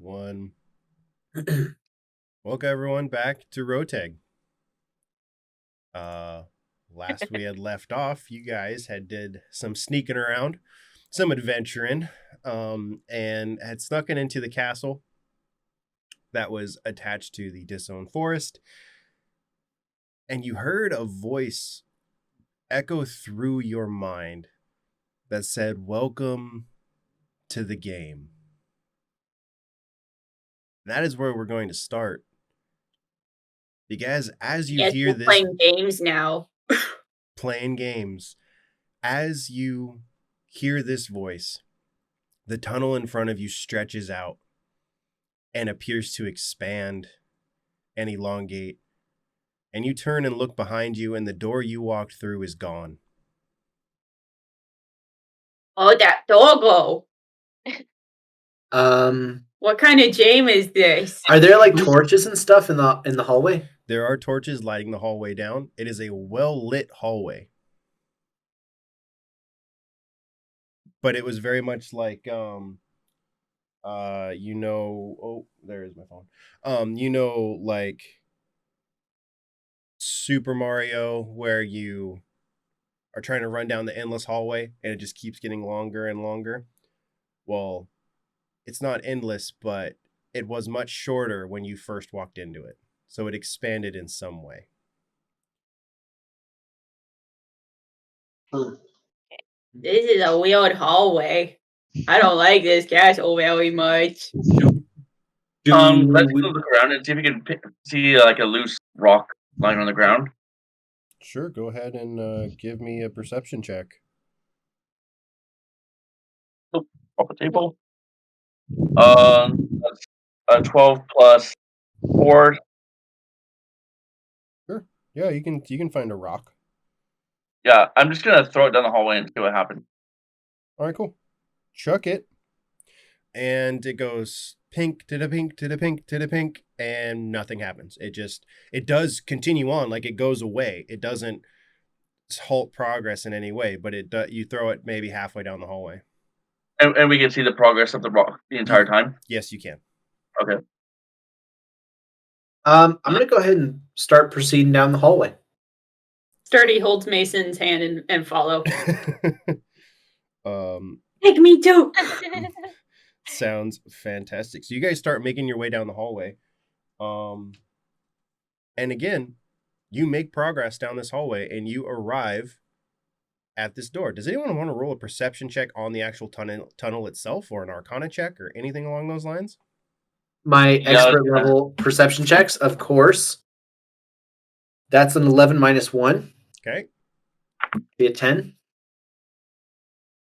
One. Welcome everyone back to Rhoteg. Last we had left off, you guys had did some sneaking around, some adventuring, and had snuck in into the castle that was attached to the disowned forest. And you heard a voice echo through your mind that said, "Welcome to the game." That is where we're going to start. Because as you hear we're this, playing games now. playing games, as you hear this voice, the tunnel in front of you stretches out and appears to expand and elongate. And you turn and look behind you, and the door you walked through is gone. Oh, that doggo. Um, What kind of game is this? are there like torches and stuff in the hallway? There are torches lighting the hallway down. It is a well-lit hallway. But it was very much like oh, there is my phone. Like Super Mario, where you are trying to run down the endless hallway and it just keeps getting longer and longer. Well, it's not endless, but it was much shorter when you first walked into it. So it expanded in some way. This is a weird hallway. I don't like this castle very much. Let's go look around and see if we can see like a loose rock lying on the ground. Sure, go ahead and give me a perception check. Oh, off the table. That's 12 plus 4. Sure. Yeah, you can find a rock. Yeah, I'm just gonna throw it down the hallway and see what happens. All right, cool. Chuck it. And it goes pink to the pink to the pink to the pink, and nothing happens. It does continue on, like it goes away. It doesn't halt progress in any way, but you throw it maybe halfway down the hallway. And we can see the progress of the rock the entire time? Yes, you can. Okay. I'm going to go ahead and start proceeding down the hallway. Sturdy holds Mason's hand and follow. Take me too. Sounds fantastic. So you guys start making your way down the hallway. And again, you make progress down this hallway and you arrive at this door. Does anyone want to roll a perception check on the actual tunnel itself, or an arcana check, or anything along those lines? My expert level perception checks, of course. That's an 11 minus 1. Okay. Be a 10.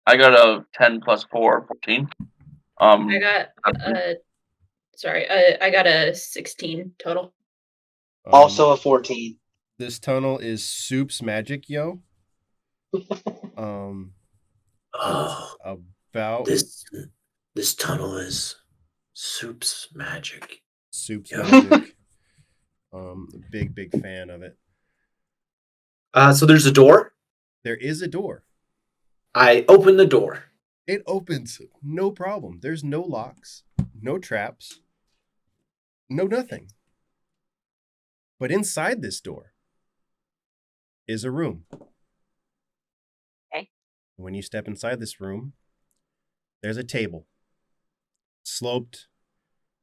I got a 10 plus 4, 14. I got a 16 total. Also a 14. This tunnel is Soup's magic, yo. About this tunnel is Soup's magic. Soup's magic. Big fan of it. So there's a door? There is a door. I open the door. It opens, no problem. There's no locks, no traps, no nothing. But inside this door is a room. Okay. When you step inside this room, there's a table sloped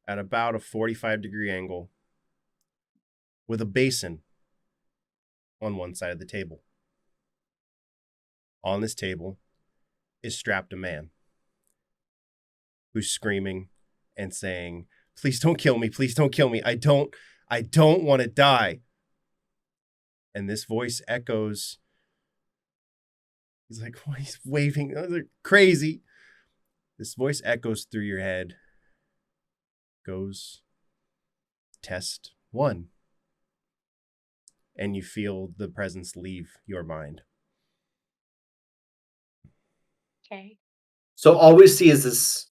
at about a 45-degree angle with a basin on one side of the table. On this table is strapped a man who's screaming and saying, "Please don't kill me. Please don't kill me. I don't want to die." And this voice echoes. He's like, oh, he's waving. Oh, they're crazy. This voice echoes through your head. Goes, test 1. And you feel the presence leave your mind. Okay. So all we see is this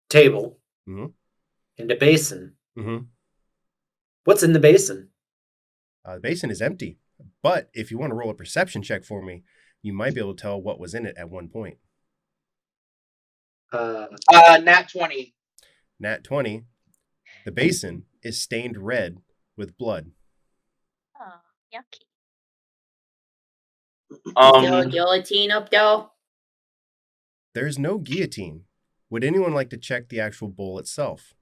table Mm-hmm. and a basin. Mm-hmm. What's in the basin? The basin is empty. But if you want to roll a perception check for me, you might be able to tell what was in it at one point. Nat 20. Nat 20. The basin is stained red with blood. Oh, yucky. Is Um, there a guillotine up there? There's no guillotine. Would anyone like to check the actual bowl itself?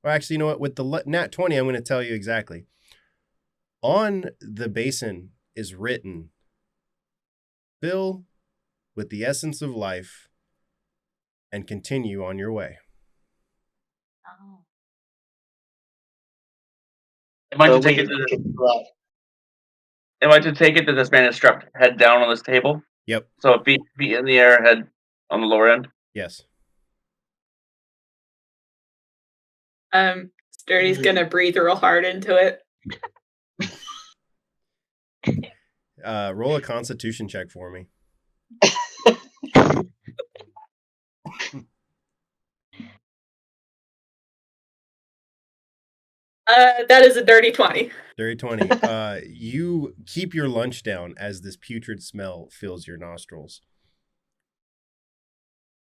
Or actually, you know what? With the nat 20, I'm going to tell you exactly. On the basin is written, fill with the essence of life and continue on your way. Oh. am I So to take we it that can blood. this man is strapped head down on this table? Yep. So feet in the air, head on the lower end. Yes. Sturdy's gonna breathe real hard into it. Roll a constitution check for me. That is a dirty 20. Dirty 20. You keep your lunch down as this putrid smell fills your nostrils.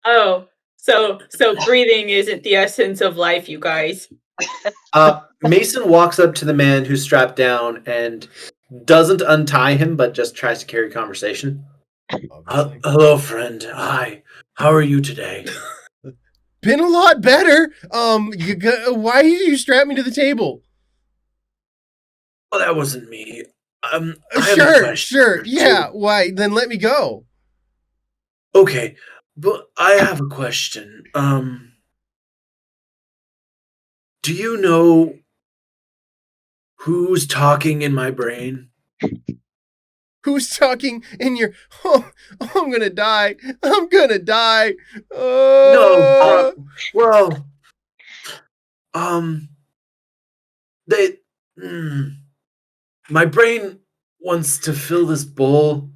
Oh, so breathing isn't the essence of life, you guys. Mason walks up to the man who's strapped down and doesn't untie him, but just tries to carry conversation. Obviously. Hello, friend. Hi. How are you today? Been a lot better. Why did you strap me to the table? Well, that wasn't me. I have a question Sure. or Yeah. two. Why? Then let me go. Okay, but I have a question. Do you know who's talking in my brain? Who's talking in your? Oh, I'm gonna die. I'm gonna die. No. Well, they. My brain wants to fill this bowl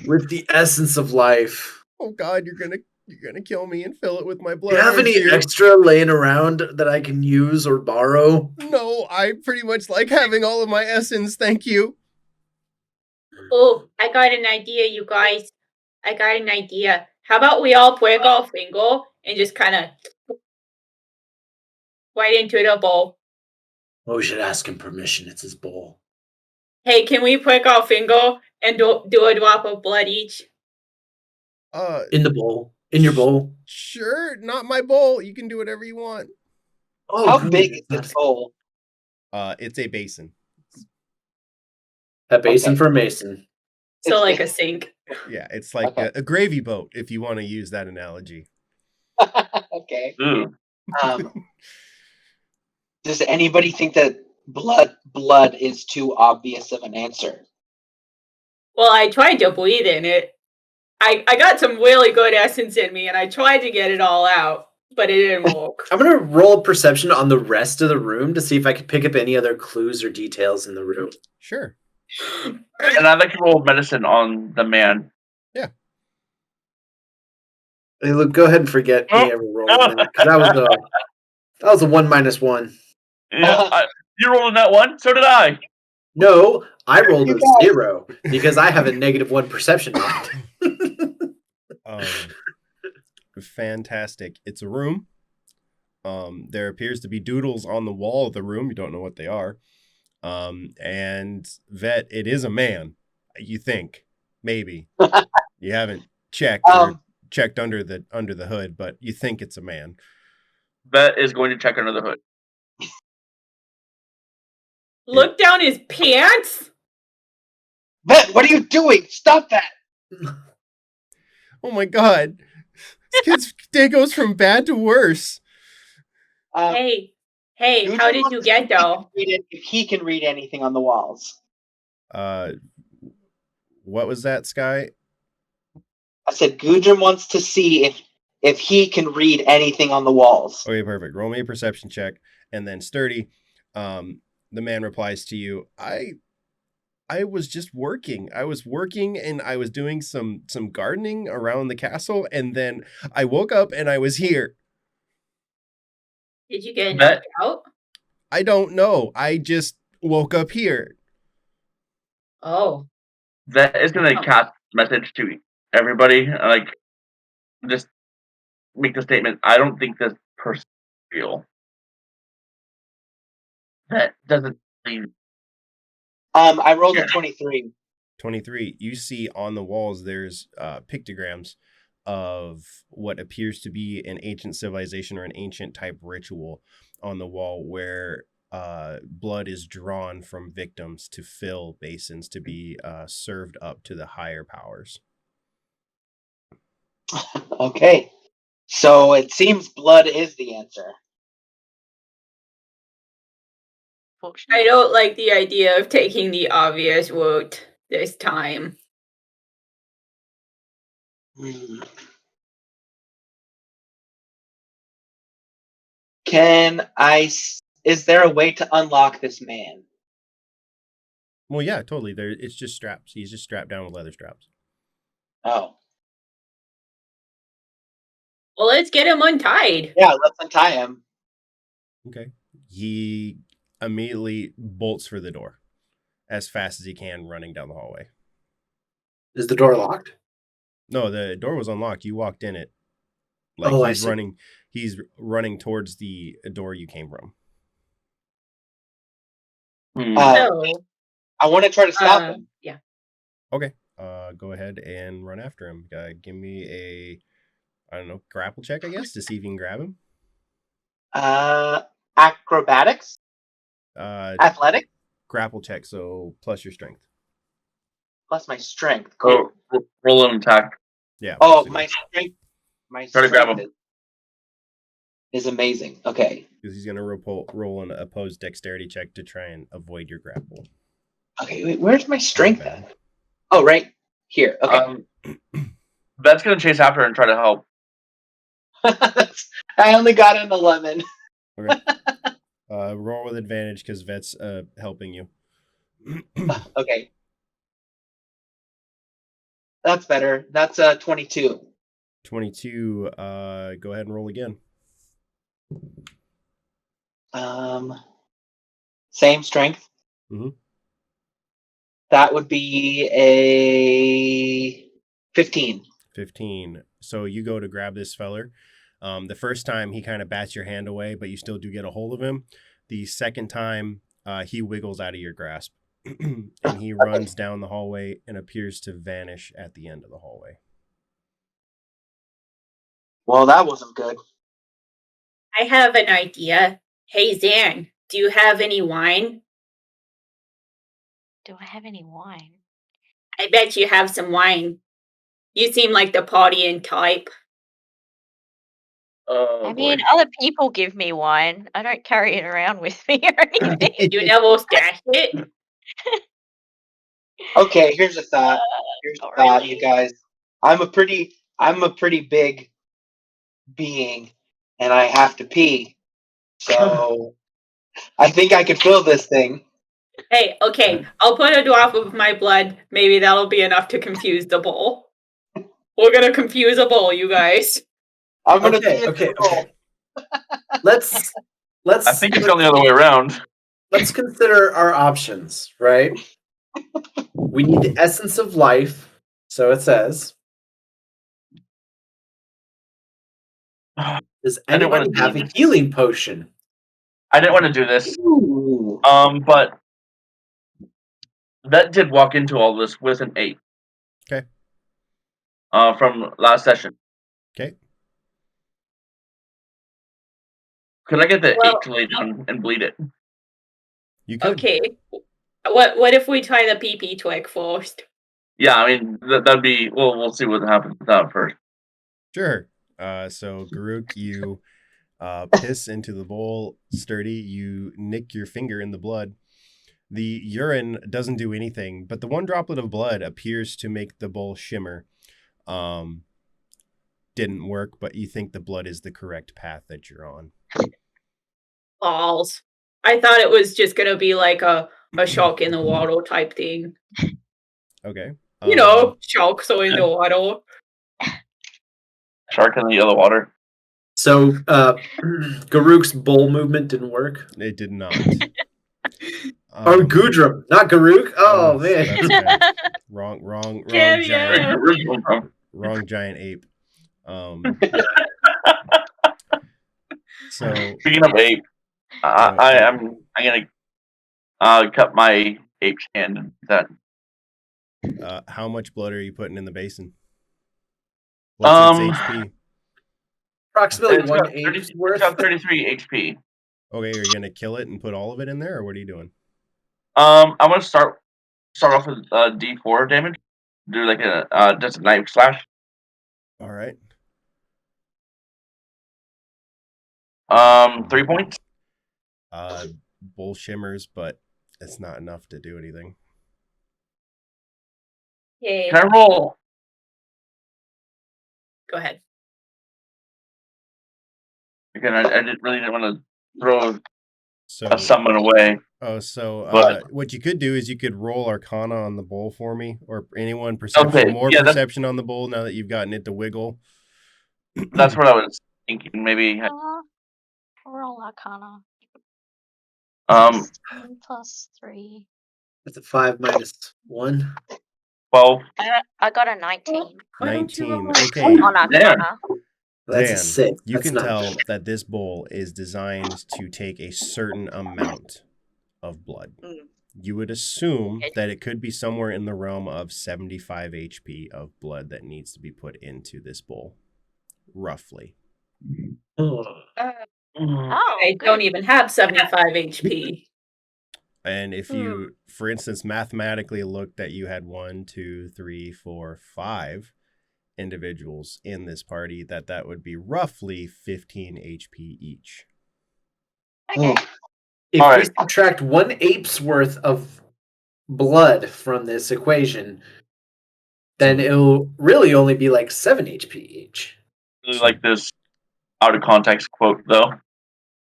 with the essence of life. Oh God, you're gonna kill me and fill it with my blood. Do you have aren't any you? extra laying around that I can use or borrow? No, I pretty much like having all of my essence. Thank you. Oh, I got an idea, you guys. I got an idea. How about we all break our finger and just kind of right into the bowl? Well, we should ask him permission. It's his bowl. Hey, can we prick our finger and do a drop of blood each? In the bowl. In your bowl. Sure, not my bowl. You can do whatever you want. Oh, How good. big is this bowl? It's a basin. A basin Okay. for Mason. So like a sink. Yeah, it's like Okay. a gravy boat, if you want to use that analogy. Okay. Ooh. Does anybody think that blood is too obvious of an answer? Well, I tried to breathe in it. I got some really good essence in me, and I tried to get it all out, but it didn't work. I'm gonna roll a perception on the rest of the room to see if I can pick up any other clues or details in the room. Sure. And I'd like to roll medicine on the man. Hey, look, go ahead and forget me ever rolling that, 'cause that was a 1 - 1. Yeah, you rolled that one. So did I. No, I rolled You a guys. 0 because I have a -1 perception. Fantastic. It's a room. There appears to be doodles on the wall of the room. You don't know what they are. And Vet, it is a man. You think maybe you haven't checked or checked under the hood, but you think it's a man. Bet is going to check under the hood. Look down his pants. Vet, what are you doing? Stop that! Oh my God, this kid's day goes from bad to worse. Hey, how did you get though? If he can read anything on the walls. What was that, Sky? I said Gudrun wants to see if he can read anything on the walls. Okay, perfect. Roll me a perception check, and then Sturdy, the man replies to you, I was just working. I was working and I was doing some gardening around the castle, and then I woke up and I was here. Did you get knocked out? I don't know. I just woke up here. Oh. That is going to cast a message to everybody. Like, just make the statement. I don't think this person is real. That doesn't seem. I rolled Yeah. a 23. 23. You see on the walls there's pictograms of what appears to be an ancient civilization or an ancient type ritual on the wall where blood is drawn from victims to fill basins to be served up to the higher powers. Okay. So it seems blood is the answer. I don't like the idea of taking the obvious route this time. Hmm. Is there a way to unlock this man? Well, yeah, totally. It's just straps. He's just strapped down with leather straps. Oh. Well, let's get him untied. Yeah, let's untie him. Okay. He immediately bolts for the door as fast as he can, running down the hallway. Is the door locked? No, the door was unlocked. You walked in it. Like Oh, I he's see. running. He's running towards the door you came from. So, I want to try to stop him. yeah. Okay. Go ahead and run after him. Give me a, I don't know, grapple check, I guess, to see if you can grab him. Acrobatics? Athletic? Grapple check, so plus your strength. Plus my strength. Cool. Roll an attack. Yeah. Oh, basically. my strength. My Try to grab strength him. is amazing. Okay. Because he's going to roll an opposed dexterity check to try and avoid your grapple. Okay, wait, where's my strength at? Oh, right here. Okay. Vet's gonna chase after her and try to help. I only got an 11. Okay. Roll with advantage because Vet's helping you. Okay. That's better. That's 22. 22. Go ahead and roll again. Same strength. Mm-hmm. That would be a 15. 15. So you go to grab this feller. The first time he kind of bats your hand away, but you still do get a hold of him. The second time he wiggles out of your grasp and he runs down the hallway and appears to vanish at the end of the hallway. Well, that wasn't good. I have an idea. Hey, Zan, do you have any wine? Do I have any wine? I bet you have some wine. You seem like the partying type. I mean, other people give me wine. I don't carry it around with me or anything. You never stash it? Okay, here's a thought. Not really. You guys. I'm a pretty big being, and I have to pee. So I think I could fill this thing. Hey, okay, I'll put a drop of my blood. Maybe that'll be enough to confuse the bowl. We're gonna confuse a bowl, you guys. I'm gonna Okay. Let's. I think it's going the other way around. Let's consider our options, right? We need the essence of life, so it says. Does I didn't wanna anyone have do a this. healing potion? I didn't want to do this. Ooh. But Vet did walk into all this with an 8. Okay. From last session. Okay. Could I get the Well- 8 to lay down and bleed it? You could. Okay. What if we try the PP twig first? Yeah, I mean that'd be. Well, we'll see what happens with that first. Sure. So Garuk, you piss into the bowl. Sturdy, you nick your finger in the blood. The urine doesn't do anything, but the one droplet of blood appears to make the bowl shimmer. Didn't work, but you think the blood is the correct path that you're on. Balls. I thought it was just gonna be like a shark in the water type thing. Okay. You know, sharks are in the water. Shark in the yellow water. So, Garuk's bowl movement didn't work. It did not. Or Gudrum, not Garuk. Oh man. That's bad. Wrong Yeah, giant. yeah. Wrong giant ape. So Speaking of ape, I'm gonna cut my ape's hand. And that. How much blood are you putting in the basin? What's its HP? Approximately It's one got 30 ape's worth. It's got 33 HP. Okay, are you gonna kill it and put all of it in there, or what are you doing? I'm gonna start off with D4 damage. Do like a just a knife slash. All right. 3 points. Bull shimmers, but it's not enough to do anything. Yay. Can I roll? Go ahead. Again, I really didn't want to throw So someone away. Oh, so But- what you could do is you could roll Arcana on the bowl for me, or anyone perception, Okay, more yeah, perception on the bowl now that you've gotten it to wiggle. That's what I was thinking. Maybe. Roll Arcana. Um, 16 plus 3. That's a 5 minus 1. 12. I got a 19 Why don't you 19. roll Okay, on Arcana. That's Dan, a 6. you That's can not tell that this bowl is designed to take a certain amount of blood. Mm. You would assume that it could be somewhere in the realm of 75 HP of blood that needs to be put into this bowl, roughly. Oh. Oh, I don't even have 75 HP. And if you, for instance, mathematically looked that you had 1, 2, 3, 4, 5 individuals in this party, that would be roughly 15 HP each. Okay. If All we right. subtract 1 ape's worth of blood from this equation, then it'll really only be like 7 HP each. Really like this out of context quote though.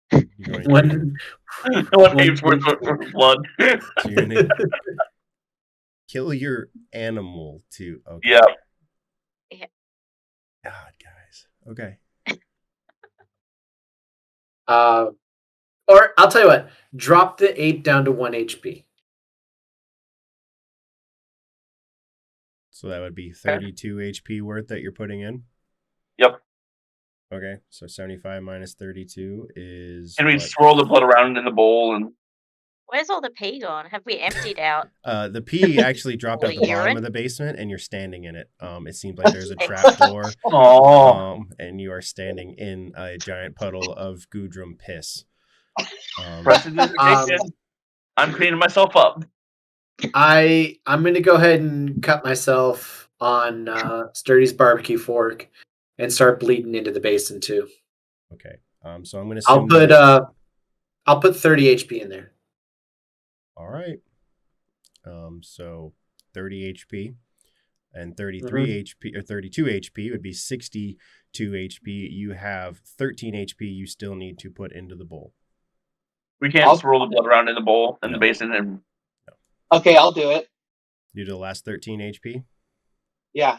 You're going to, One ape's worth of blood. so you're going to kill your animal to. Okay. Yeah. God, guys. Okay. Or I'll tell you what, drop the ape down to 1 HP. So that would be 32 HP worth that you're putting in? Yep. Okay, so 75 minus 32 is. And we what? swirl the blood around in the bowl and. Where's all the pee gone? Have we emptied out? The pee actually dropped All out the the bottom urine? of the basement, and you're standing in it. It seems like there's a trap door, Oh. and you are standing in a giant puddle of Gudrum piss. Prestidigitation. I'm cleaning myself up. I'm gonna go ahead and cut myself on Sturdy's barbecue fork and start bleeding into the basin too. Okay, so I'm gonna assume I'll put 30 HP in there. All right. So 30 HP and 33 HP or 32 HP would be 62 HP. You have 13 HP you still need to put into the bowl. We can't swirl the blood around in the bowl in the basin and. Okay, I'll do it. You do the last 13 HP? Yeah.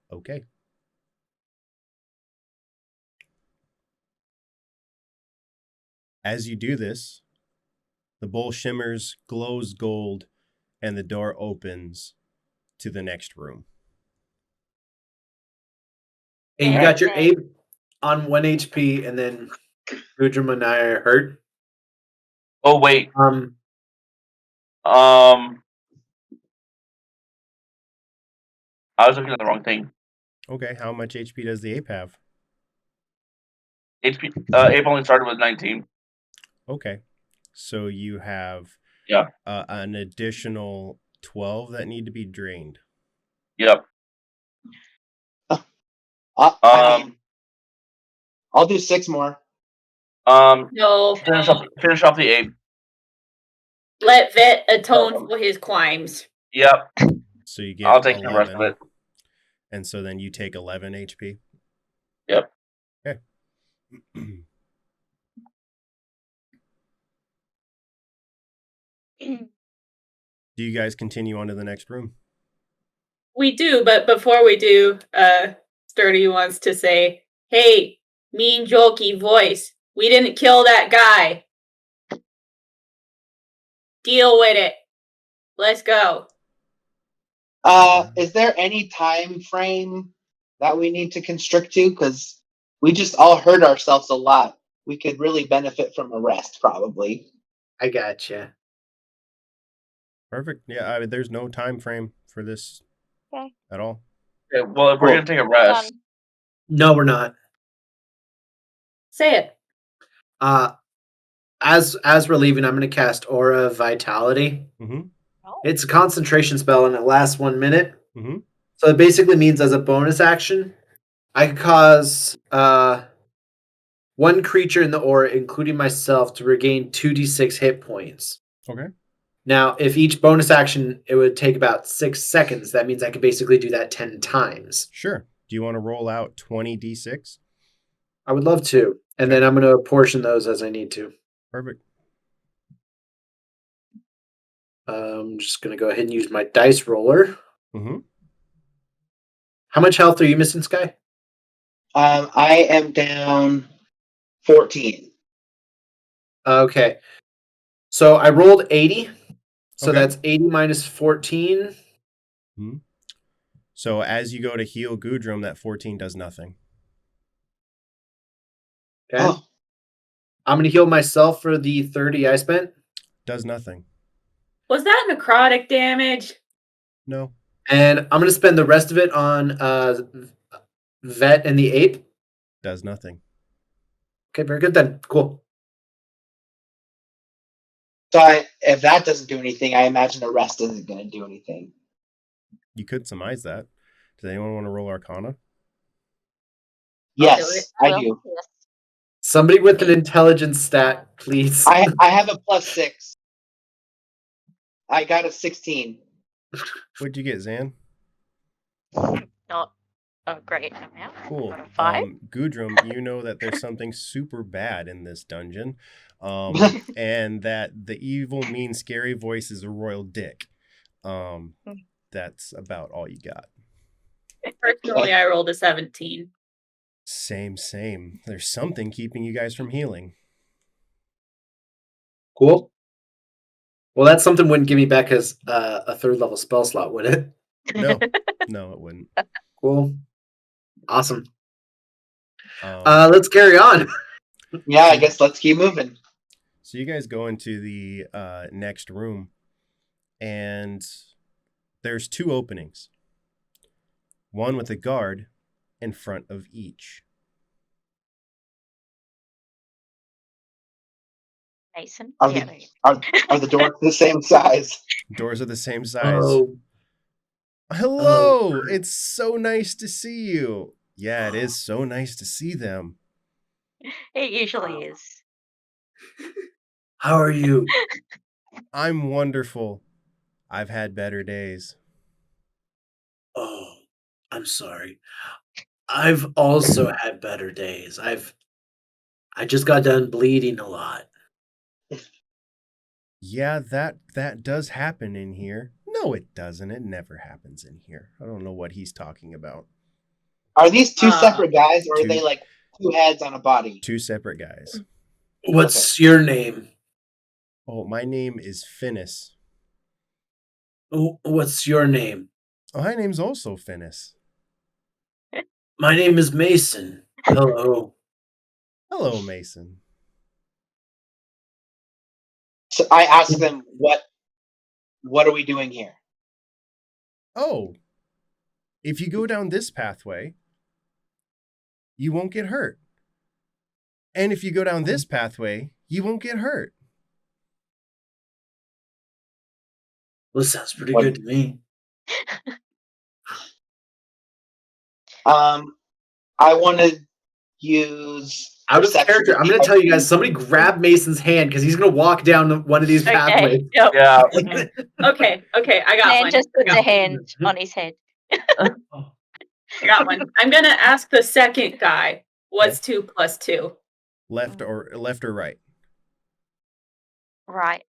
Okay. As you do this, the bowl shimmers, glows gold, and the door opens to the next room. Hey, you got your ape on 1 HP, and then Gudrum and I are hurt. Oh wait. I was looking at the wrong thing. Okay, how much HP does the ape have? Ape only started with 19. Okay, so you have an additional 12 that need to be drained. Yep. I mean, I'll do 6 more. No. Finish off the ape. Let Vet atone for his crimes. Yep. So you get I'll take 11, the rest of it. And so then you take 11 HP. Yep. Okay. Do you guys continue on to the next room? We do, but before we do, Sturdy wants to say, hey, mean jokey voice, we didn't kill that guy. Deal with it. Let's go. Is there any time frame that we need to constrict to? Because we just all hurt ourselves a lot. We could really benefit from a rest, probably. I gotcha. Perfect. Yeah, I mean, there's no time frame for this Okay. at all. Okay, well, if we're Cool. gonna take a rest, Done. No, we're not. Say it. As we're leaving, I'm going to cast Aura of Vitality. Mm-hmm. Oh. It's a concentration spell and it lasts 1 minute. Mm-hmm. So it basically means as a bonus action, I could cause one creature in the aura, including myself, to regain 2d6 hit points. Okay. Now, if each bonus action, it would take about 6 seconds. That means I could basically do that 10 times. Sure. Do you want to roll out 20d6? I would love to. And then I'm going to apportion those as I need to. Perfect. I'm just going to go ahead and use my dice roller. Mm-hmm. How much health are you missing, Sky? I am down 14. Okay. So I rolled 80. So Okay. that's 80 minus 14. Mm-hmm. So as you go to heal Gudrum, that 14 does nothing. Okay. Oh, I'm going to heal myself for the 30 I spent. Does nothing. Was that necrotic damage? No. And I'm going to spend the rest of it on Vet and the Ape. Does nothing. Okay, very good then. Cool. so if that doesn't do anything, I imagine the rest isn't going to do anything. You could surmise that. Does anyone want to roll Arcana? I'll do Yes, it. I Well, do. yes. Somebody with an intelligence stat, please. I have a +6. I got a 16. What'd you get, Zan? Not a great amount. Cool. Got a 5. Gudrum, you know that there's something super bad in this dungeon, and that the evil, mean, scary voice is a royal dick. That's about all you got. Personally, I rolled a 17. Same. There's something keeping you guys from healing. Cool. Well, that's something wouldn't give me back as a 3rd level spell slot, would it? No, it wouldn't. Cool. Awesome. Um, Let's carry on. Yeah, I guess let's keep moving. So you guys go into the next room, and there's 2 openings. One with a guard in front of each. Mason. Are Yeah, the- there you Are the doors the same size? Doors are the same size. Oh, Hello! It's so nice to see you. Yeah, it is so nice to see them. go. It usually is. how are you? I'm wonderful. I've had better days. Oh, I'm sorry. I've also had better days. I just got done bleeding a lot. Yeah, that does happen in here. No, it doesn't. It never happens in here. I don't know what he's talking about. Are these 2 separate guys, or are two- they like 2 heads on a body? 2 separate guys. What's your name? Oh, my name is Finnis. What's your name? Oh, my name's also Finnis. My name is Mason. Hello. Hello, Mason. So I asked them, what are we doing here? Oh, if you go down this pathway, you won't get hurt. And if you go down this pathway, you won't get hurt. Well, this sounds pretty What- good to me. I want to use Out of perception character, I'm going to tell you guys, somebody grab Mason's hand because he's going to walk down one of these Okay. pathways. Yep. yeah. Okay, I got Man one. just put I the got, hand on his head. I got one. I'm gonna ask the second guy. What's 2 plus 2? Left or right? Right.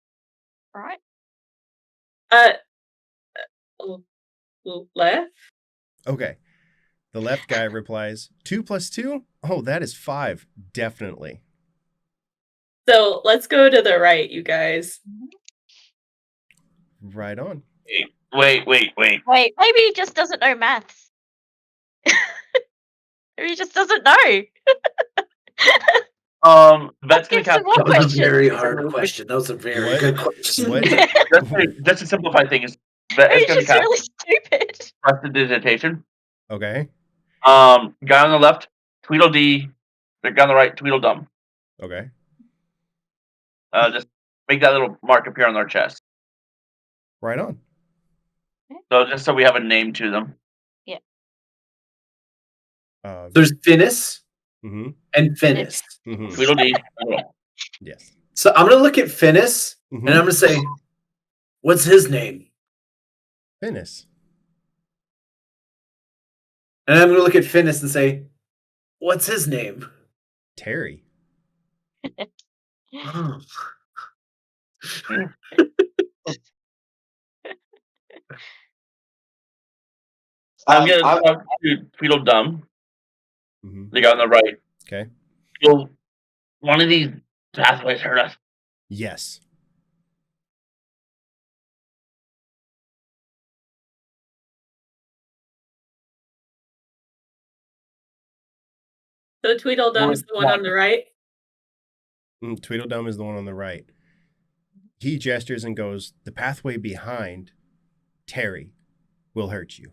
Left. Okay. The left guy replies, 2 plus 2? Oh, that is 5. Definitely. So let's go to the right, you guys. Right on. Wait. Wait, maybe he just doesn't know maths. Maybe he just doesn't know. That's gonna Give some cast. more That was a questions. very hard question. That was a very good question. Just to simplify things, Vet is It's gonna just cast really stupid. Prestidigitation. Okay. Guy on the left, Tweedledee. The guy on the right, Tweedledum. Okay. Just make that little mark appear on their chest. Right on. So just so we have a name to them. There's Finis Mm-hmm. and Finis. Mm-hmm. Tweedledee. Yes. So I'm gonna look at Finis Mm-hmm. and I'm gonna say, "What's his name?" Finis. And I'm gonna look at Finis and say, "What's his name?" Terry. Oh. I'm gonna talk to Tweedledum. Mm-hmm. The guy on the right. Okay. Will one of these pathways hurt us? Yes. So Tweedledum's the one on the right. Tweedledum is the one on the right. He gestures and goes, "The pathway behind Terry will hurt you."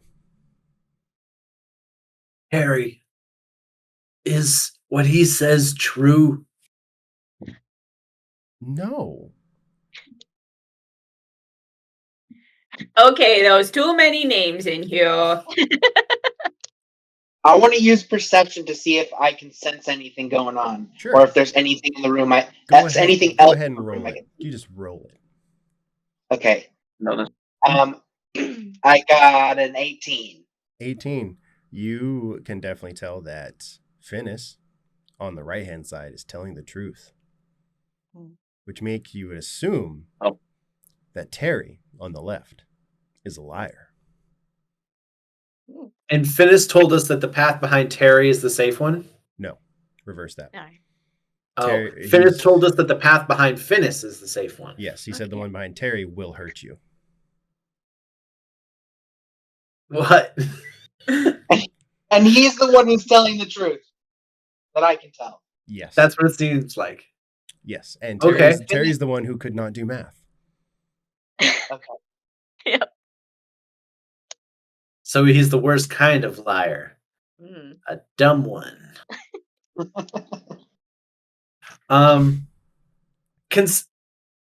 Harry, is what he says true? No. Okay, there was too many names in here. I want to use perception to see if I can sense anything going on, Sure. or if there's anything in the room. Go Anything Go else ahead in and the room roll I it. can- You just roll it. Okay. No, this I got an 18. 18. You can definitely tell that Finis on the right-hand side is telling the truth, which make you assume that Terry on the left is a liar. And Finis told us that the path behind Terry is the safe one? No. Reverse that. No. Oh, Finis told us that the path behind Finis is the safe one. Yes, he said the one behind Terry will hurt you. What? And he's the one who's telling the truth. That I can tell. Yes. That's what it seems like. Yes. And Okay. Terry's the one who could not do math. Okay. Yep. So he's the worst kind of liar. Mm. A dumb one.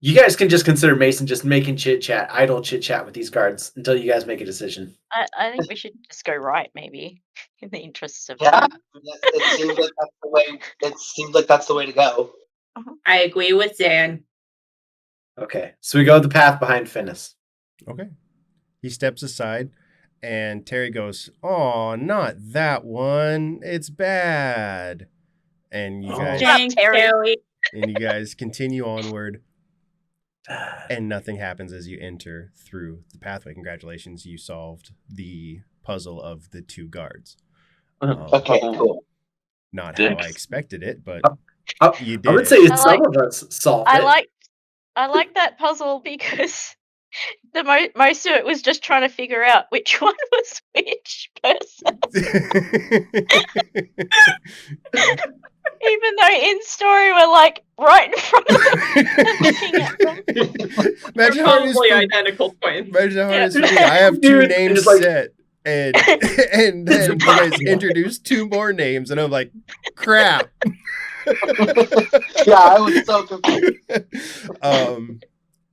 You guys can just consider Mason just making idle chit chat with these guards until you guys make a decision. I think we should just go right, maybe, in the interests of. Yeah. It seems like that's the way. It seems like that's the way to go. I agree with Zan. Okay, so we go the path behind Finis. Okay. He steps aside and Terry goes, "Oh, not that one. It's bad." And you guys Thanks, Terry. and you guys continue onward. And nothing happens as you enter through the pathway. Congratulations, you solved the puzzle of the two guards. Okay, cool. Not how I expected it, but you did. I would say some of us solved it. I like that puzzle because the most of it was just trying to figure out which one was which person. Even though in story we're like right in front of them and looking at them. Imagine how it is Probably for, identical twins. imagine how it is for me. I have two Dude, names it's like- set, and then you guys introduced two more names, and I'm like, crap. Yeah, I was so confused.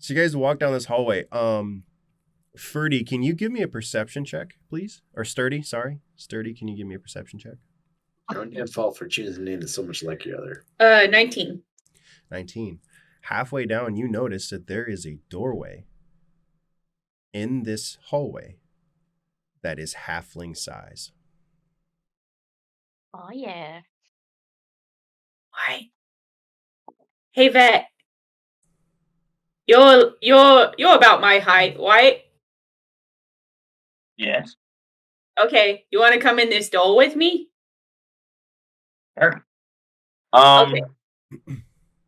So you guys walk down this hallway. Ferdy, can you give me a perception check, please? Or Sturdy, sorry. Sturdy, can you give me a perception check? Don't get fault for choosing a name that's so much like your other. 19. 19. Halfway down, you notice that there is a doorway in this hallway that is halfling size. Oh yeah. Right. Hey, Vet. You're about my height, right? yes. Okay, you want to come in this door with me? Sure. Okay.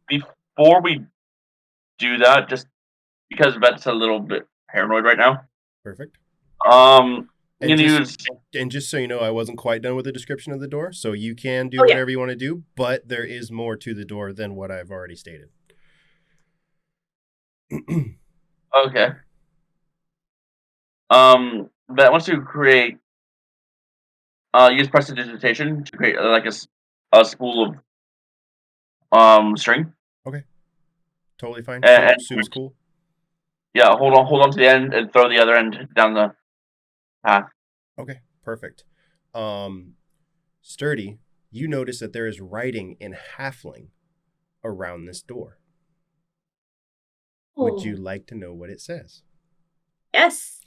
Before we do that, just because Vet's a little bit paranoid right now, Perfect. And You can just, use. and just so you know, I wasn't quite done with the description of the door, so you can do Oh, yeah. whatever you want to do, but there is more to the door than what I've already stated. Okay. That wants to create. Use prestidigitation to create like a spool of string. Okay. Totally fine. And Soup's cool. yeah, hold on to the end and throw the other end down the path. Okay, perfect. Sturdy, you notice that there is writing in halfling around this door. Would you Ooh. like to know what it says? Yes.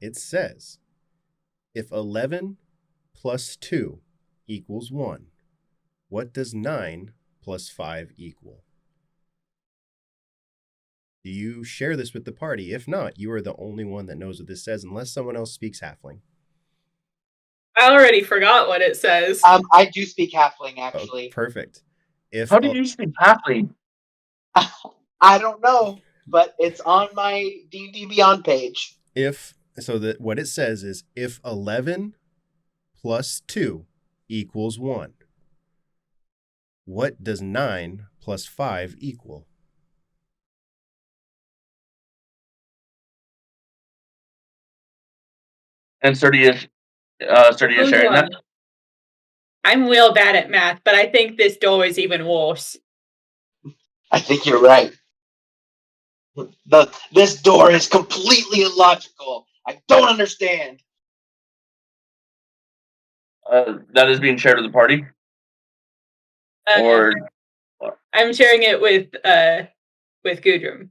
It says, if 11 plus 2 equals 1, what does 9 plus 5 equal? Do you share this with the party? If not, you are the only one that knows what this says, unless someone else speaks halfling. I already forgot what it says. I do speak halfling, Oh, actually. perfect. If How did you speak halfling? I don't know, but it's on my D&D Beyond page. What it says is if 11 plus 2 equals 1, what does 9 plus 5 equal? And Sturdy is Who's sharing that. one? I'm real bad at math, but I think this door is even worse. I think you're right. This door is completely illogical. I don't understand. That is being shared with the party. Or I'm sharing it with Gudrun.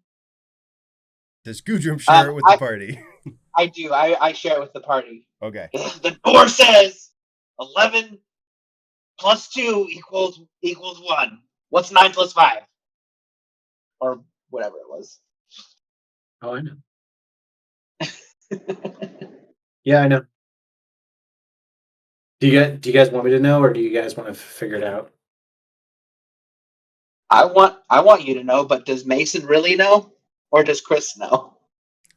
Does Gudrun share it with the party? I do. I share it with the party. Okay. The door says 11 plus 2 equals 1. What's 9 plus 5? Or whatever it was. Oh, I know. Yeah, I know. Do you guys want me to know, or do you guys want to figure it out? I want you to know, but does Mason really know? Or does Chris know?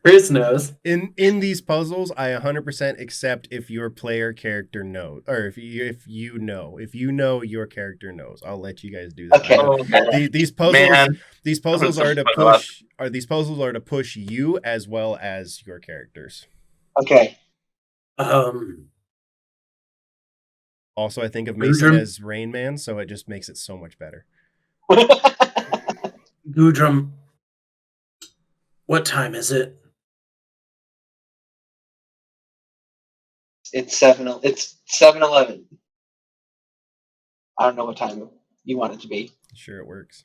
Chris knows. In these puzzles, I 100% accept if your player character knows, or if you know your character knows. I'll let you guys do that. Okay. These puzzles are to push you as well as your characters. Okay. Also, I think of Mason as Rain Man, so it just makes it so much better. Gudrun, what time is it? It's 7:11. I don't know what time you want it to be. Sure, it works.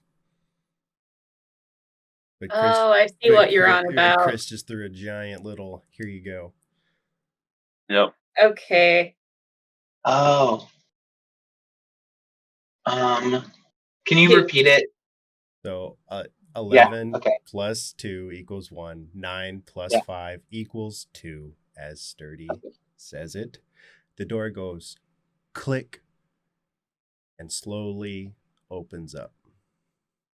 But I see what you're on about. Chris just threw a giant little, here you go. Yep. Okay. Oh. Can you repeat it? So 11 okay. plus 2 equals 1. 9 plus 5 equals 2, as Sturdy says it. The door goes click and slowly opens up.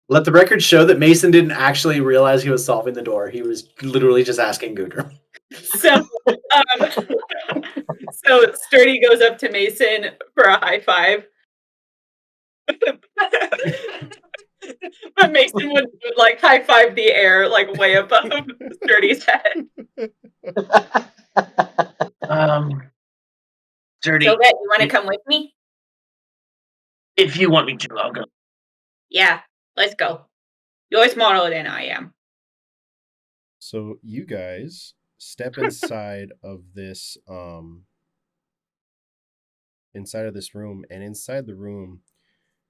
Let the record show that Mason didn't actually realize he was solving the door. He was literally just asking Gudrun. So, so Sturdy goes up to Mason for a high five. But Mason would like high five the air, like way above Sturdy's head. Sturdy. So, Bet, you want to come with me? If you want me to, I'll go. Yeah, let's go. You're smarter than I am. So you guys step inside of this room, and inside the room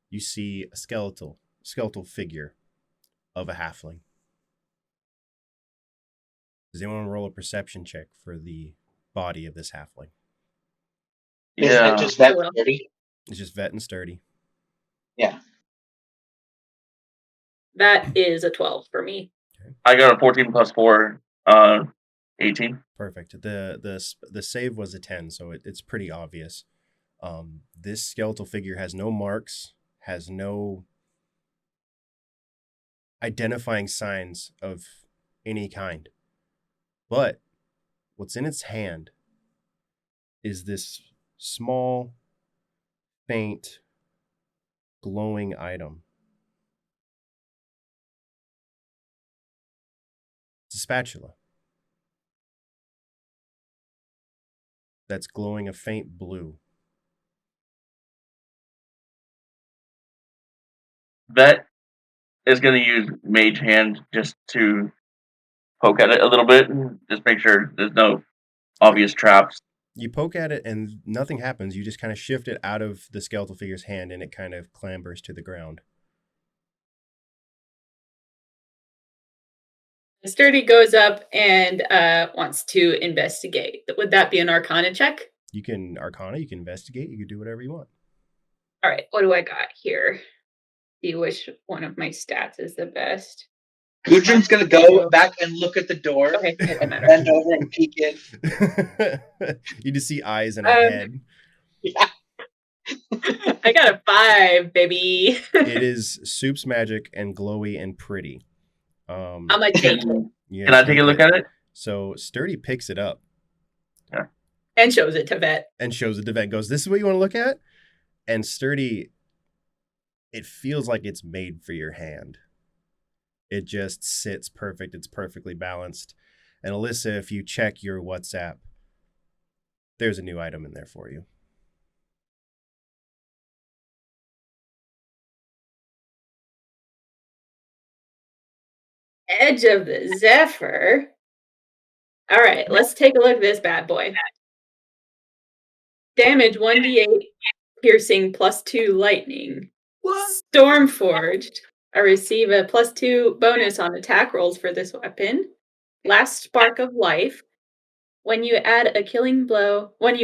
you see a skeletal figure of a halfling. Does anyone roll a perception check for the body of this halfling? Isn't it just Vet and Sturdy? It's just Vet and Sturdy. Yeah. That is a 12 for me. Okay. I got a 14 plus 4, 18. Perfect. The save was a 10, so it's pretty obvious. This skeletal figure has no marks, has no identifying signs of any kind. But what's in its hand is this small, faint, glowing item. It's a spatula that's glowing a faint blue. Vet is going to use Mage Hand just to poke at it a little bit and just make sure there's no obvious traps. You poke at it and nothing happens. You just kind of shift it out of the skeletal figure's hand and it kind of clambers to the ground. Sturdy goes up and wants to investigate. Would that be an Arcana check? You can Arcana, you can investigate, you can do whatever you want. All right, what do I got here? See which one of my stats is the best. Gudrun's gonna go back and look at the door, Okay, it doesn't matter. bend over and peek in. You just see eyes and a head. I got a 5, baby. It is Soup's magic and glowy and pretty. I'm gonna take it Can I take a look at it? So Sturdy picks it up and shows it to Vet. and shows it to Vet. Goes, "This is what you want to look at?" And Sturdy, it feels like it's made for your hand. It just sits perfect. It's perfectly balanced. And Alyssa, if you check your WhatsApp, there's a new item in there for you. Edge of the Zephyr. All right, let's take a look at this bad boy. Damage 1d8, piercing +2 lightning. What? Stormforged. I receive a +2 bonus on attack rolls for this weapon. Last spark of life. When you land a killing blow on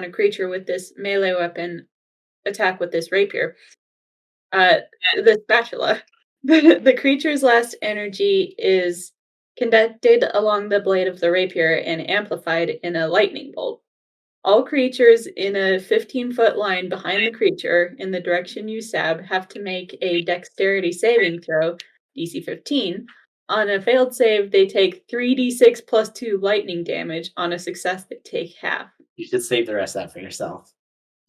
a creature with this melee weapon, attack with this rapier. The spatula. The creature's last energy is conducted along the blade of the rapier and amplified in a lightning bolt. All creatures in a 15-foot line behind the creature in the direction you stab have to make a dexterity saving throw, DC 15. On a failed save, they take 3d6 plus 2 lightning damage. On a success, they take half. You should save the rest of that for yourself.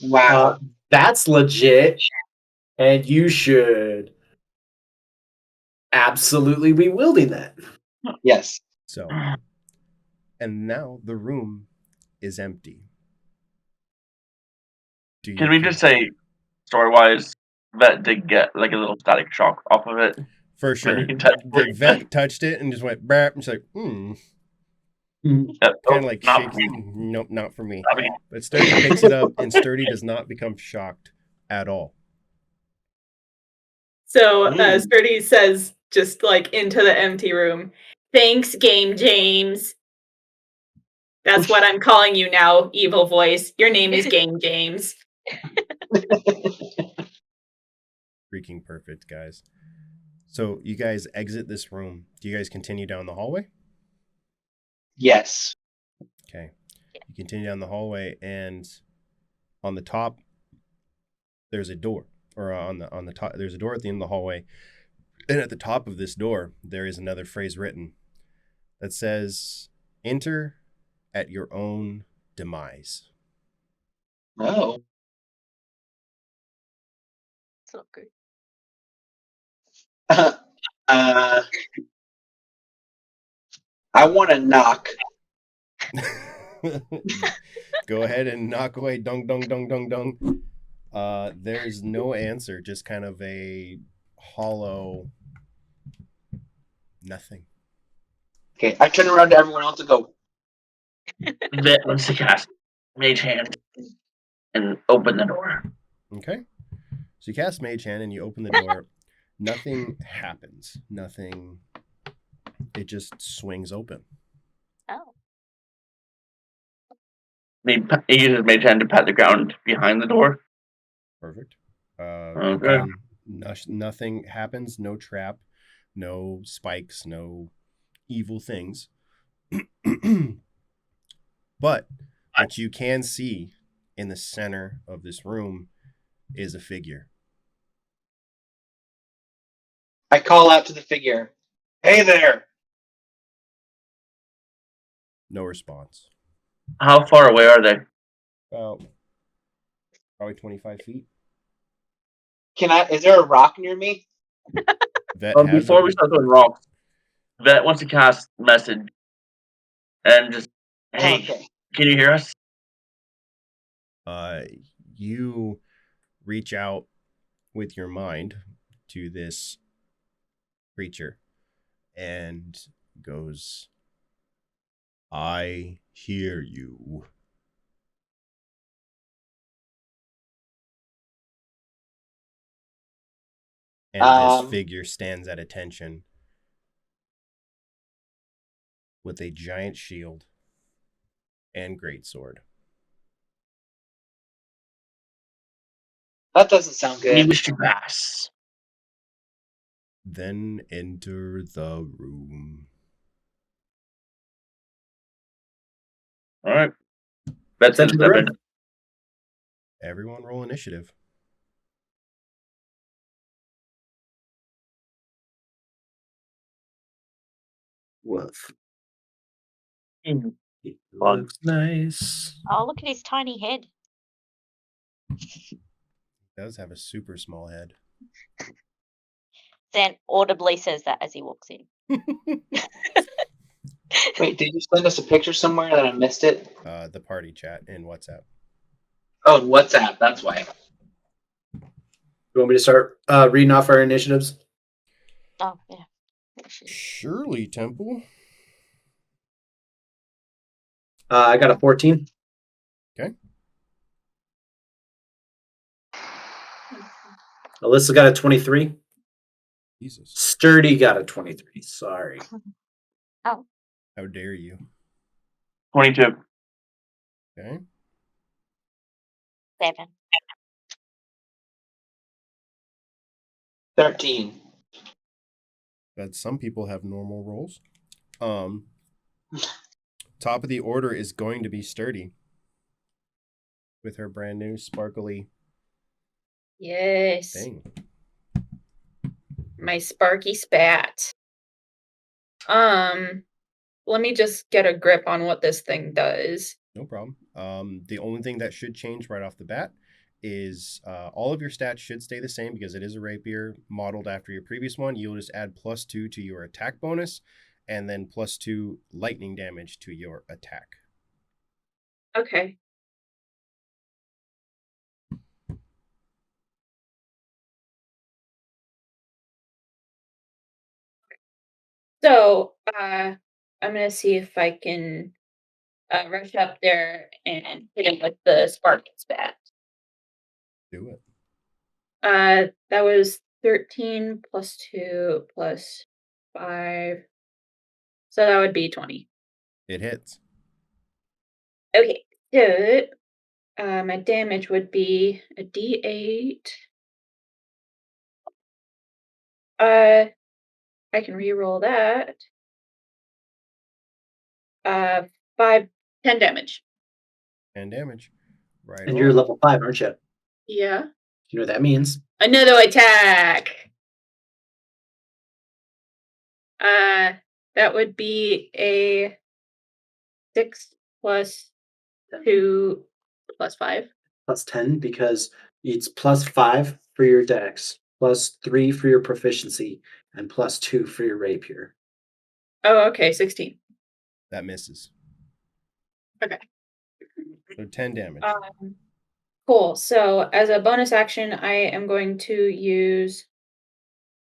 Wow. That's legit. And you should absolutely be wielding that. Yes. So, and now the room is empty. Can we just say, story-wise, Vet did get like a little static shock off of it? For sure. When he touched The it. Vet touched it and just went, brap, and she's like, Yeah, kind of like not shakes. for me. Nope, not for me. Not me. But Sturdy picks it up, and Sturdy does not become shocked at all. So Sturdy says, just like into the empty room, "Thanks, Game James." That's what I'm calling you now, evil voice. Your name is Game James. Freaking perfect, guys. So you guys exit this room. Do you guys continue down the hallway? Yes. Okay. You continue down the hallway, and on the top, there's a door. Or on the top, there's a door at the end of the hallway. And at the top of this door, there is another phrase written that says, "Enter at your own demise." Oh. It's not good. I want to knock. Go ahead and knock away. Dung, dung, dung, dung, dung. There's no answer. Just kind of a hollow nothing. Okay, I turn around to everyone else and go, Vet wants to cast Mage Hand and open the door. Okay. So you cast Mage Hand and you open the door. Nothing happens. Nothing. It just swings open. Oh. He uses Mage Hand to pat the ground behind the door. Perfect. Okay. Again, nothing happens. No trap. No spikes. No evil things. But what you can see in the center of this room is a figure. I call out to the figure, "Hey there." No response. How far away are they? About probably 25 feet. Is there a rock near me? Vet has Before we a, start throwing rocks, Vet wants to cast message and just, hey, Okay. can you hear us? you reach out with your mind to this creature and goes, I hear you. And this figure stands at attention with a giant shield and greatsword. That doesn't sound We good. wish to pass. Then enter the room. All right. Vet's Let's enter gonna the step room. in. Everyone roll initiative. Woof. Mm. It looks nice. Oh, look at his tiny head. He does have a super small head. Zan audibly says that as he walks in. Wait, did you send us a picture somewhere that I missed it? The party chat in WhatsApp. Oh, WhatsApp. That's why. You want me to start reading off our initiatives? Oh, yeah. Surely, Temple. I got a 14. Okay. Alyssa got a 23. Jesus. Sturdy got a 23. Sorry. Oh. How dare you? 22. Okay. 7. 13. But some people have normal rolls. Top of the order is going to be Sturdy. With her brand new sparkly Yes. thing. My sparky spat. Let me just get a grip on what this thing does. No problem. The only thing that should change right off the bat is all of your stats should stay the same because it is a rapier modeled after your previous one. You'll just add +2 to your attack bonus and then +2 lightning damage to your attack. Okay. So, I'm gonna see if I can rush up there and hit him with the sparking spat. Do it. That was 13 plus 2 plus 5. So that would be 20. It hits. Okay, so my damage would be a D8. I can re-roll that. 5, 10 damage. 10 damage. Right. And you're on. level 5, aren't you? Yeah. You know what that means? Another attack. That would be a 6 plus 2 plus 5. Plus 10 because it's plus 5 for your dex, plus 3 for your proficiency, and plus 2 for your rapier. Oh, okay, 16. That misses. Okay. So 10 damage. Cool. So as a bonus action, I am going to use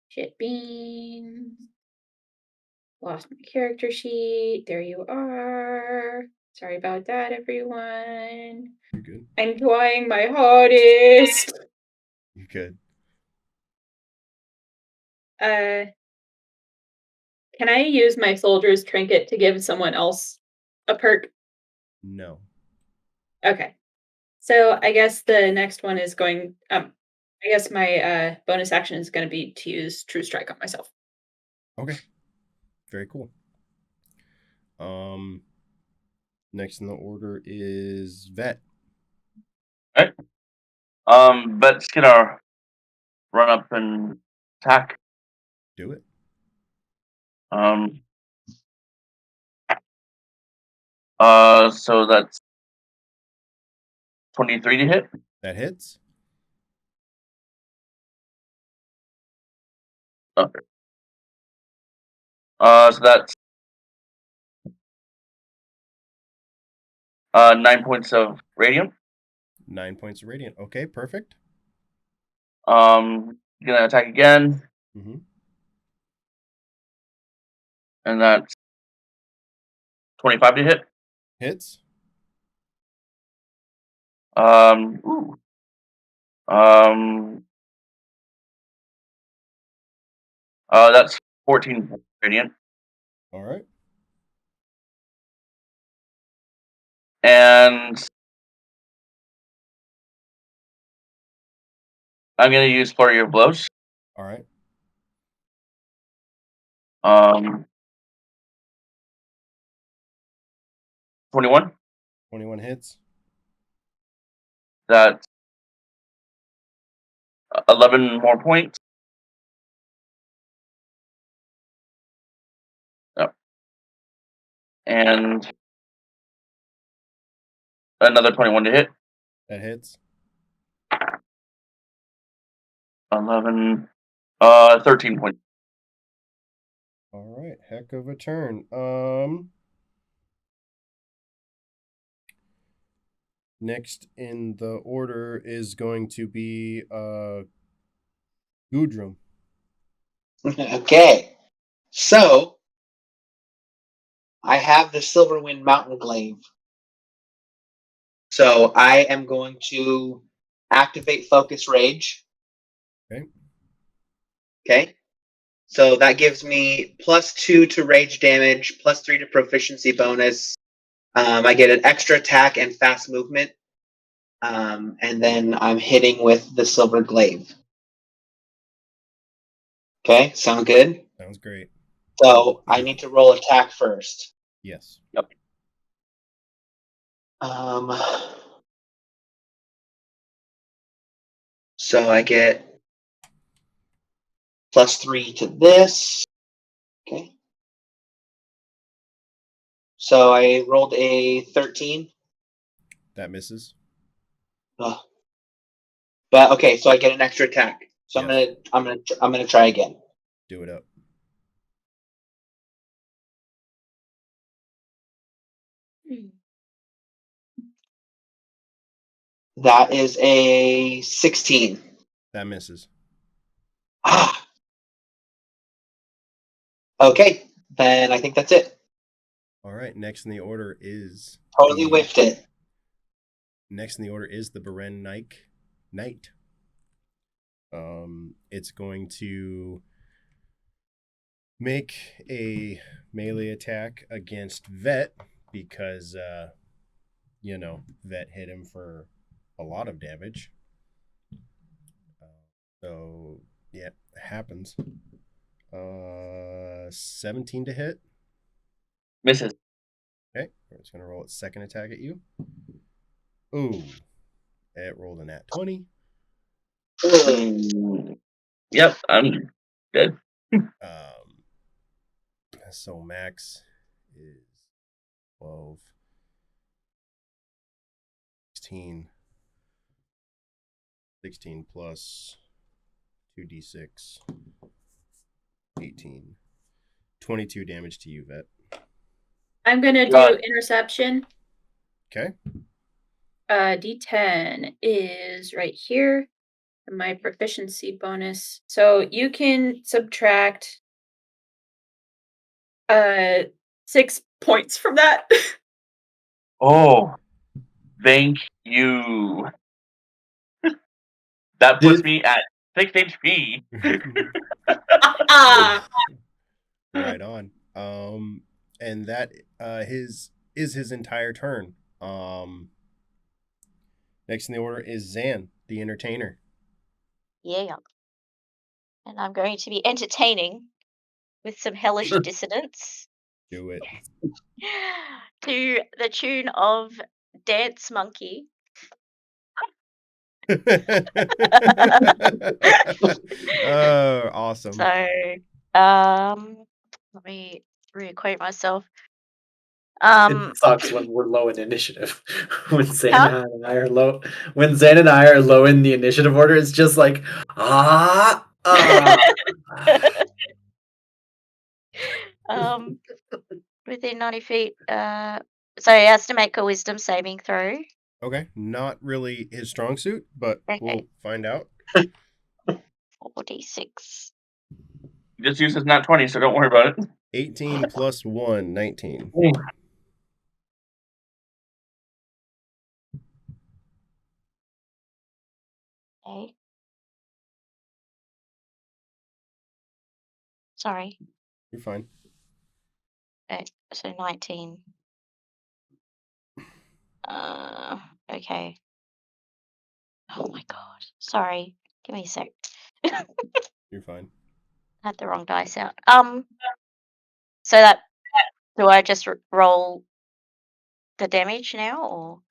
shit beans. Lost my character sheet. There you are. Sorry about that, everyone. You're good. I'm trying my hardest. You're good. Can I use my soldier's trinket to give someone else a perk? No. Okay. So I guess the next one is going. I guess my bonus action is going to be to use True Strike on myself. Okay. Very cool. Next in the order is Vet. Right. Vet's gonna run up and attack. Do it. So that's 23 to hit. That hits. Okay. So that's 9 points of radiant. 9 points of radiant. Okay, perfect. Gonna attack again, Mm-hmm. and that's 25 to hit. Hits. Ooh. That's 14 radiant, All right. and I'm gonna use flurry of blows. All right. 21. 21 hits. That's 11 more points. Yep. And another 21 to hit. That hits. 11, 13 points. All right. Heck of a turn. Next in the order is going to be Gudrun. Okay. So I have the Silverwind Mountain Glaive. So I am going to activate Focus Rage. Okay. Okay. So that gives me +2 to rage damage, +3 to proficiency bonus. I get an extra attack and fast movement. And then I'm hitting with the Silver Glaive. Okay, sound good? Sounds great. So I need to roll attack first. Yes. Yep. So I get +3 to this. Okay. So I rolled a 13. That misses. Ugh. But okay, so I get an extra attack. So Yes. I'm gonna try again. Do it up. That is a 16. That misses. Ah. Okay, then I think that's it. All right. Next in the order is Totally whiffed it. Next in the order is the Beren Knight. It's going to make a melee attack against Vet because Vet hit him for a lot of damage. So yeah, it happens. 17 to hit. Misses. Okay, we're just gonna roll its second attack at you. Ooh, it rolled a nat 20. Yep, I'm dead. So max is 12, 16 plus 2d6, 18, 22 damage to you, Vet. I'm gonna do Got interception. Okay. D10 is right here. My proficiency bonus. So you can subtract 6 points from that. Oh, thank you. That puts me at 6 HP. Right on. And that is his entire turn. Next in the order is Zan, the entertainer. Yeah. And I'm going to be entertaining with some hellish dissonance Do it. to the tune of Dance Monkey. Oh, awesome. So, let me reacquaint myself. It sucks when we're low in initiative. When Xana and I are low, when Xana and I are low in the initiative order, it's just like Within 90 feet. So he has to make a wisdom saving throw. Okay, not really his strong suit, but we'll find out. 4d6. Just use his nat 20, so don't worry about it. 18 plus 1, 19. Okay. Sorry. You're fine. So 19. Okay. Oh my god. Sorry. Give me a sec. You're fine. Had the wrong dice out. So that, do I just roll the damage now, or?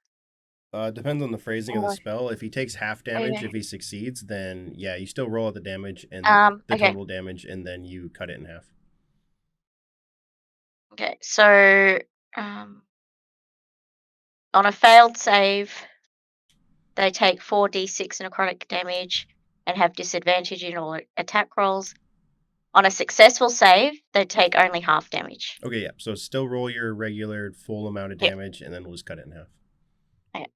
Depends on the phrasing of the spell. If he takes half damage, Okay. if he succeeds, then yeah, you still roll out the damage and the Okay. total damage, and then you cut it in half. Okay, so on a failed save, they take 4d6 necrotic damage and have disadvantage in all attack rolls. On a successful save, they take only half damage. Okay, yeah. So still roll your regular full amount of Yep. damage, and then we'll just cut it in half. Okay.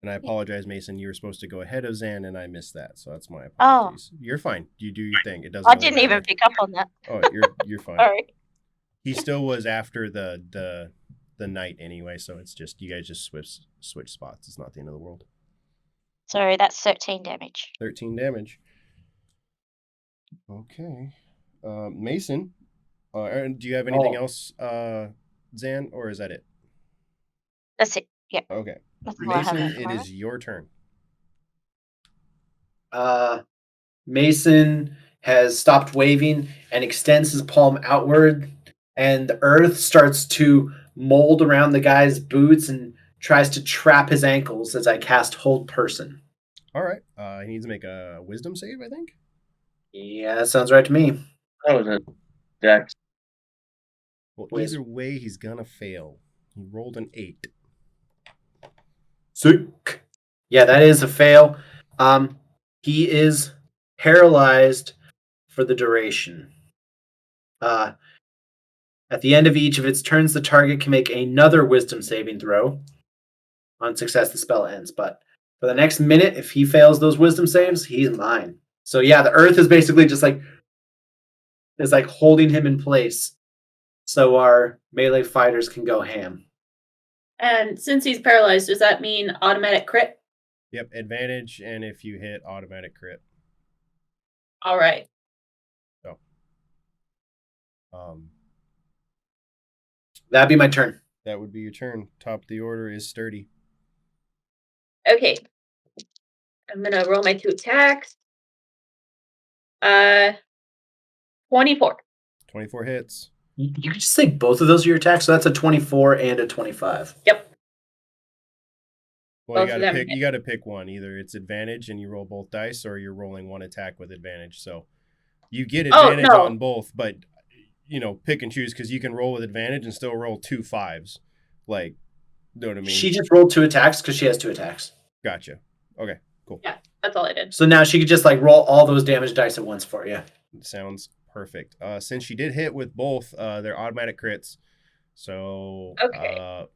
And I apologize, Mason. You were supposed to go ahead of Zan, and I missed that, so that's my apologies. You're fine. You do your thing. It doesn't. I really didn't even matter. pick up on that. Oh, you're fine. Sorry. He still was after the knight anyway, so it's just you guys just switch spots. It's not the end of the world. So that's 13 damage. 13 damage. Okay. Mason, do you have anything else, Zan, or is that it? That's it. Yeah. Okay. That's all I have Mason, at the it moment. is your turn. Mason has stopped waving and extends his palm outward, and the earth starts to mold around the guy's boots and tries to trap his ankles as I cast Hold Person. All right. He needs to make a wisdom save, I think. Yeah, that sounds right to me. That was a dex. Well, either way, he's gonna fail. He rolled an 8. Sick. Yeah, that is a fail. He is paralyzed for the duration. At the end of each of its turns, the target can make another wisdom saving throw. On success, the spell ends. But for the next minute, if he fails those wisdom saves, he's mine. So yeah, the earth is basically just like holding him in place, so our melee fighters can go ham. And since he's paralyzed, does that mean automatic crit? Yep, advantage, and if you hit, automatic crit. All right. So, that'd be my turn. That would be your turn. Top of the order is Sturdy. Okay. I'm gonna roll my 2 attacks. 24. 24 hits. You can just say both of those are your attacks, so that's a 24 and a 25. Yep. Well, you gotta pick one. Either it's advantage and you roll both dice, or you're rolling one attack with advantage. So you get advantage on both, but pick and choose, because you can roll with advantage and still roll 2 5s. Like, know what I mean? She just rolled 2 attacks because she has 2 attacks. Gotcha. Okay, cool. Yeah, that's all I did. So now she could just roll all those damage dice at once for you. Sounds perfect. Since she did hit with both, they're automatic crits. So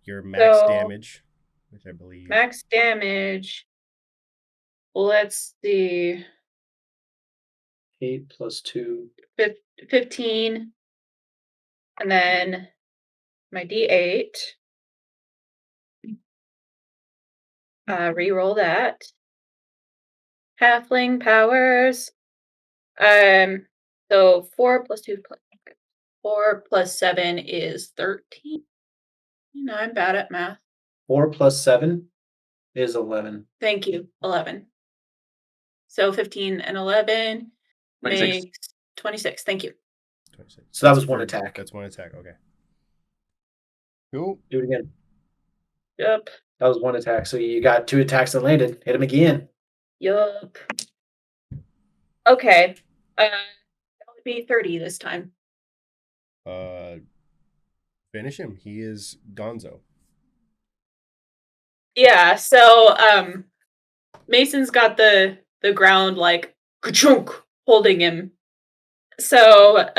your max damage, which I believe max damage. Let's see. 8 plus 2. 15. And then my D8. Reroll that. Halfling powers. So 4 plus 2 plus 4 plus 7 is 13. I'm bad at math. 4 plus 7 is 11. Thank you. 11. So 15 and 11 makes 26. Thank you. 26. So that was one attack. That's one attack. Okay. Cool. Do it again. Yup. That was one attack. So you got 2 attacks that landed. Hit him again. Yup. Okay. be 30 this time. Finish him. He is Gonzo. Yeah, so Mason's got the ground like ka-chunk holding him. So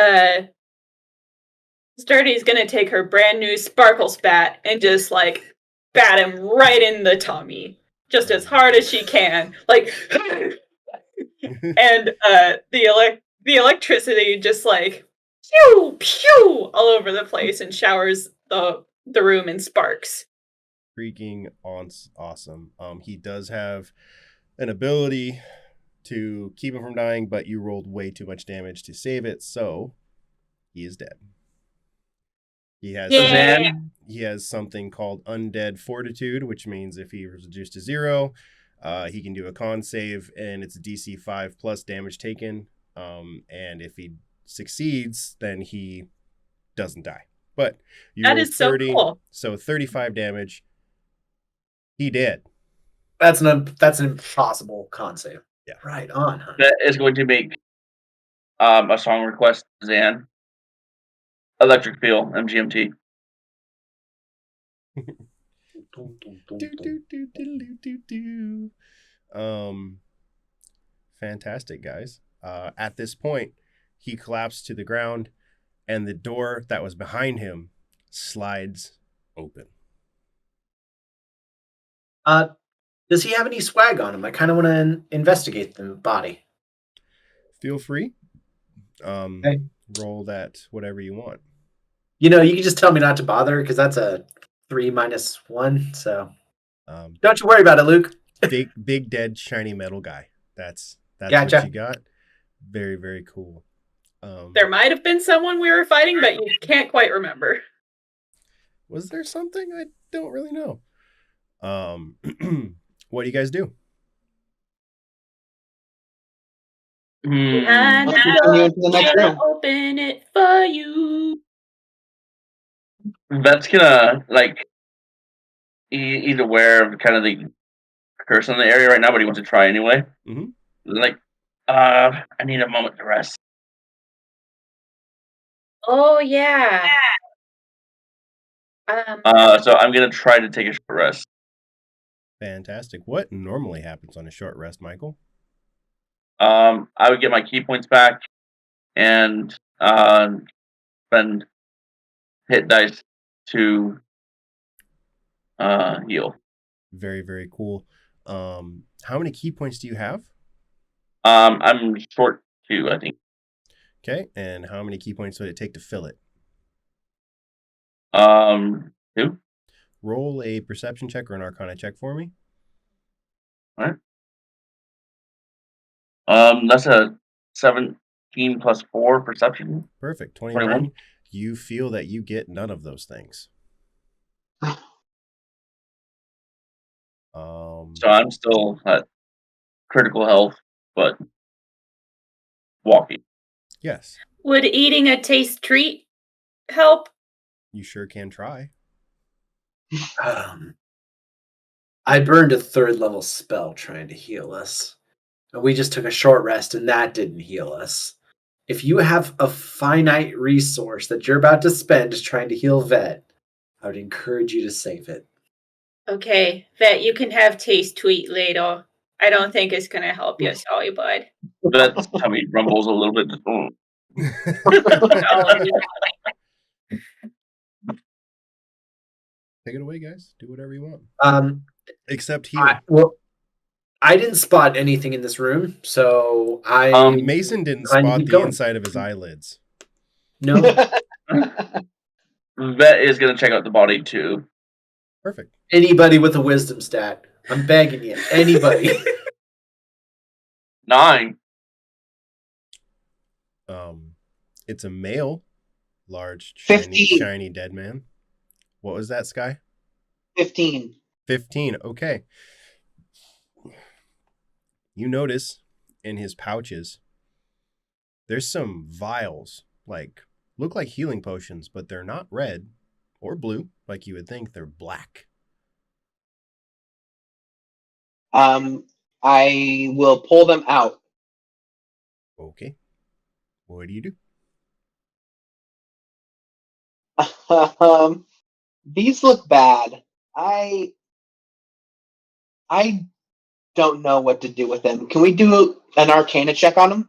Sturdy's gonna take her brand new sparkle spat and just like bat him right in the tummy. Just as hard as she can. Like and the electricity just like pew pew all over the place and showers the room in sparks. Freaking awesome. He does have an ability to keep him from dying, but you rolled way too much damage to save it, so he is dead. He has something called Undead Fortitude, which means if he was reduced to 0, he can do a con save, and it's a DC 5 plus damage taken. And if he succeeds, then he doesn't die. But you That rolled is so 30, cool. so 35 damage. He dead. That's an impossible con save. Yeah. Right on, huh? That is going to make a song request, Zan. Electric Feel, MGMT. Fantastic, guys. At this point, he collapsed to the ground, and the door that was behind him slides open. Does he have any swag on him? I kind of want to investigate the body. Feel free. Okay. Roll that whatever you want. You can just tell me not to bother because that's a 3 minus 1. So don't you worry about it, Luke. big dead shiny metal guy. That's Gotcha. what you got. Very, very cool. There might have been someone we were fighting, but you can't quite remember. Was there something? I don't really know. What do you guys do? I'm Let's continue into the next gonna room. open it for you. That's gonna he's aware of kind of the curse in the area right now, but he wants to try anyway. Mhm. Like, I need a moment to rest. Oh yeah. So I'm gonna try to take a short rest. Fantastic. What normally happens on a short rest, Michael? I would get my key points back and spend hit dice to heal. Very, very cool. How many key points do you have? I'm short 2, I think. Okay, and how many key points would it take to fill it? 2. Roll a perception check or an arcana check for me. All right. That's a 17 plus 4 perception. Perfect. 21. You feel that you get none of those things. So I'm still at critical health, but walking. Yes. Would eating a taste treat help? You sure can try. I burned a 3rd level spell trying to heal us. And we just took a short rest and that didn't heal us. If you have a finite resource that you're about to spend trying to heal Vet, I would encourage you to save it. Okay, Vet, you can have taste tweet later. I don't think it's gonna help you. Sorry, bud. That's tummy rumbles a little bit. Take it away, guys. Do whatever you want. Except heal. I didn't spot anything in this room, so Mason didn't spot the inside of his eyelids. No. Vet is gonna check out the body too. Perfect. Anybody with a wisdom stat. I'm begging you. Anybody. 9. It's a male, large, 15. shiny dead man. What was that, Sky? 15. 15. Okay. You notice in his pouches, there's some vials, look like healing potions, but they're not red or blue like you would think. They're black. I will pull them out. Okay. What do you do? These look bad. I don't know what to do with them. Can we do an Arcana check on them?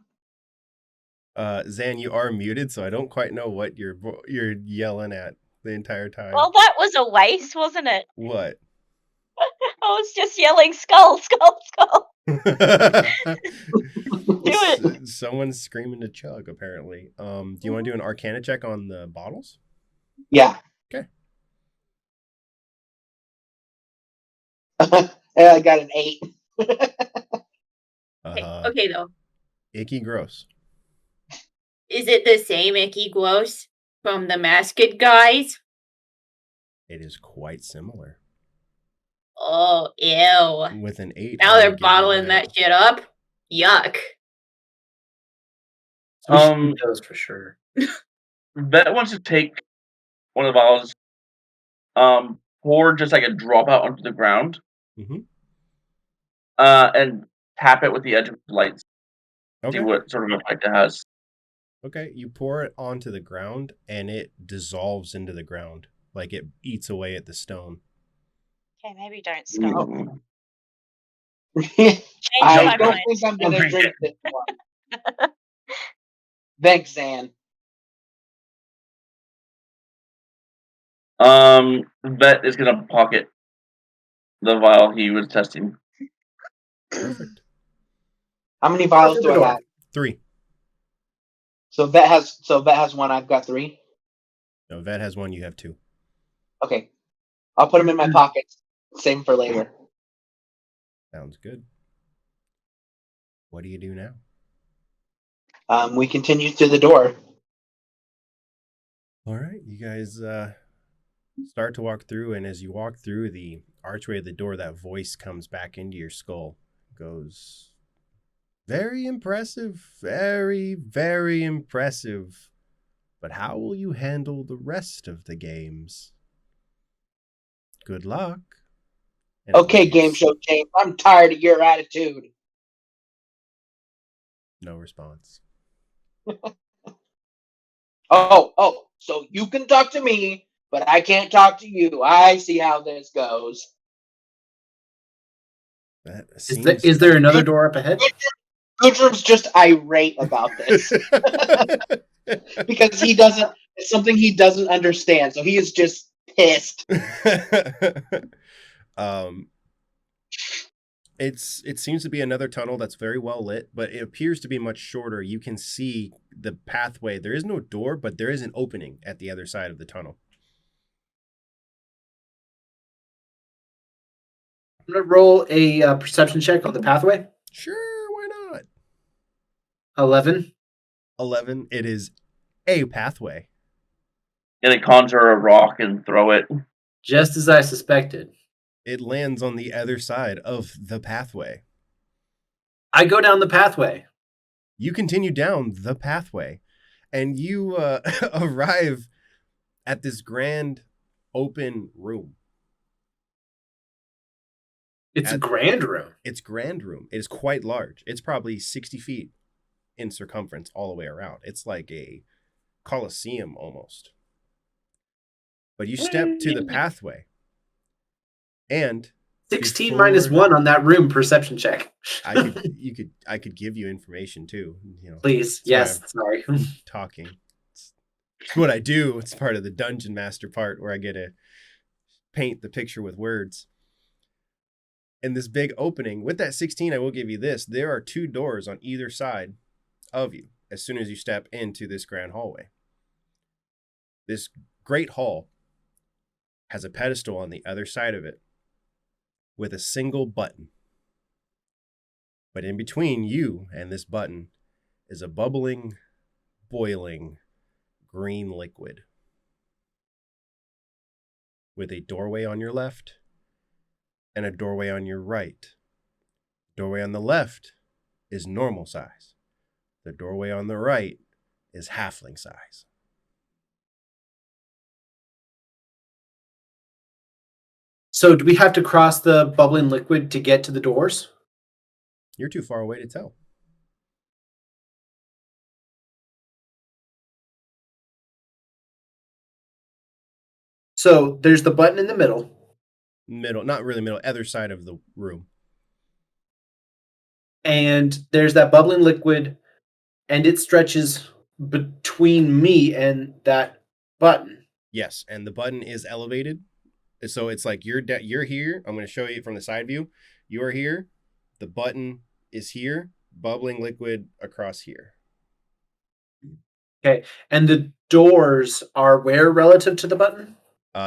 Zan, you are muted, so I don't quite know what you're yelling at the entire time. Well, that was a waste, wasn't it? What? I was just yelling skull, skull, skull. it. Someone's screaming to Chug, apparently. Do you want to do an Arcana check on the bottles? Yeah. Okay. I got an 8. Okay, though. Icky gross. Is it the same icky gross from the masked guys? It is quite similar. Oh, ew. With an 8. Now they're bottling that shit up. Yuck. Those for sure. Vet wants to take one of the bottles, pour just like a drop out onto the ground, Mm-hmm. And tap it with the edge of the lights. Okay. See what sort of effect it has. Okay, you pour it onto the ground, and it dissolves into the ground. Like it eats away at the stone. Okay, maybe don't skull. Mm. Change I my don't mind. think I'm going to drink this one. Thanks, Zan. Vet is gonna pocket the vial he was testing. Perfect. How many vials do I have? 3. So Vet has 1. I've got 3. No, Vet has 1. You have 2. Okay, I'll put them in my pockets. Same for later. Sounds good. What do you do now? We continue through the door. All right, you guys start to walk through, and as you walk through the archway of the door, that voice comes back into your skull. Goes, very impressive, very, very impressive. But how will you handle the rest of the games? Good luck. And Okay, Game Show James, I'm tired of your attitude. No response. Oh, so you can talk to me, but I can't talk to you. I see how this goes. That Is there another door up ahead? Goodrum's just irate about this because it's something he doesn't understand, so he is just pissed. It seems to be another tunnel that's very well lit, but it appears to be much shorter. You can see the pathway. There is no door, but there is an opening at the other side of the tunnel. I'm going to roll a perception check on the pathway. Sure, why not? 11. 11. It is a pathway. Gonna conjure a rock and throw it. Just as I suspected. It lands on the other side of the pathway. I go down the pathway. You continue down the pathway, and you arrive at this grand open room. It's a grand room. It's grand room. It is quite large. It's probably 60 feet in circumference all the way around. It's like a coliseum almost. But you step to the pathway, and 16 minus 1 on that room perception check. I could give you information too. You know, please. Yes. Sorry. Talking. It's what I do. It's part of the dungeon master part where I get to paint the picture with words. In this big opening, with that 16, I will give you this. There are 2 doors on either side of you as soon as you step into this grand hallway. This great hall has a pedestal on the other side of it with a single button. But in between you and this button is a bubbling, boiling green liquid with a doorway on your left and a doorway on your right. Doorway on the left is normal size. The doorway on the right is halfling size. So do we have to cross the bubbling liquid to get to the doors? You're too far away to tell. So there's the button in the middle. Middle, not really middle, other side of the room. And there's that bubbling liquid, and it stretches between me and that button. Yes, and the button is elevated. So it's like you're here. I'm going to show you from the side view. You are here. The button is here. Bubbling liquid across here. Okay. And the doors are where relative to the button?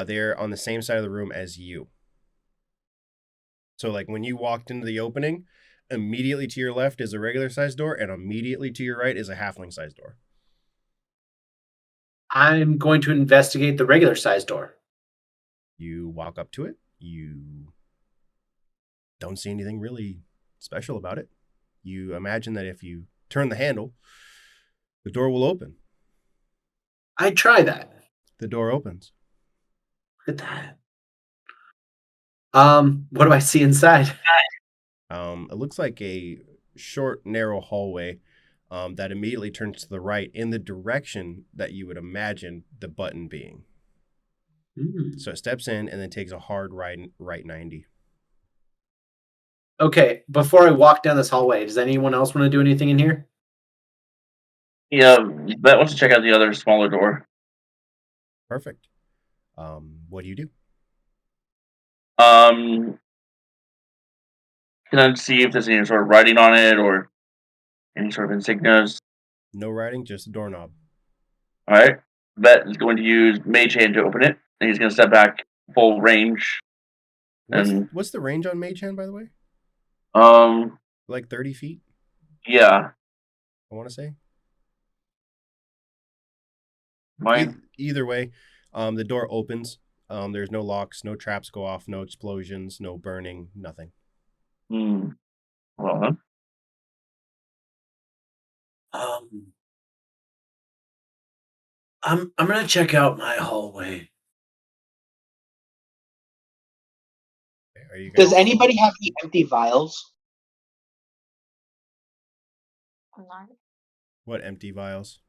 They're on the same side of the room as you. So like when you walked into the opening, immediately to your left is a regular size door, and immediately to your right is a halfling size door. I'm going to investigate the regular size door. You walk up to it. You don't see anything really special about it. You imagine that if you turn the handle, the door will open. I try that. The door opens. Look at that. What do I see inside? It looks like a short, narrow hallway that immediately turns to the right in the direction that you would imagine the button being. So it steps in and then takes a hard right 90. Okay, before I walk down this hallway, does anyone else want to do anything in here? Yeah, Vet wants to check out the other smaller door. Perfect. What do you do? Can I see if there's any sort of writing on it or any sort of insignias? No writing, just a doorknob. All right. Vet is going to use Mage Hand to open it, and he's going to step back full range. What's the range on Mage Hand, by the way? Like 30 feet, Yeah. I want to say. Mine. Either way, the door opens. There's no locks, no traps go off, no explosions, no burning, nothing. Well then. I'm gonna check out my hallway. Are you guys... Does anybody have any empty vials? What empty vials?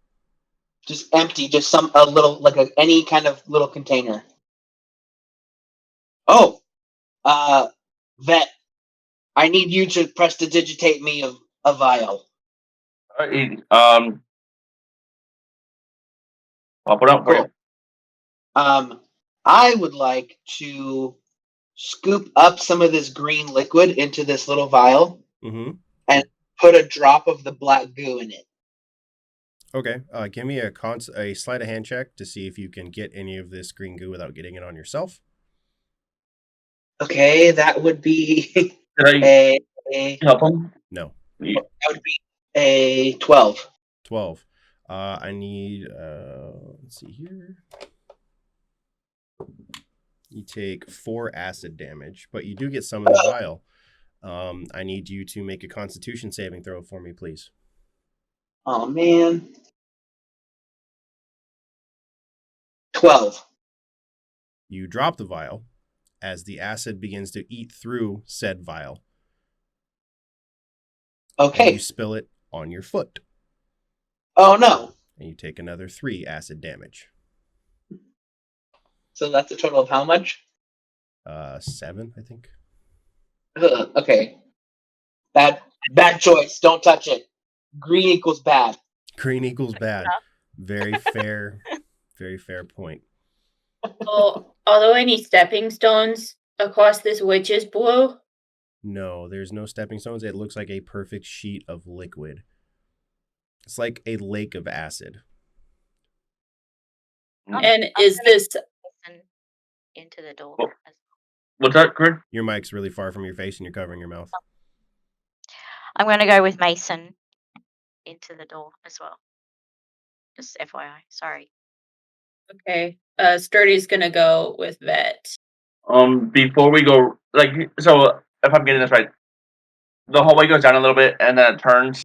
Just empty, just a little, like any kind of little container. Oh, Vet, I need you to prestidigitate me a vial. All right. I'll put it out for you. I would like to scoop up some of this green liquid into this little vial and put a drop of the black goo in it. Okay. Give me a sleight of hand check to see if you can get any of this green goo without getting it on yourself. Okay, that would be Did I help him? No. That would be a 12. 12. I need, let's see here. You take 4 acid damage, but you do get some in the vial. I need you to make a Constitution saving throw for me, please. Oh, man. 12. You drop the vial as the acid begins to eat through said vial. Okay. And you spill it on your foot. Oh, no. And you take another 3 acid damage. So that's a total of how much? 7, I think. Okay. Bad choice. Don't touch it. Green equals bad. Green equals bad. Very fair. Very fair point. Oh, are there any stepping stones across this witch's brew? No, there's no stepping stones. It looks like a perfect sheet of liquid. It's like a lake of acid. And is this into the door? What's that, Corinne? Your mic's really far from your face and you're covering your mouth. I'm going to go with Mason into the door as well. Just FYI. Sorry. okay? Sturdy's gonna go with Vet. Before we go, so if I'm getting this right, the hallway goes down a little bit and then it turns.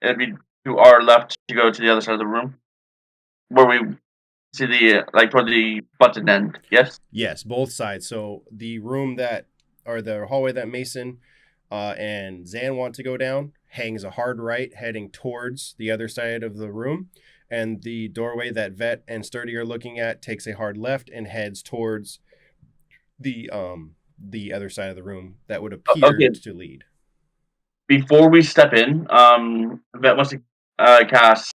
It'd be to our left to go to the other side of the room, where we see the toward the button end. Yes. Yes, both sides. So the room the hallway that Mason and Zan want to go down hangs a hard right heading towards the other side of the room, And the doorway that Vet and Sturdy are looking at takes a hard left and heads towards the other side of the room that would appear Okay. to lead. Before we step in, Vet wants to cast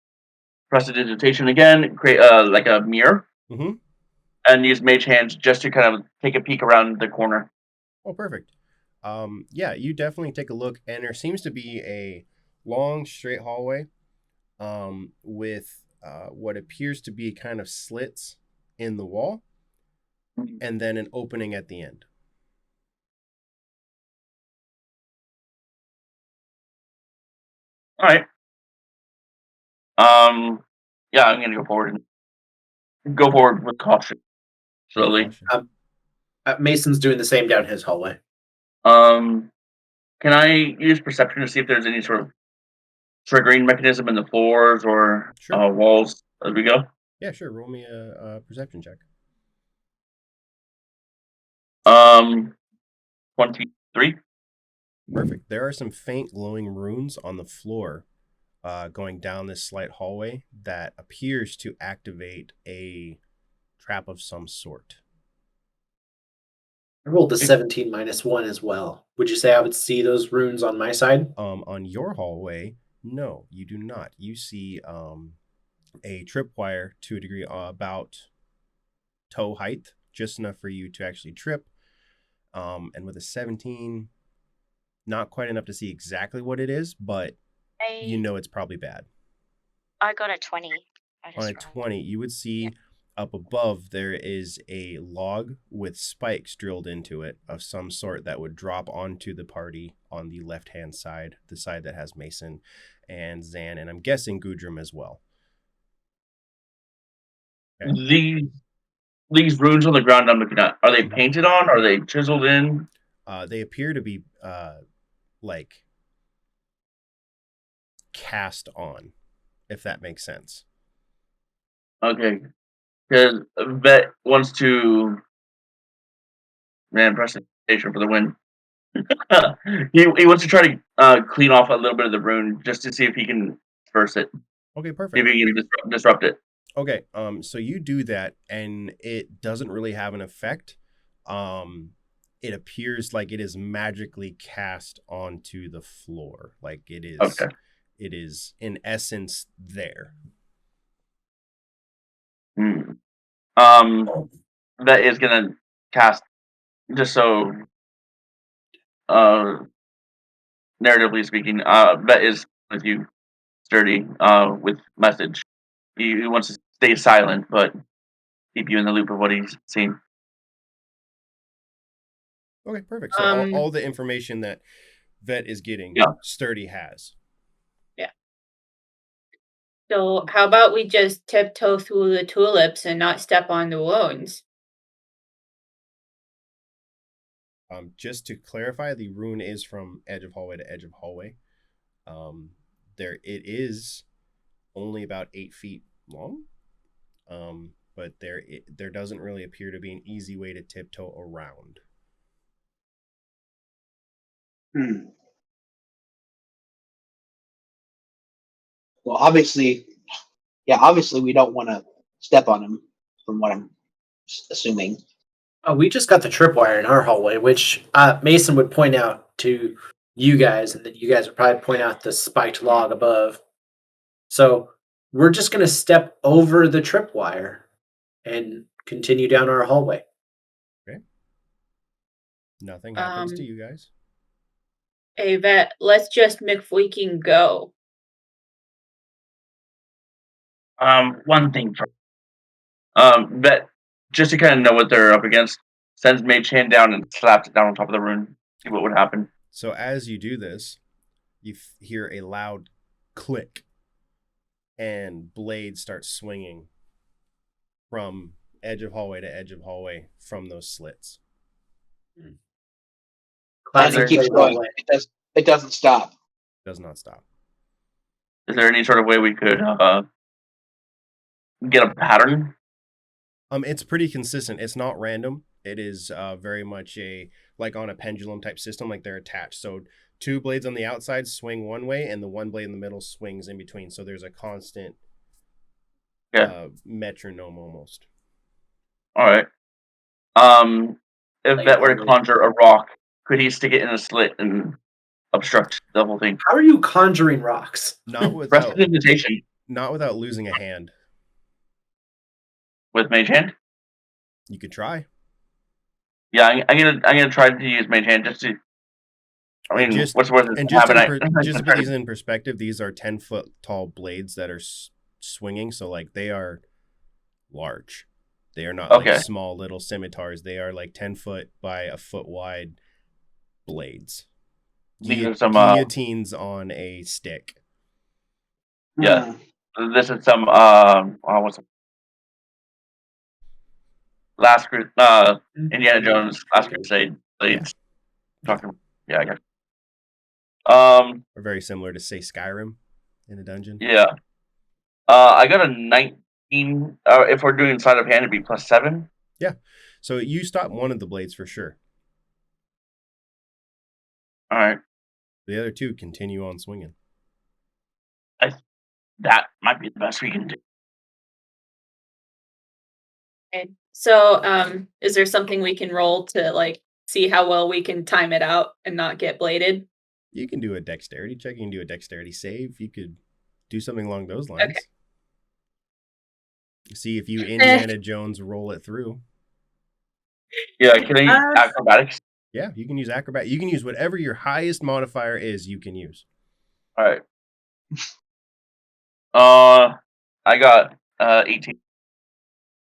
Prestidigitation again, create like a mirror, Mm-hmm. and use Mage Hand just to kind of take a peek around the corner. Oh, perfect. Yeah, you definitely take a look, and there seems to be a long, straight hallway with what appears to be kind of slits in the wall, and then an opening at the end. All right. Yeah, I'm gonna go forward with caution, slowly. Caution. Mason's doing the same down his hallway. Can I use perception to see if there's any sort of triggering mechanism in the floors or Sure. walls as we go? Yeah, sure. Roll me a perception check. 23. Perfect. There are some faint glowing runes on the floor going down this slight hallway that appears to activate a trap of some sort. I rolled the 17 minus 1 as well. Would you say I would see those runes on my side? On your hallway, no, you do not. You see a tripwire to a degree about toe height, just enough for you to actually trip. And with a 17, not quite enough to see exactly what it is, but you know it's probably bad. I got a 20. On a 20, you would see up above there is a log with spikes drilled into it of some sort that would drop onto the party on the left-hand side, the side that has Mason and Zan, and I'm guessing Gudrum as well. Okay. These runes on the ground I'm looking at, are they painted on? Are they chiseled in? They appear to be like cast on, if that makes sense. Okay. Because Vet wants to presentation for the win. he wants to try to clean off a little bit of the rune just to see if he can disperse it. Okay, perfect. See if he can disrupt it. Okay, so you do that, and it doesn't really have an effect. It appears like it is magically cast onto the floor, like it is. Okay. It is in essence there. That is gonna cast just so. Narratively speaking, that is with you, Sturdy. With message, he wants to stay silent, but keep you in the loop of what he's seen. Okay, perfect. So all the information that Vet is getting, Sturdy has. Yeah. So how about we just tiptoe through the tulips and not step on the wounds? Just to clarify, the rune is from edge of hallway to edge of hallway. It is only about 8 feet long, but there doesn't really appear to be an easy way to tiptoe around. Well, obviously we don't want to step on him, from what I'm assuming. Oh, we just got the tripwire in our hallway, which Mason would point out to you guys, and then you guys would probably point out the spiked log above. So we're just going to step over the tripwire and continue down our hallway. Okay. Nothing happens to you guys. Hey, Vet, let's just McFreaking go. One thing for Vet, just to kind of know what they're up against, sends Mage Hand down and slaps it down on top of the rune. See what would happen. So as you do this, you hear a loud click, and blades start swinging from edge of hallway to edge of hallway from those slits. And it keeps going. It doesn't stop. Does not stop. Is there any sort of way we could get a pattern? It's pretty consistent. It's not random. It is very much like on a pendulum type system, like they're attached. So 2 blades on the outside swing one way, and the one blade in the middle swings in between. So there's a constant metronome almost. All right. If Like that were to probably. conjure a rock, could he stick it in a slit and obstruct the whole thing? How are you conjuring rocks? Not without Prestidigitation losing a hand. with Mage Hand. You could try. Yeah, I'm gonna try to use Mage Hand just to. I mean, just, what's worth and having? Just to put these in perspective, these are 10-foot tall blades that are swinging, so like they are large. They are not like small little scimitars. They are like 10 foot by a foot wide blades. Guillotines on a stick. Yeah, this is some what's it? Indiana Jones Last Crusade blades. Yeah. Yeah, I got. Or very similar to say Skyrim in a dungeon. Yeah. I got a 19. If we're doing sleight of hand, it'd be +7. Yeah. So you stop one of the blades for sure. All right. The other two continue on swinging. That might be the best we can do. Okay. So, is there something we can roll to like see how well we can time it out and not get bladed? You can do a dexterity check. You can do a dexterity save. You could do something along those lines. Okay. See if you Indiana Jones roll it through. Yeah, can I use acrobatics? Yeah, you can use acrobat. You can use whatever your highest modifier is. You can use. All right. I got 18.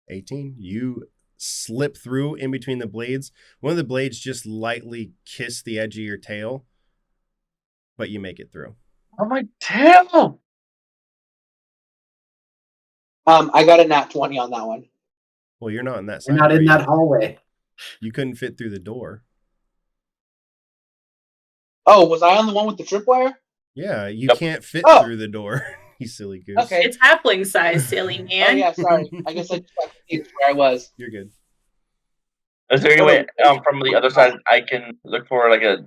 18. You slip through in between the blades. One of the blades just lightly kiss the edge of your tail, but you make it through. Oh, my tail! I got a nat 20 on that one. Well, you're not in that side. You're not in that hallway. You couldn't fit through the door. Oh, was I on the one with the tripwire? Yeah, you can't fit through the door. You silly goose. Okay. It's halfling size, silly man. Oh yeah, sorry. I guess I just got confused where I was. You're good. Is there any way from the other side I can look for like a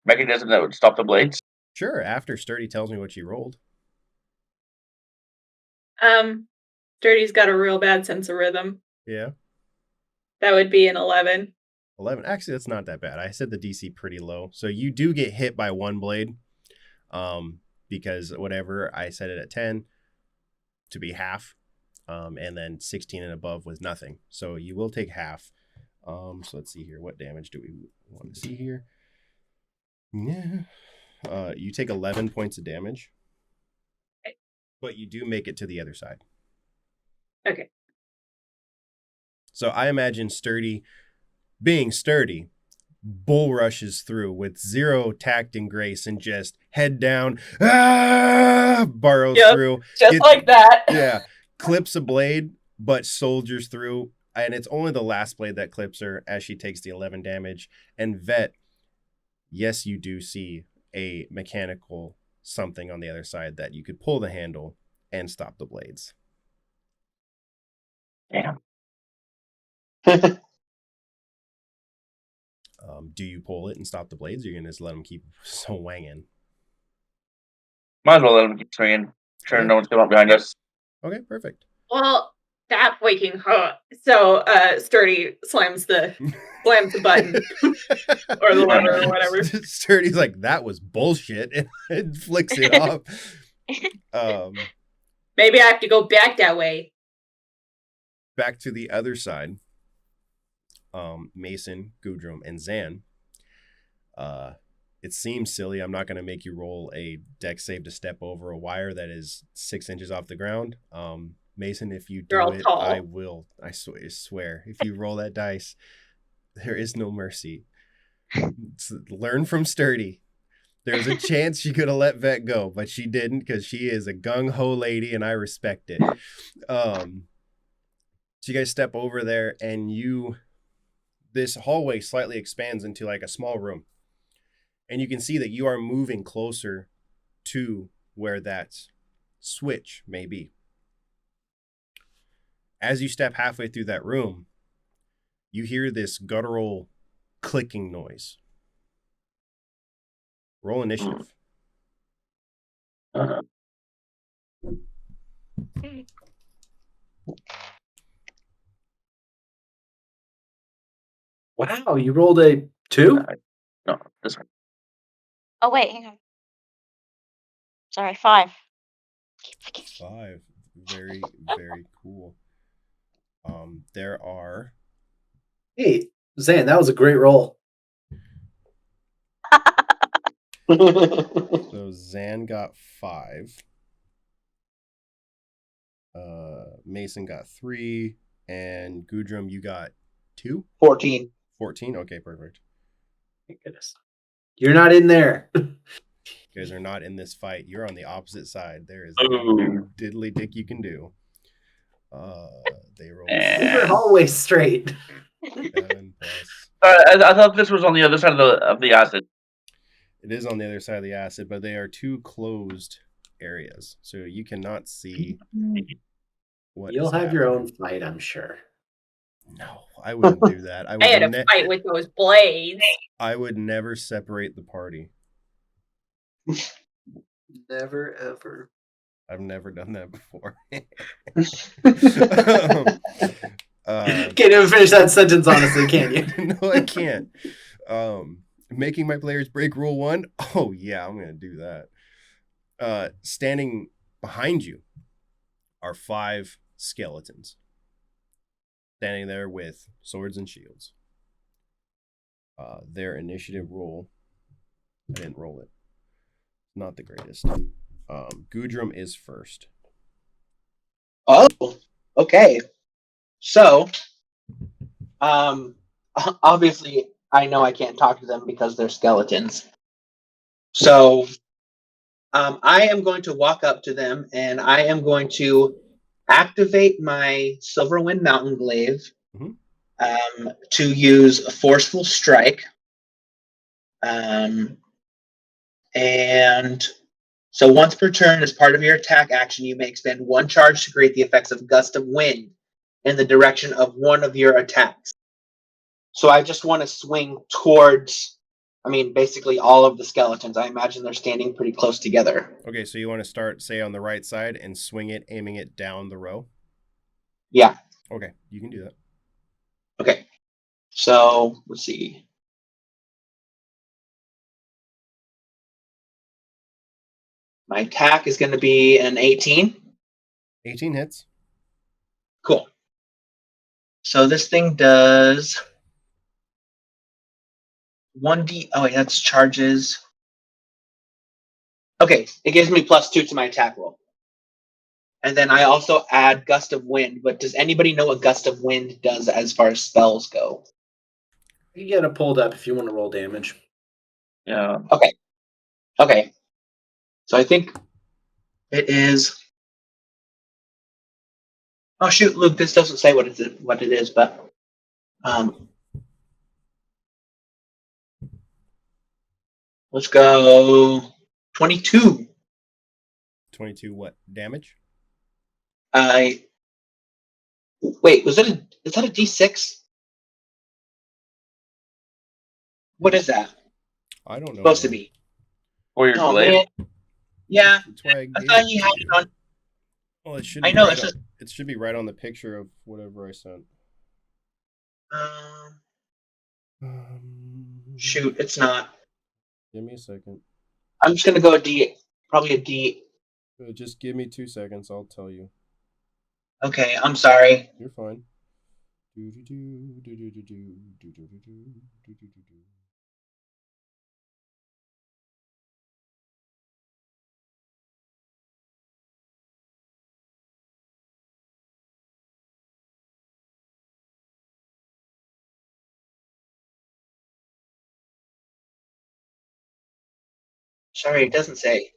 mechanism that would stop the blades? Sure. After Sturdy tells me what you rolled. Sturdy's got a real bad sense of rhythm. Yeah. That would be an 11. 11. Actually, that's not that bad. I said the DC pretty low. So you do get hit by one blade. Because whatever, I set it at 10 to be half. And then 16 and above was nothing. So you will take half. So let's see here. What damage do we want to see here? Yeah. You take 11 points of damage. Okay. But you do make it to the other side. Okay. So I imagine Sturdy, being sturdy, bull rushes through with zero tact and grace and just head down, burrows through. Like that. Yeah. Clips a blade, but soldiers through. And it's only the last blade that clips her as she takes the 11 damage. And Vet, yes, you do see a mechanical something on the other side that you could pull the handle and stop the blades. Damn. Do you pull it and stop the blades, or are you going to just let them keep swinging? Might as well let them keep swinging. Sure, no one's coming up behind us. Okay, perfect. Well, that freaking hurt. So Sturdy slams the button or the lever or whatever. Sturdy's like, that was bullshit, and flicks it off. Maybe I have to go back that way. Back to the other side. Mason, Gudrum, and Zan. It seems silly. I'm not going to make you roll a dex save to step over a wire that is 6 inches off the ground. Mason, if you do it, tall. I will. I swear. If you roll that dice, there is no mercy. Learn from Sturdy. There's a chance she could have let Vet go, but she didn't because she is a gung-ho lady, and I respect it. So you guys step over there, and this hallway slightly expands into like a small room. And you can see that you are moving closer to where that switch may be. As you step halfway through that room, you hear this guttural clicking noise. Roll initiative. Wow, you rolled a 2? No, this one. Oh wait, hang on. Sorry, 5. Keep forgetting. 5. Very, very cool. There are Hey, Zan, that was a great roll. so Zan got 5. Mason got 3, and Gudrum, you got 2? 14. 14? Okay, perfect. Thank goodness. You're not in there. You guys are not in this fight. You're on the opposite side. There is Ooh. no diddly dick you can do. They rolled Keep your hallway straight. 7 plus. I thought this was on the other side of the acid. It is on the other side of the acid, but they are 2 closed areas, so you cannot see what You'll is have your own happening. fight, I'm sure. No, I wouldn't do that. I had a fight with those blades. I would never separate the party. Never ever. I've never done that before. Can't even finish that sentence, honestly, can you? No, I can't. Making my players break rule 1. Oh yeah, I'm gonna do that. Standing behind you are 5 skeletons. Standing there with swords and shields. Their initiative roll. I didn't roll it. Not the greatest. Gudrum is first. Oh, okay. So, obviously, I know I can't talk to them because they're skeletons. So, I am going to walk up to them and I am going to activate my Silverwind Mountain Glaive to use a Forceful Strike. And so once per turn, as part of your attack action, you may expend 1 charge to create the effects of Gust of Wind in the direction of one of your attacks. So I just want to swing towards, basically all of the skeletons. I imagine they're standing pretty close together. Okay, so you want to start, say, on the right side and swing it, aiming it down the row? Yeah. Okay, you can do that. Okay. So, let's see. My attack is going to be an 18. 18 hits. Cool. So this thing does 1d. Oh, wait, that's charges. Okay, it gives me +2 to my attack roll. And then I also add Gust of Wind. But does anybody know what Gust of Wind does as far as spells go? You get it pulled up if you want to roll damage. Yeah. Okay. So I think it is. Oh shoot, Luke! This doesn't say what it is, but let's go 22. 22 what? Damage? Wait, is that a D6? What is that I don't know. supposed to be? Or your Oh glaive. man, yeah. That's why I gave thought it he to had you. it on. Well, it should I be know, right it's on, just- it should be right on the picture of whatever I sent. Shoot, it's not. Give me a second. I'm just gonna go a D. Probably a D. Just give me 2 seconds. I'll tell you. Okay, I'm sorry. You're fine. Sorry, it doesn't say.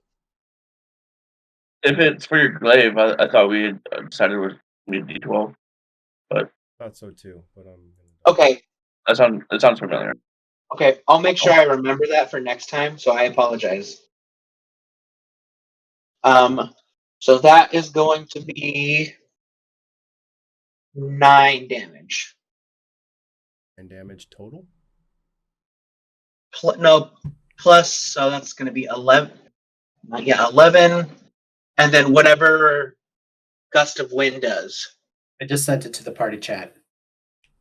If it's for your glaive, I thought we had decided it was D12. Thought so too, but I'm Okay, That sounds familiar. okay. I'll make sure I remember that for next time. So I apologize. So that is going to be 9 damage. And damage total? Plus, so that's going to be 11. Yeah, 11. And then whatever Gust of Wind does. I just sent it to the party chat.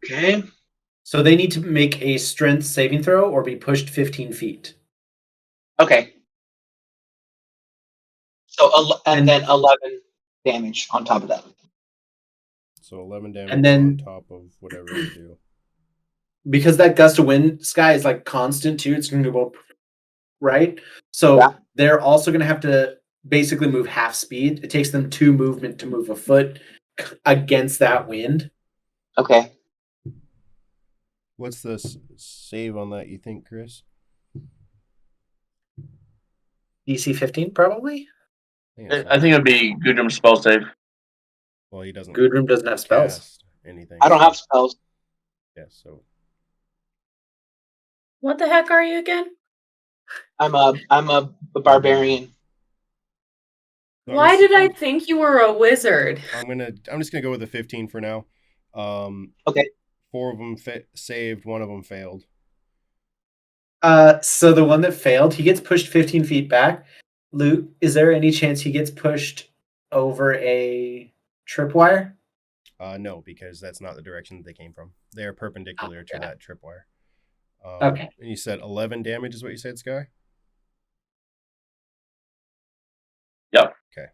Okay. So they need to make a strength saving throw or be pushed 15 feet. Okay. So And- then 11 damage on top of that. So 11 damage And then- on top of whatever they do. Because that gust of wind, Sky, is like constant too. It's going to go right. So Yeah. they're also going to have to basically move half speed. It takes them 2 movement to move a foot against that wind. Okay. What's the save on that, you think, Chris? DC 15, probably. I think it'd be Gudrun's spell save. Well, he doesn't Gudrun doesn't have spells. cast anything. I don't so- have spells. Yeah, so What the heck are you again? I'm a barbarian. I'm Why just- did I think you were a wizard? I'm just gonna go with a 15 for now. Okay. 4 of them saved, 1 of them failed. So the one that failed, he gets pushed 15 feet back. Luke, is there any chance he gets pushed over a tripwire? No, because that's not the direction that they came from. They are perpendicular to that tripwire. Okay. And you said 11 damage is what you said, Sky? Yep. Okay.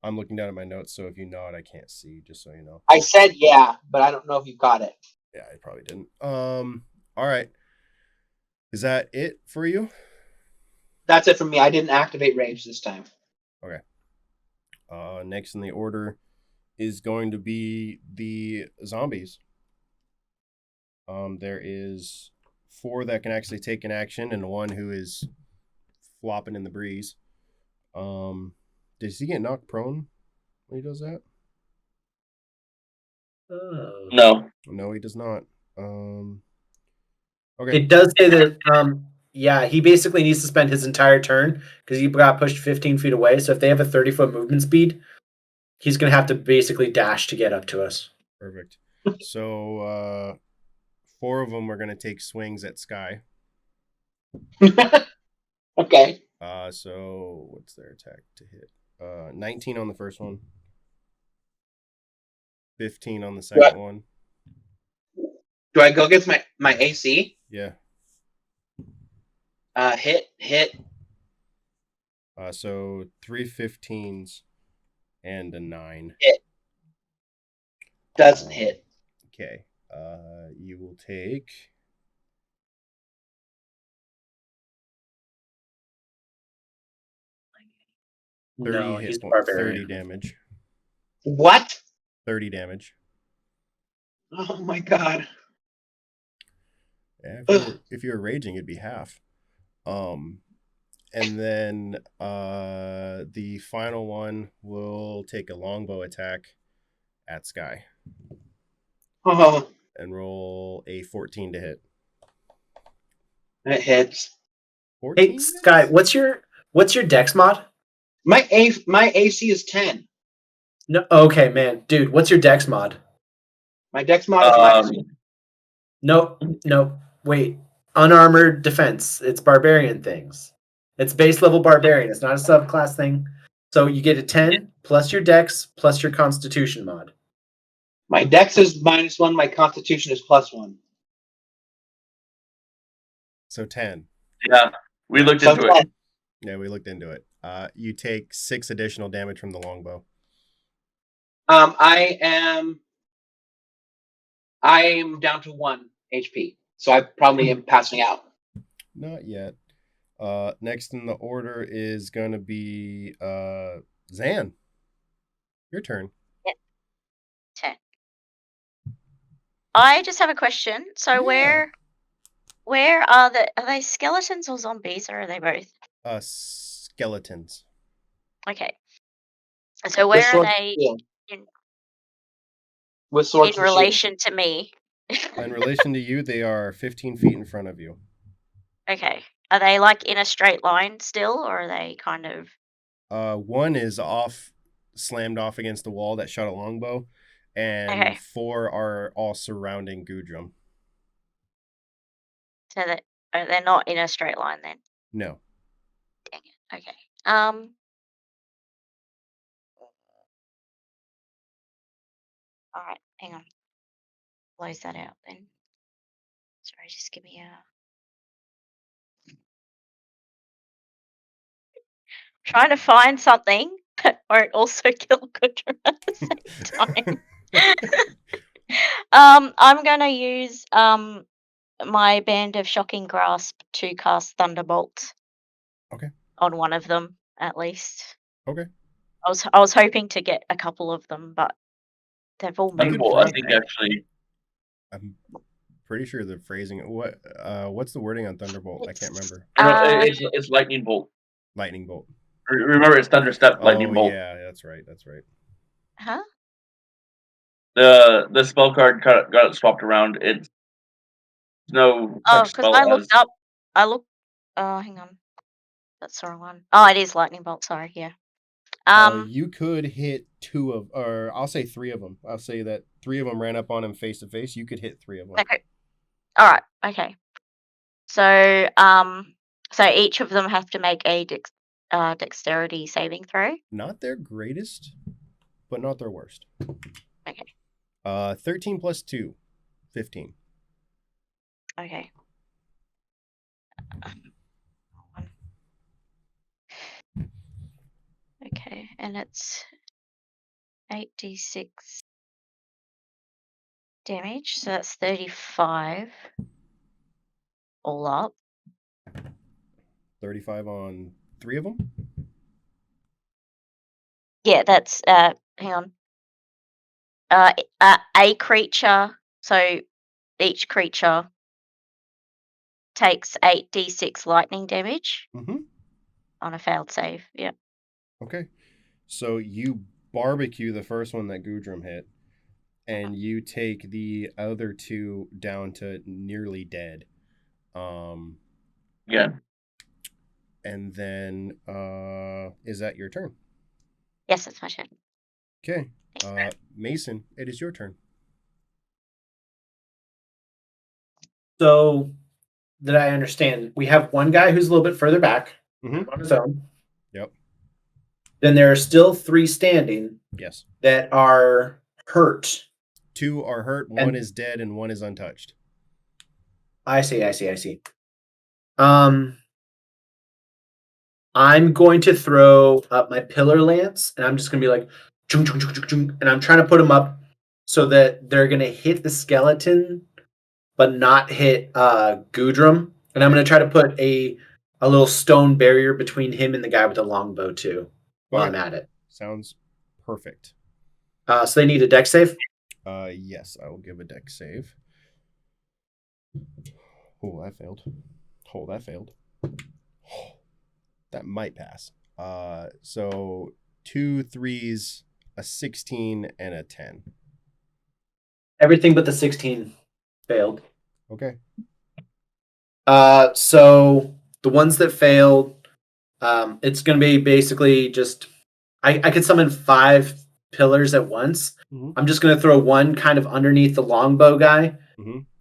I'm looking down at my notes, so if you nod, I can't see, just so you know. I said yeah, but I don't know if you got it. Yeah, I probably didn't. All right. Is that it for you? That's it for me. I didn't activate rage this time. Okay. Next in the order is going to be the zombies. There is 4 that can actually take an action and 1 who is flopping in the breeze. Does he get knocked prone when he does that? No. No, he does not. Okay. It does say that, yeah, he basically needs to spend his entire turn because he got pushed 15 feet away. So if they have a 30-foot movement speed, he's going to have to basically dash to get up to us. Perfect. So 4 of them are going to take swings at Sky. Okay. So what's their attack to hit? 19 on the first one. 15 on the second one. Do I go against my AC? Yeah. Hit. So 3 15s and a 9. Doesn't hit. Okay. You will take No, 30 he's hit a points, barbarian. 30 damage. What? 30 damage. Oh my god. Yeah, if you were raging, it'd be half. And then the final one will take a longbow attack at Sky Oh, and roll a 14 to hit. it hits. 14? Hey, Sky, what's your dex mod? My AC is 10. No, okay, man, dude, what's your dex mod? My dex mod is minus. No, wait. Unarmored defense. It's barbarian things. It's base level barbarian. It's not a subclass thing. So you get a 10 plus your dex plus your constitution mod. My dex is -1. My constitution is +1. So 10. Yeah. We looked So into it. 10. Yeah, we looked into it. You take 6 additional damage from the longbow. I am down to 1 HP. So I probably am passing out. Not yet. Next in the order is going to be Zan. Your turn. 10. I just have a question. So Yeah. where are they skeletons or zombies, or are they both? Skeletons. Okay. So where are sword they shield. in, With swords in and shield. relation to me? In relation to you, they are 15 feet in front of you. Okay. Are they like in a straight line still, or are they kind of? One is slammed off against the wall that shot a longbow, and Okay. 4 are all surrounding Gudrun. So that they're not in a straight line then. No. Dang it. Okay. All right, hang on. Close that out then. Sorry, just give me a. Trying to find something that won't also kill Goodra at the same time. I'm gonna use my Band of Shocking Grasp to cast Thunderbolt. Okay. On one of them, at least. Okay. I was hoping to get a couple of them, but they've all moved. Thunderbolt, I think actually. I'm pretty sure the phrasing. What's the wording on Thunderbolt? I can't remember. It's Lightning Bolt. Lightning Bolt. Remember, it's Thunderstep, Lightning Bolt. Yeah, that's right. That's right. Huh? The spell card got swapped around. It's no Oh, such because spell I as. looked up. Hang on. That's the wrong one. Oh, it is Lightning Bolt. Sorry. Yeah. You could hit or I'll say 3 of them. I'll say that 3 of them ran up on him face to face. You could hit 3 of them. Okay. All right. Okay. So, so each of them have to make a dexterity saving throw. Not their greatest, but not their worst. Okay. 13 plus 2, 15. Okay. Okay, and it's 8d6 damage, so that's 35 all up. 35 on 3 of them? Yeah, that's hang on. A creature, so each creature takes 8d6 lightning damage on a failed save. Yeah. Okay. So you barbecue the first one that Gudrum hit, and you take the other 2 down to nearly dead. Yeah. And then is that your turn? Yes, that's my turn. Okay. Mason, it is your turn. So, that I understand, we have one guy who's a little bit further back Mhm. on his own. Yep. Then there are still 3 standing Yes. that are hurt. 2 are hurt, 1 is dead, and 1 is untouched. I see. I'm going to throw up my pillar lance, and I'm just going to be like, chung, chung, chung, chung, chung, and I'm trying to put them up so that they're going to hit the skeleton, but not hit Gudrum. And I'm going to try to put a little stone barrier between him and the guy with the longbow too, while I'm at it. Sounds perfect. So they need a dex save? Yes, I will give a dex save. Oh, that failed. That might pass. So 2 3s, a 16, and a 10. Everything but the 16 failed. Okay. So the ones that failed, it's going to be basically just I could summon 5 pillars at once. I'm just going to throw one kind of underneath the longbow guy,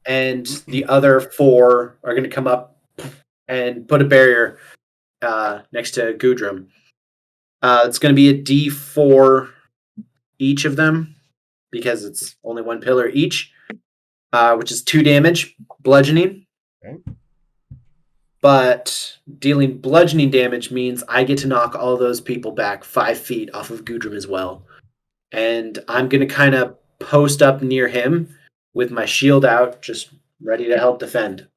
and the other 4 are going to come up and put a barrier next to Gudrum. It's going to be a D4 each of them because it's only 1 pillar each, which is 2 damage, bludgeoning. Okay. But dealing bludgeoning damage means I get to knock all those people back 5 feet off of Gudrum as well. And I'm going to kind of post up near him with my shield out, just ready to help defend.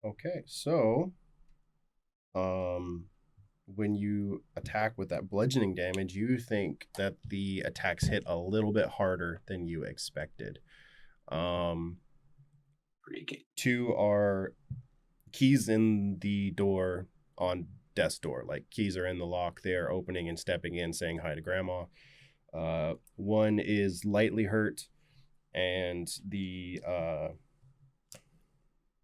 Okay, so when you attack with that bludgeoning damage, you think that the attacks hit a little bit harder than you expected. 2 are keys in the door on death's door. Like, keys are in the lock. They are opening and stepping in, saying hi to grandma. 1 is lightly hurt, and the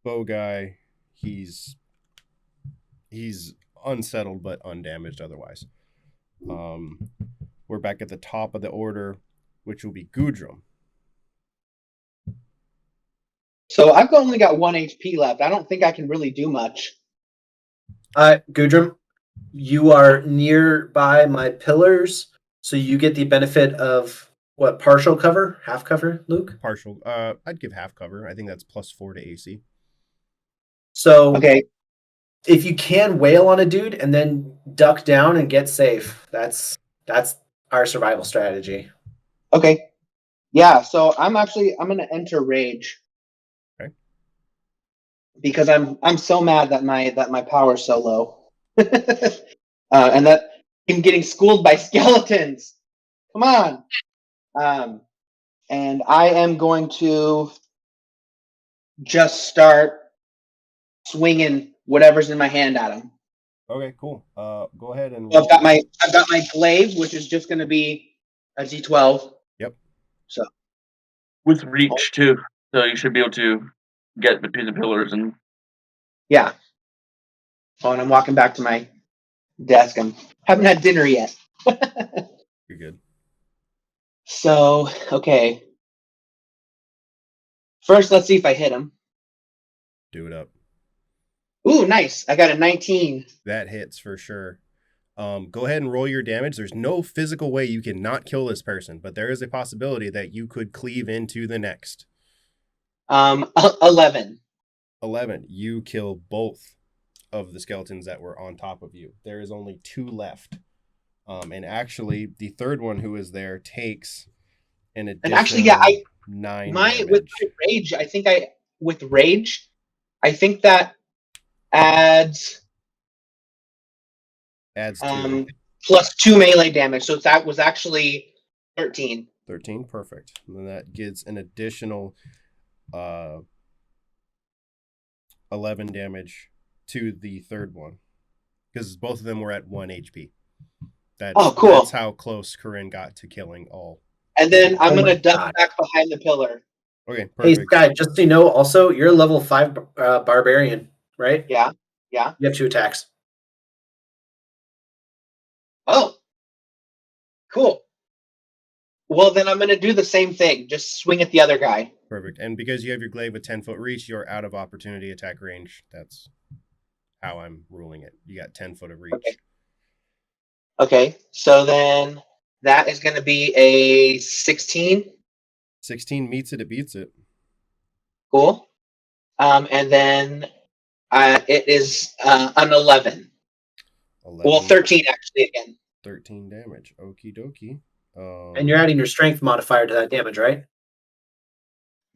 bow guy, he's unsettled but undamaged otherwise. We're back at the top of the order, which will be Gudrum. So I've only got 1 HP left. I don't think I can really do much. Gudrum, you are nearby my pillars, so you get the benefit of what, partial cover? Half cover, Luke? Partial. I'd give half cover. I think that's +4 to AC. So Okay. if you can wail on a dude and then duck down and get safe, that's our survival strategy. Okay. Yeah. So I'm gonna enter rage. Okay. Because I'm so mad that my power's so low, and that I'm getting schooled by skeletons. Come on. And I am going to just start swinging whatever's in my hand at him. Okay, cool. Go ahead and So roll. I've got my glaive, which is just going to be a D12. Yep. So With reach too, so you should be able to get between the pillars and. yeah. Oh, and I'm walking back to my desk. Haven't had dinner yet. You're good. So okay. First, let's see if I hit him. Do it up. Ooh, nice. I got a 19. That hits for sure. Go ahead and roll your damage. There's no physical way you can not kill this person, but there is a possibility that you could cleave into the next. 11. 11. You kill both of the skeletons that were on top of you. There is only 2 left. And actually, the third one who is there takes an additional And actually, yeah, 9 with damage. my rage, I think that adds Adds 2. plus 2 melee damage. So that was actually 13. 13, perfect. And then that gives an additional 11 damage to the third one. Because both of them were at 1 HP. Oh, cool. That's how close Corinne got to killing all. And then I'm Oh going my to duck God. back behind the pillar. Okay, Hey, perfect. Sky, just so you know, also, you're a level 5 barbarian, right? Yeah. You have 2 attacks. Oh, cool. Well, then I'm going to do the same thing. Just swing at the other guy. Perfect. And because you have your glaive with 10-foot reach, you're out of opportunity attack range. That's how I'm ruling it. You got 10 foot of reach. Okay. So then that is going to be a 16. 16 meets it, it beats it. Cool. And then it is an 11. 11, Well, 13 actually again. 13 damage. Okie dokie. And you're adding your strength modifier to that damage, right?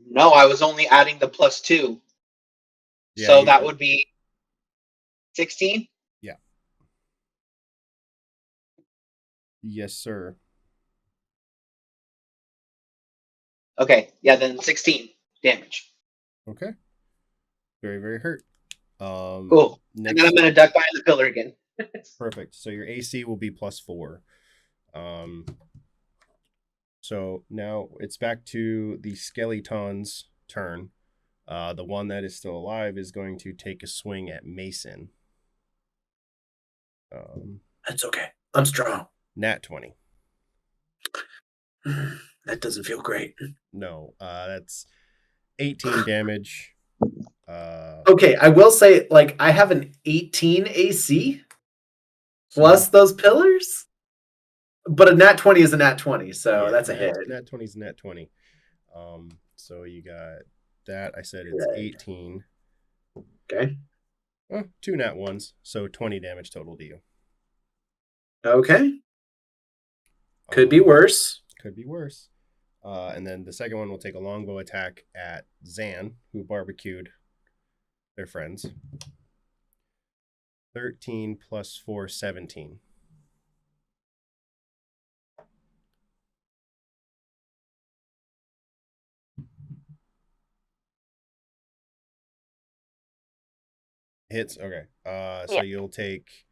No, I was only adding the plus 2. Yeah, So that would be 16? Yeah. Yes, sir. Okay. Yeah, then 16 damage. Okay. Very, very hurt. Cool. Next, and then I'm going to duck behind the pillar again. perfect. So your AC will be +4. So now it's back to the skeleton's turn. The one that is still alive is going to take a swing at Mason. That's okay. I'm strong. Nat 20. That doesn't feel great. No, that's 18 damage. Okay, I will say, like, I have an 18 AC plus those pillars, but a nat 20 is a nat 20, so that's a hit. Nat 20 is nat 20. So you got that. I said it's 18. Okay. 2 nat 1s, so 20 damage total to you. Okay. Could be worse. Could be worse. And then the second one will take a longbow attack at Zan, who barbecued their friends. 13 plus 4, 17. Hits, okay. So you'll take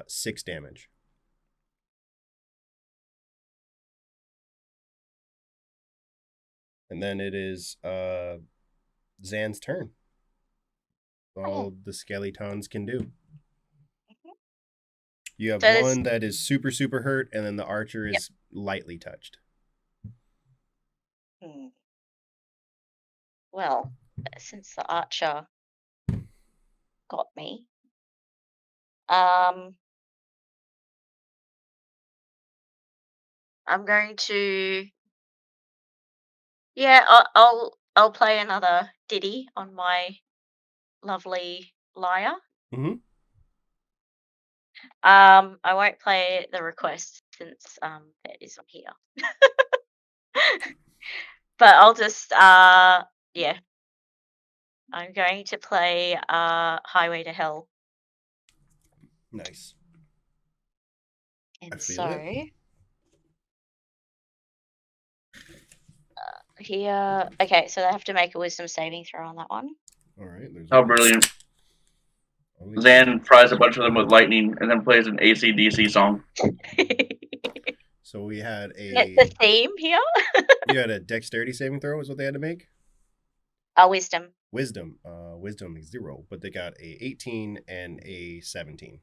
6 damage. And then it is Zan's turn. All the skeletons can do. You have one that is super, super hurt, and then the archer is lightly touched. Well, since the archer got me, I'm going to. Yeah, I'll play another ditty on my lovely lyre. Mm-hmm. I won't play the request since that isn't here. But I'll just yeah. I'm going to play Highway to Hell. Nice. I And feel so it. here, okay, so they have to make a wisdom saving throw on that one. All right. There's How only- brilliant. only Zan fries a bunch of them with lightning and then plays an AC/DC song. So we had That's the theme here. you had a dexterity saving throw is what they had to make. Wisdom. Wisdom is 0, but they got a 18 and a 17.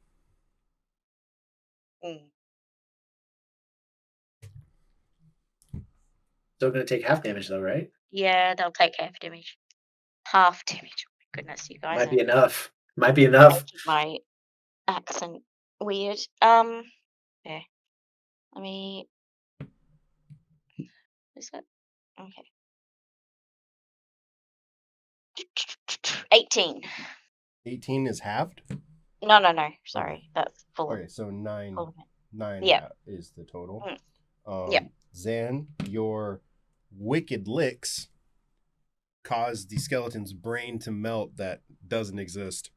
Still going to take half damage, though, right? Yeah, they'll take half damage. Half damage. Oh my goodness, you guys. Might be enough. Might be enough. Making my accent weird. Yeah. Let me. Is that okay? 18. 18 is halved. No. Sorry, that's full. Okay, so 9. Full of it. 9 Yeah. is the total. Yeah. Zan, your wicked licks cause the skeleton's brain to melt that doesn't exist.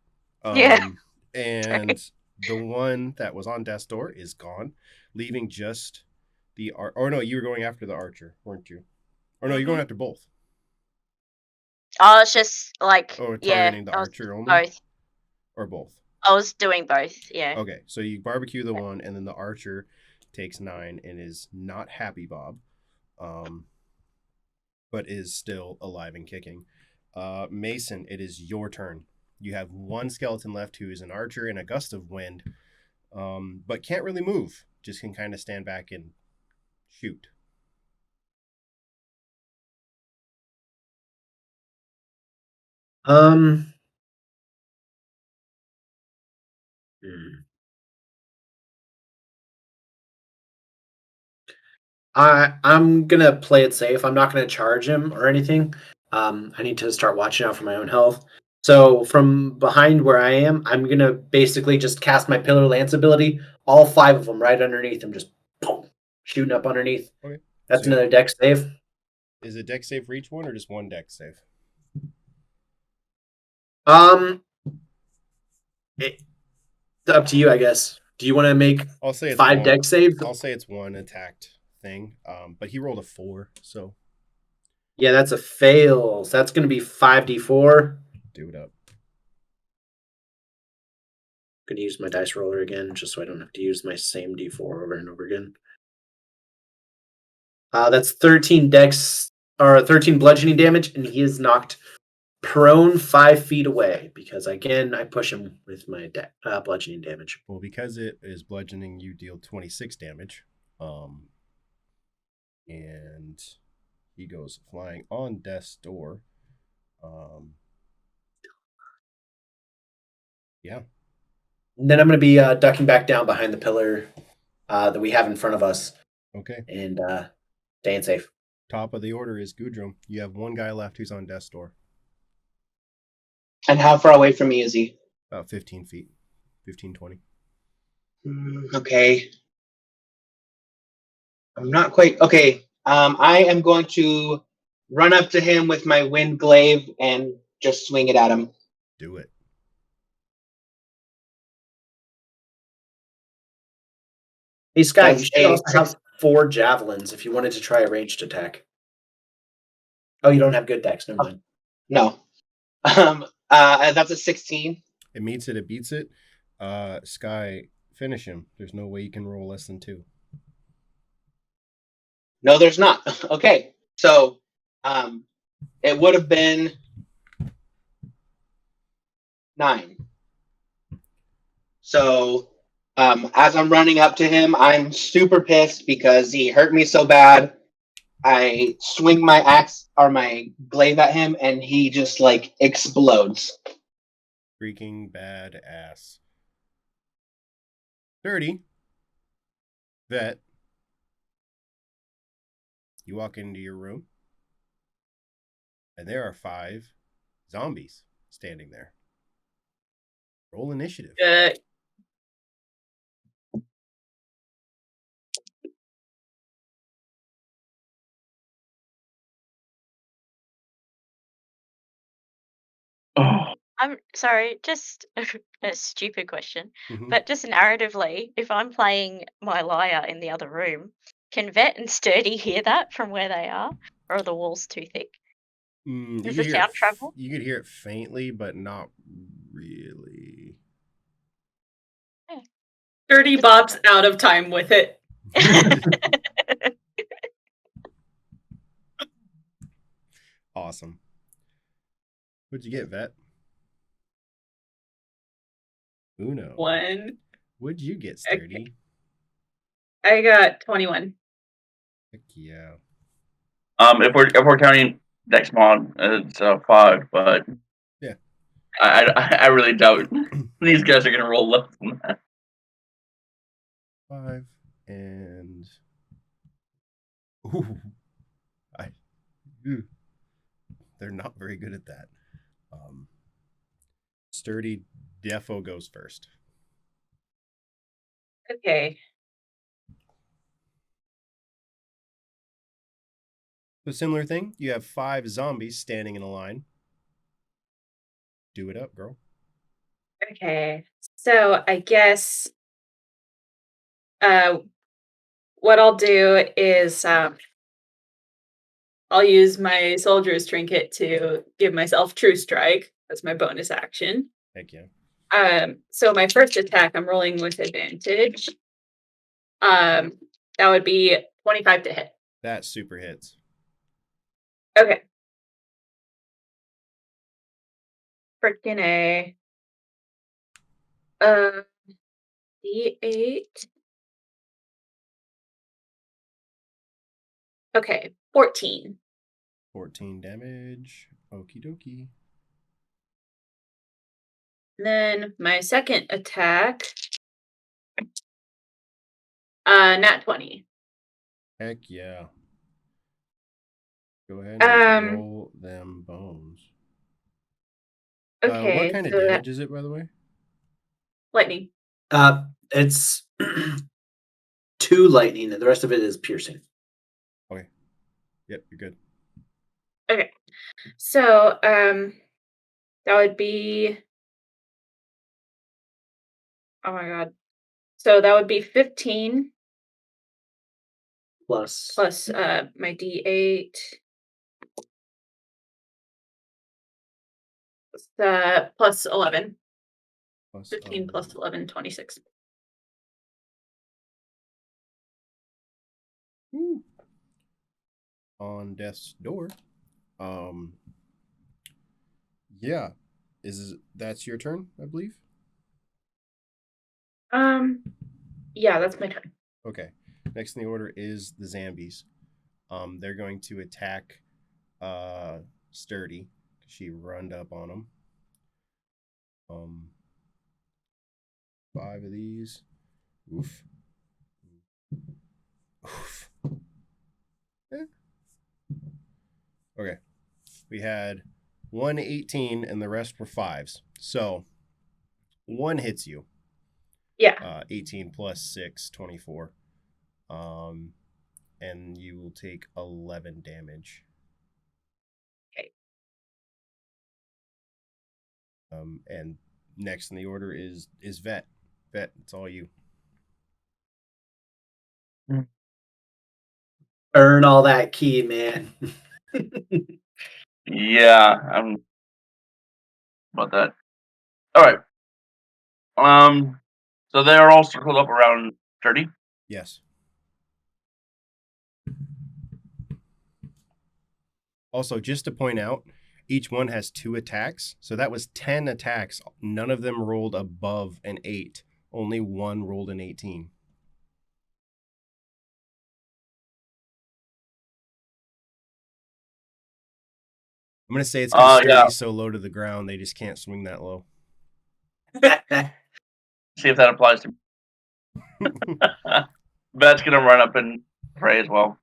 Yeah. And the one that was on death's door is gone, leaving just the or no, you were going after the archer, weren't you? Or no, you're going after both. Oh, it's just like Targeting the archer only, both. or both. I was doing both. Yeah. Okay, so you barbecue the one, and then the archer takes 9 and is not happy, Bob, but is still alive and kicking. Mason, it is your turn. You have one skeleton left who is an archer in a gust of wind, but can't really move. Just can kind of stand back and shoot. I'm gonna play it safe. I'm not gonna charge him or anything. I need to start watching out for my own health. So from behind where I am, I'm gonna basically just cast my Pillar Lance ability. All 5 of them right underneath him, just boom, shooting up underneath. Okay. That's So another dex save. Is it dex save for each one, or just one dex save? It's up to you, I guess. Do you want to make I'll say it's 5 one. dex saves? I'll say it's one attacked thing. But he rolled a 4, so Yeah, that's a fail. So that's going to be 5d4. do it up. I'm going to use my dice roller again, just so I don't have to use my same d4 over and over again. That's 13 dex, or 13 bludgeoning damage, and he is knocked prone 5 feet away because, again, I push him with my bludgeoning damage. Well, because it is bludgeoning, you deal 26 damage. And he goes flying on death's door. Yeah. And then I'm going to be ducking back down behind the pillar that we have in front of us. Okay. And staying safe. Top of the order is Gudrum. You have one guy left who's on death's door. And how far away from me is he? About 15 feet. 15, 20. Okay. I'm not quite... Okay. I am going to run up to him with my wind glaive and just swing it at him. Do it. Hey, Sky, That's you should also have 4 javelins if you wanted to try a ranged attack. Oh, you don't have good dex. Never mind. No. That's a 16. It meets it, it beats it. Sky, finish him. There's no way you can roll less than 2. No, there's not. Okay. So, it would have been 9. So, as I'm running up to him, I'm super pissed because he hurt me so bad. I swing my axe or my glaive at him, and he just like explodes. Freaking badass. 30. Vet. You walk into your room, and there are 5 zombies standing there. Roll initiative. Oh, I'm sorry, just a stupid question, Mhm. but just narratively, if I'm playing my liar in the other room, can Vet and Sturdy hear that from where they are, or are the walls too thick? You Does could the hear sound it travel? You could hear it faintly, but not really. 30 bops out of time with it. Awesome. What'd you get, Vet? Uno. 1. What'd you get, Sturdy? I got 21. Heck yeah. if we're counting next mod, it's 5, but Yeah. I really doubt these guys are gonna roll less than that. 5 and ooh, they're not very good at that. Sturdy defo goes first. Okay. So similar thing, you have 5 zombies standing in a line. Do it up, girl. Okay. So I guess what I'll do is I'll use my soldier's trinket to give myself true strike. That's my bonus action. Heck yeah. So my first attack, I'm rolling with advantage. That would be 25 to hit. That super hits. Okay. Freaking A. D8. Okay, 14. 14 damage. Okie dokie. Then my second attack, nat 20. Heck yeah. Go ahead and roll them bones. Okay, what kind of so damage is it, by the way? lightning. It's 2 lightning, and the rest of it is piercing. Okay. Yep, you're good. Okay. So, that would be, oh my god. So that would be 15 Plus my D8. Plus 11. Plus 15 plus 11, 26. Woo. On death's door. Yeah. That's your turn, I believe? Yeah, that's my turn. Okay. Next in the order is the zombies. They're going to attack Sturdy. She runned up on him. 5 of these. Oof. Oof. Okay. We had 118 and the rest were 5s. So 1 hits you. Yeah. 18 plus 6, 24. And you will take 11 damage. Okay. And next in the order is Vet. Vet, it's all you. Earn all that key, man. Yeah, I'm about that. All right. So they are all circled up around 30. Yes. Also, just to point out, each one has 2 attacks. So that was 10 attacks. None of them rolled above an 8. Only 1 rolled an 18. I'm going to say it's because Sturdy's so low to the ground, they just can't swing that low. See if that applies to me. Vet's going to run up and pray as well.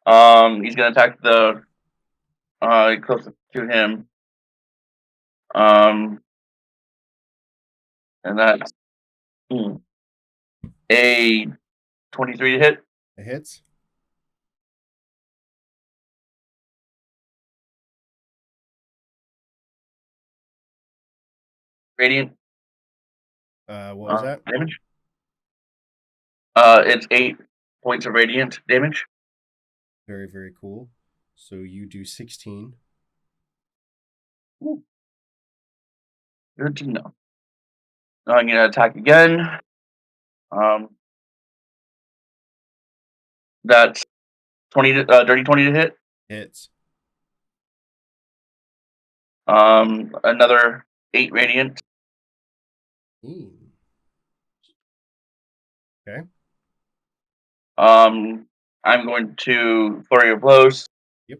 He's gonna attack the closest to him. And that's a 23 to hit. It hits. Radiant. What was that? Damage. It's 8 points of radiant damage. Very, very cool. So you do 16. Ooh. Good to know. I'm gonna attack again. That's 20 to, dirty 20 to hit. Hits. Another 8 radiant. Okay. I'm going to flurry of blows. Yep.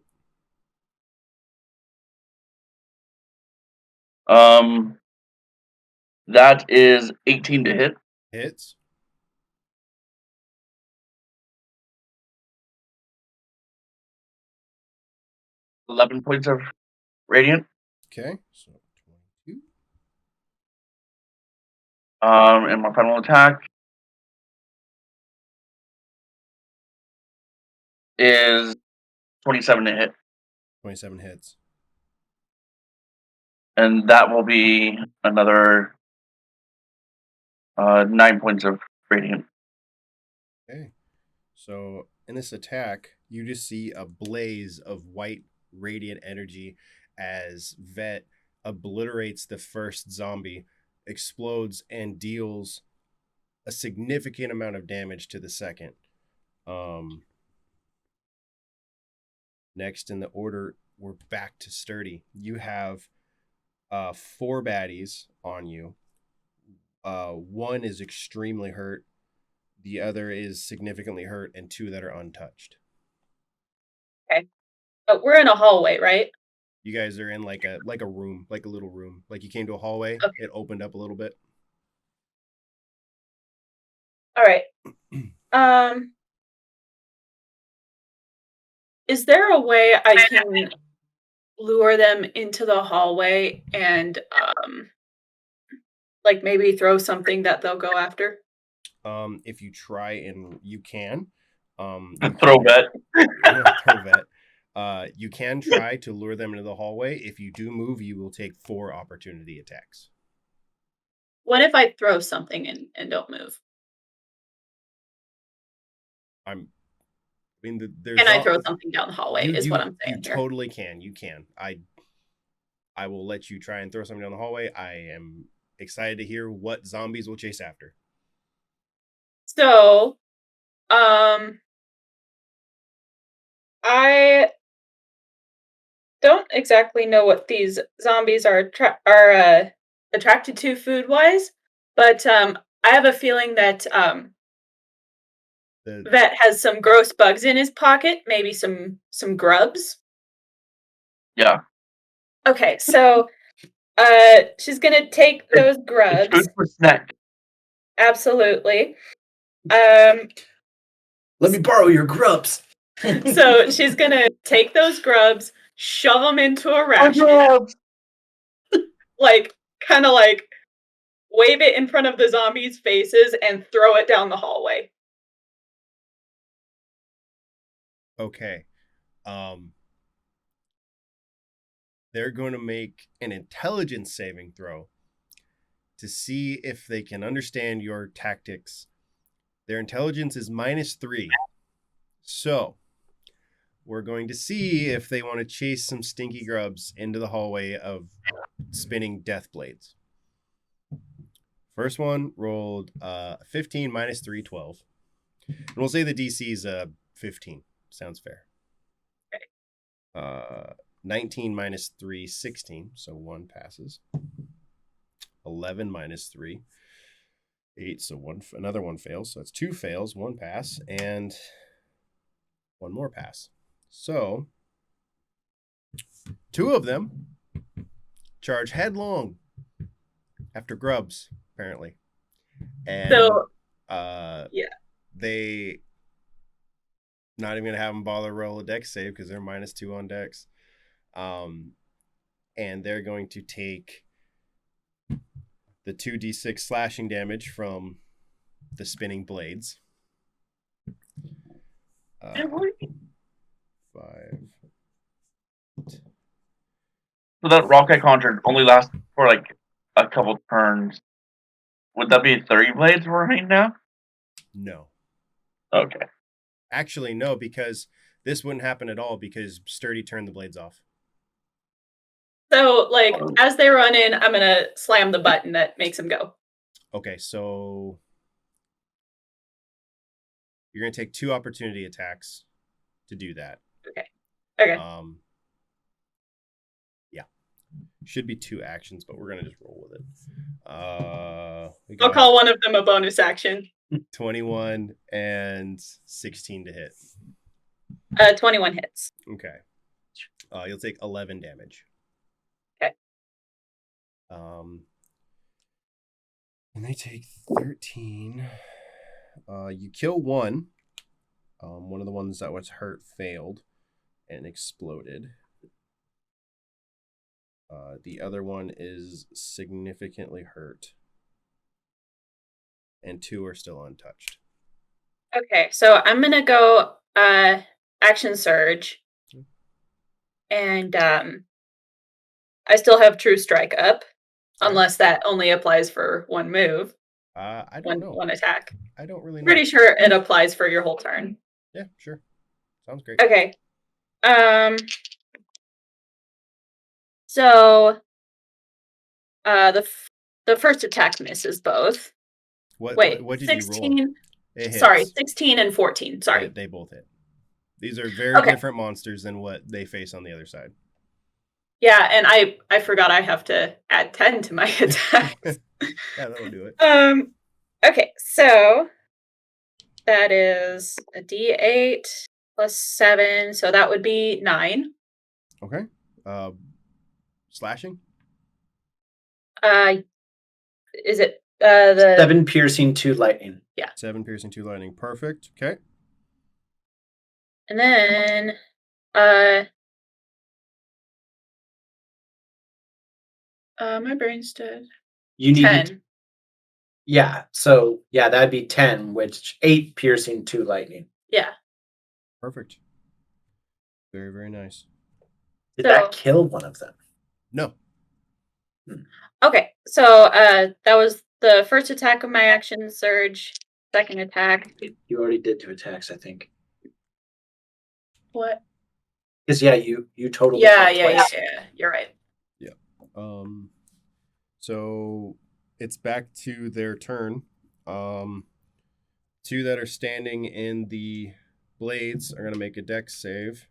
That is 18 to hit. Hits. $11 points of radiant. Okay. So 22. And my final attack is 27 to hit. 27 hits. And that will be another 9 points of radiant. Okay. So in this attack, you just see a blaze of white radiant energy as Vet obliterates the first zombie, explodes, and deals a significant amount of damage to the second. Next in the order, we're back to Sturdy. You have 4 baddies on you. One is extremely hurt. The other is significantly hurt, and 2 that are untouched. Okay. But we're in a hallway, right? You guys are in like a room, like a little room. Like you came to a hallway, Okay. It opened up a little bit. All right. Is there a way I can lure them into the hallway and like maybe throw something that they'll go after? If you try and you can. Throw Vet. Throw Vet. You can try to lure them into the hallway. If you do move, you will take 4 opportunity attacks. What if I throw something and don't move? There's Can I throw something down the hallway? Is what I'm saying You here. totally can. You can. I will let you try and throw something down the hallway. I am excited to hear what zombies will chase after. So, I don't exactly know what these zombies are attracted to food-wise, but I have a feeling that Vet has some gross bugs in his pocket, maybe some grubs. Yeah. Okay, so she's gonna take those grubs. It's food for snack. Absolutely. Let me borrow your grubs. So she's gonna take those grubs, shove them into a ration, like kind of like wave it in front of the zombies' faces and throw it down the hallway. Okay. They're going to make an intelligence saving throw to see if they can understand your tactics. Their intelligence is -3. So we're going to see if they want to chase some stinky grubs into the hallway of spinning death blades. First one rolled 15 -3, 12. And we'll say the DC is 15. Sounds fair. Okay. 19 -3, 16. So 1 passes. 11 -3, 8. So another one fails. So that's 2 fails, 1 pass, and 1 more pass. So 2 of them charge headlong after grubs, apparently. And So, yeah, they Not even gonna have them bother roll a dex save because they're -2 on dex. And they're going to take the 2d6 slashing damage from the spinning blades. 5. So that Rhoteg conjured only lasts for like a couple turns. Would that be 30 blades remaining now? No. Okay. Actually, no, because this wouldn't happen at all because Sturdy turned the blades off. So, like, as they run in, I'm gonna slam the button that makes them go. Okay, so you're gonna take 2 opportunity attacks to do that. Okay. Yeah. Should be 2 actions, but we're gonna just roll with it. I'll call one of them a bonus action. 21 and 16 to hit. 21 hits. Okay. You'll take 11 damage. Okay. And they take 13. You kill one. One of the ones that was hurt failed and exploded. The other one is significantly hurt. And 2 are still untouched. Okay, so I'm gonna go action surge. And I still have True Strike up. Unless that only applies for one move. I don't know. One attack. I don't really know. Pretty sure it applies for your whole turn. Yeah, sure. Sounds great. Okay. So the first attack misses both. What did 16, you roll? Sorry, 16 and 14. Sorry. They both hit. These are very different monsters than what they face on the other side. Yeah, and I forgot I have to add 10 to my attacks. Yeah, that'll do it. Okay, so that is a D8 plus 7, so that would be 9. Okay. Slashing? Is it the 7 piercing, 2 lightning. Yeah. 7 piercing, 2 lightning. Perfect. Okay. And then my brain's dead. You need 10. Yeah, so yeah, that'd be 10, which 8 piercing, 2 lightning. Yeah. Perfect. Very, very nice. Did that kill one of them? No. Okay, so that was the first attack of my action surge. Second attack. You already did 2 attacks, I think. What? Because you totaled. Yeah. You're right. Yeah. So it's back to their turn. 2 that are standing in the blades are gonna make a dex save.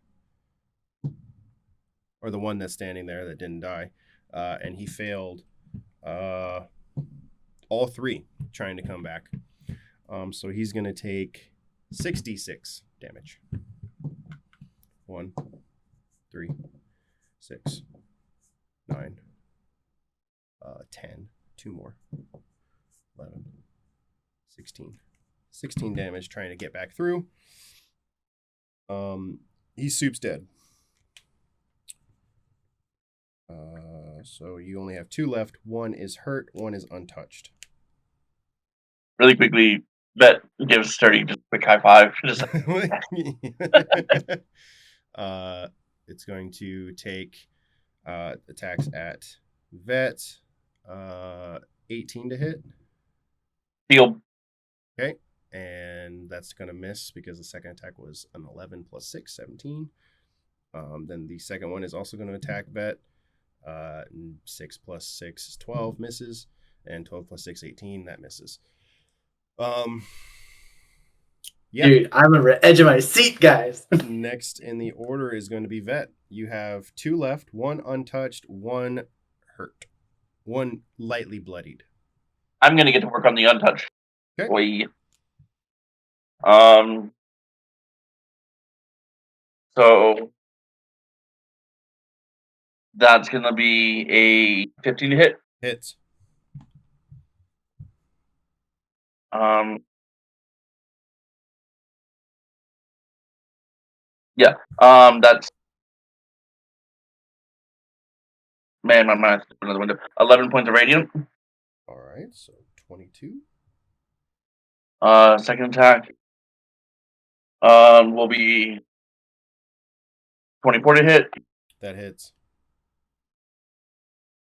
Or the one that's standing there that didn't die. And he failed all 3 trying to come back. So he's gonna take 66 damage. 1, 3, 6, 9, 10, 2 more, 11, 16. 16 damage trying to get back through. He's Soup's dead. So you only have 2 left. 1 is hurt, 1 is untouched. Really quickly, Bet gives Sturdy just a quick high five. Just It's going to take attacks at Vet. 18 to hit. Field. Okay. And that's going to miss because the second attack was an 11 plus 6, 17. Then the second one is also going to attack Vet. 6 plus 6 is 12, misses. And 12 plus 6, 18, that misses. Yeah. Dude, I'm on the edge of my seat, guys. Next in the order is going to be Vet. You have 2 left, 1 untouched, 1 hurt, 1 lightly bloodied. I'm gonna get to work on the untouched. Okay. Boy. So that's gonna be a 15 to hit. Hits. Yeah. That's man, my mind another window. 11 points of radiant. All right, so 22. Second attack. Will be 24 to hit. That hits.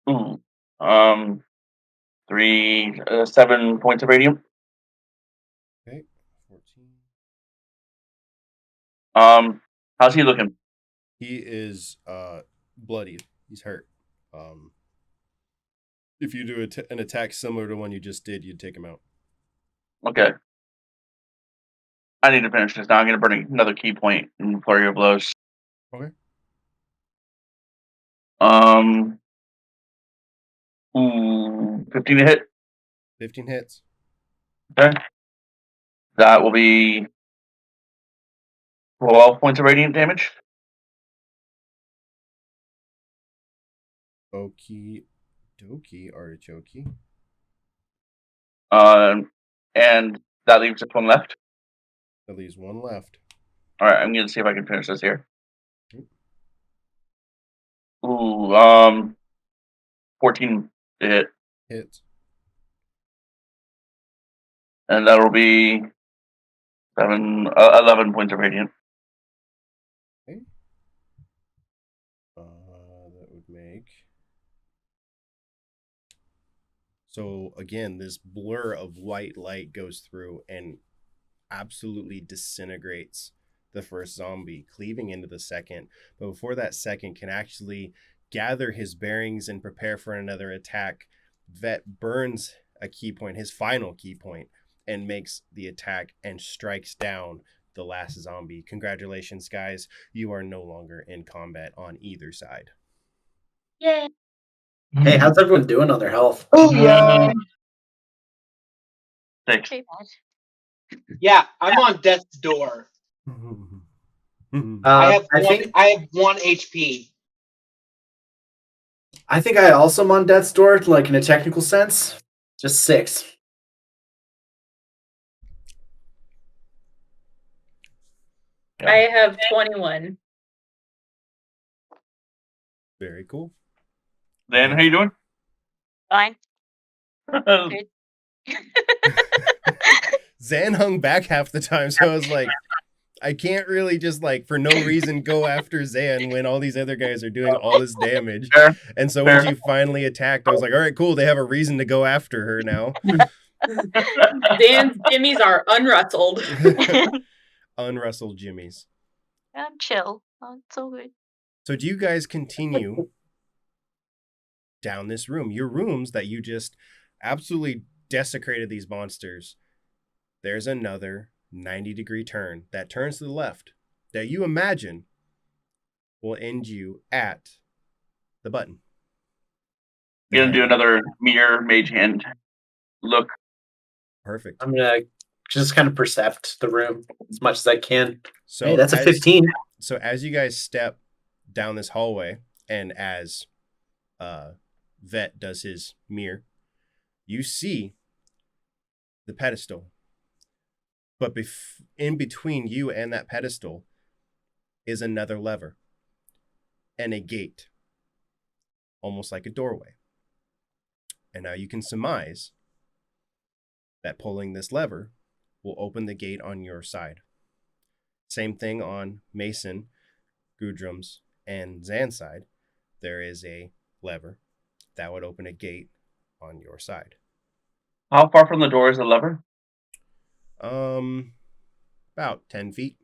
Ooh. 7 points of radiant. Okay, 14. How's he looking? He is bloodied. He's hurt. If you do an attack similar to one you just did, you'd take him out. Okay. I need to finish this now. I'm going to burn another key point in Flurry of Blows. Okay. Ooh, 15 to hit. 15 hits. Okay. That will be 12 points of radiant damage. Okie dokie, artichoke. And that leaves just one left. That leaves one left. All right, I'm going to see if I can finish this here. Ooh, 14 to hit. Hits. And that'll be 11 points of radiant. Okay. That would make. So again, this blur of white light goes through and absolutely disintegrates the first zombie, cleaving into the second. But before that second can actually gather his bearings and prepare for another attack, Vet burns a key point, his final key point, and makes the attack and strikes down the last zombie. Congratulations, guys. You are no longer in combat on either side. Yay. Hey, how's everyone doing on their health? Yeah. 6. Too bad. Yeah, I'm on death's door. I have one HP. I think I also am on death's door, like in a technical sense. Just 6. I have 21. Very cool. Then, how you doing? Fine. Good. Zan hung back half the time, so I was like, I can't really just like for no reason go after Zan when all these other guys are doing all this damage. Fair. And so when she finally attacked, I was like, all right, cool. They have a reason to go after her now. Dan's jimmies are unrustled. Unrustled jimmies. I'm chill. Oh, it's all good. So do you guys continue down this room? Your rooms that you just absolutely desecrated these monsters. There's another 90-degree turn that turns to the left that you imagine will end you at the button. You're going to do another mirror mage hand look. Perfect. I'm gonna just kind of percept the room as much as I can. So hey, that's a 15. So as you guys step down this hallway, and as Vet does his mirror, you see the pedestal. But in between you and that pedestal is another lever and a gate, almost like a doorway. And now you can surmise that pulling this lever will open the gate on your side. Same thing on Mason, Gudrum's, and Zan's side. There is a lever that would open a gate on your side. How far from the door is the lever? About 10 feet.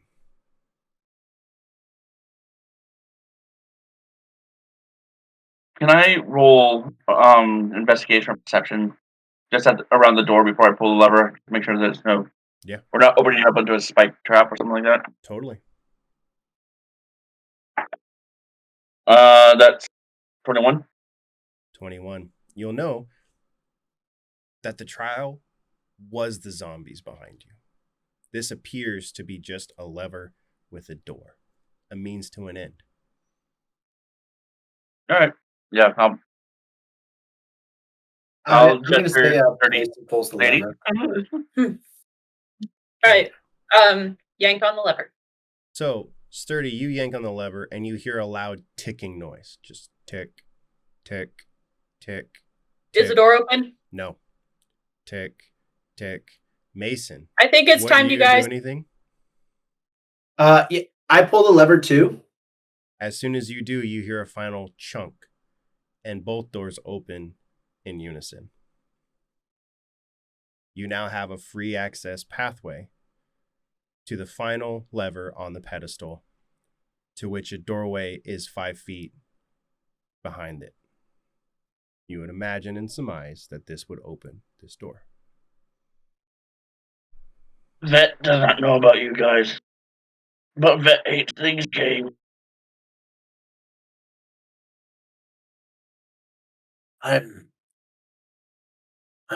Can I roll investigation or perception just around the door before I pull the lever to make sure there's no... Yeah. We're not opening it up into a spike trap or something like that? Totally. That's 21. 21. You'll know that the trial was the zombies behind you. This appears to be just a lever with a door, a means to an end. All right. Yeah, I'm gonna gesture say 30, Mason pulls the 80. lever. All right. Yank on the lever. So Sturdy, you yank on the lever and you hear a loud ticking noise. Just tick, tick, tick. Is the door open? No. Tick, tick. Mason. I think it's what, time you guys. do anything? Yeah, I pull the lever too. As soon as you do, you hear a final chunk, and both doors open in unison. You now have a free access pathway to the final lever on the pedestal, to which a doorway is 5 feet behind it. You would imagine and surmise that this would open this door. Vet does not know about you guys, but Vet hates things game. I'm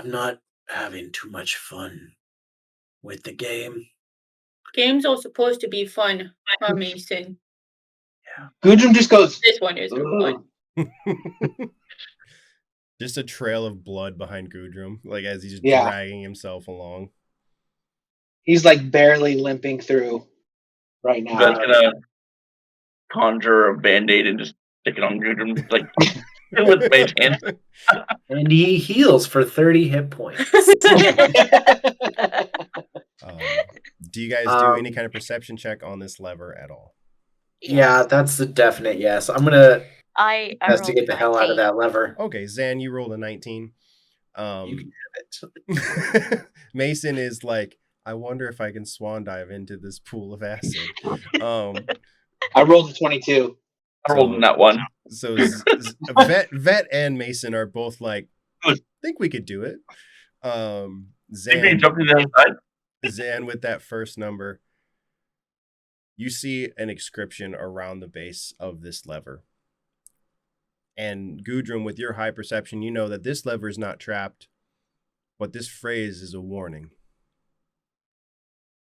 not having too much fun with the game. Games are supposed to be fun, huh, Mason? Gudrun just goes. This one isn't fun. Just a trail of blood behind Gudrun, like as he's Yeah. dragging himself along. He's like barely limping through right now. Vet's gonna conjure a band-aid and just stick it on Gudrun, like with mage hand. And he heals for 30 hit points. Do you guys do any kind of perception check on this lever at all? Yeah, that's a definite yes. I'm gonna I investigate the rolled hell out of 19. that lever. Okay, Zan, you rolled a 19. You can have it. Mason is like, I wonder if I can swan dive into this pool of acid. I rolled a 22. I rolled in that one. So Vet and Mason are both like, I think we could do it. Think we can jump to the other side? Zan, with that first number, you see an inscription around the base of this lever. And Gudrun, with your high perception, you know that this lever is not trapped, but this phrase is a warning.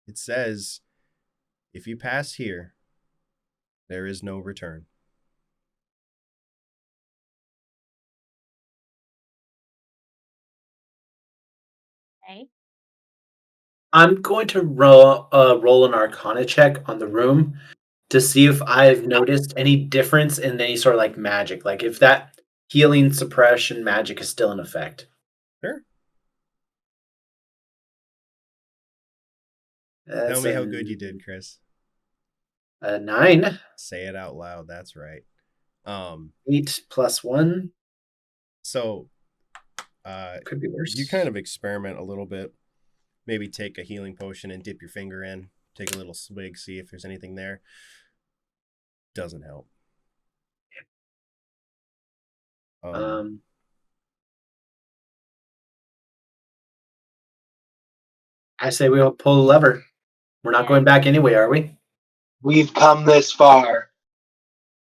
It says, if you pass here, there is no return. Okay. I'm going to roll an Arcana check on the room to see if I've noticed any difference in any sort of like magic, like if that healing suppression magic is still in effect. Sure. That's Tell me how good you did, Chris. 9. Say it out loud. That's right. 8 plus 1. So, could be worse. You kind of experiment a little bit. Maybe take a healing potion and dip your finger in. Take a little swig, see if there's anything there. Doesn't help. I say we'll pull the lever. We're not going back anyway, are we? We've come this far.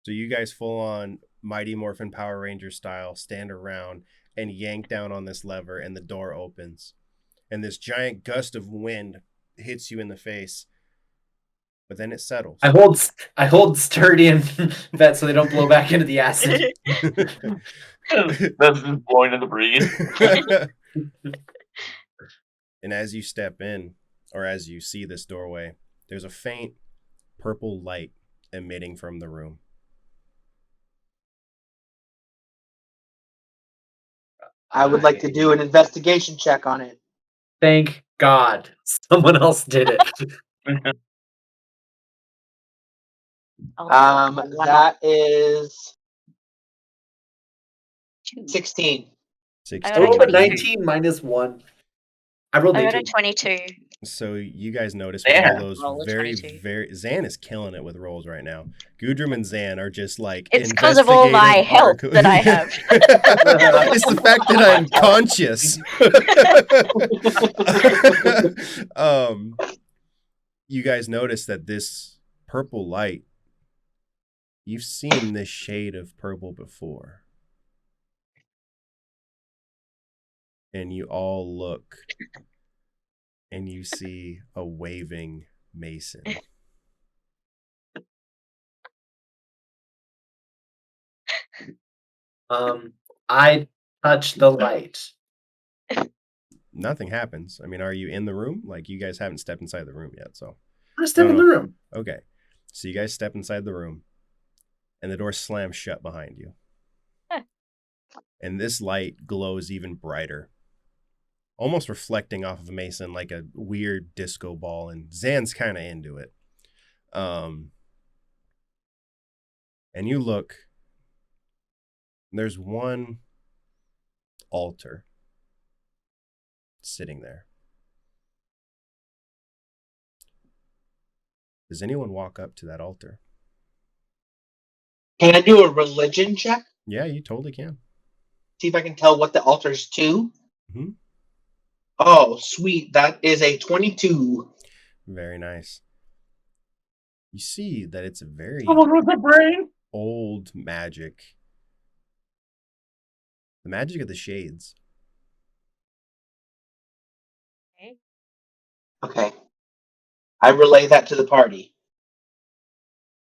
So you guys full on Mighty Morphin Power Ranger style stand around and yank down on this lever, and the door opens. And this giant gust of wind hits you in the face. But then it settles. I hold Sturdy and Vet so they don't blow back into the acid. That's just blowing in the breeze. And as you step in, or as you see this doorway, there's a faint purple light emitting from the room. I would like to do an investigation check on it. Thank God someone else did it. That is 16. 16. I rolled a 19 minus 1. I rolled I got 18. a 22. So you guys notice Yeah. all those Roll a very, 22. very... Zan is killing it with rolls right now. Gudrun and Zan are just like... It's because of all my health investigative that I have. It's the fact that I'm conscious. You guys notice that this purple light, you've seen this shade of purple before. And you all look, and you see a waving Mason. I touch the light. Nothing happens. I mean, are you in the room? Like, you guys haven't stepped inside the room yet, so. I'm gonna step in the room. Okay. So you guys step inside the room, and the door slams shut behind you. Huh. And this light glows even brighter, almost reflecting off of Mason like a weird disco ball, and Zan's kind of into it. And you look, there's one altar sitting there. Does anyone walk up to that altar? Can I do a religion check? Yeah, you totally can. See if I can tell what the altar's to. Mm-hmm. Oh, sweet. That is a 22. Very nice. You see that it's a very Someone with a brain. old magic. The magic of the shades. Okay. I relay that to the party.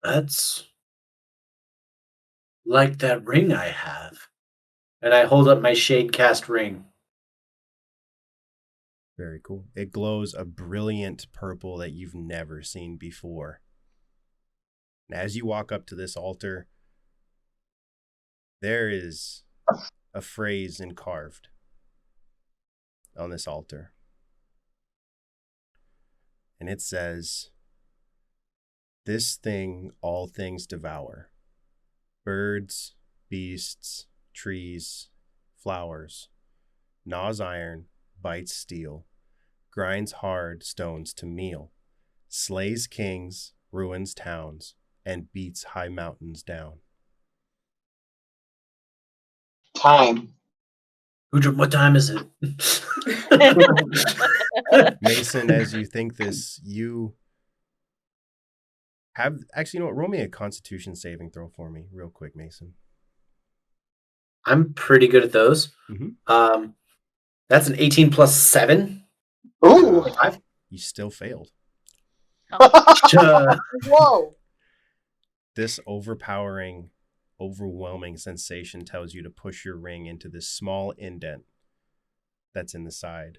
That's like that ring I have. And I hold up my shade cast ring. Very cool. It glows a brilliant purple that you've never seen before. And as you walk up to this altar, there is a phrase carved on this altar. And it says, "This thing all things devour. Birds, beasts, trees, flowers. Gnaws iron, bites steel. Grinds hard stones to meal. Slays kings, ruins towns, and beats high mountains down." Time. Gudrun, what time is it? Mason, as you think this, you have... Actually, you know what? Roll me a Constitution saving throw for me real quick, Mason. I'm pretty good at those. Mm-hmm. That's an 18 plus 7. Ooh. 5. You still failed. Whoa. This overpowering, overwhelming sensation tells you to push your ring into this small indent that's in the side.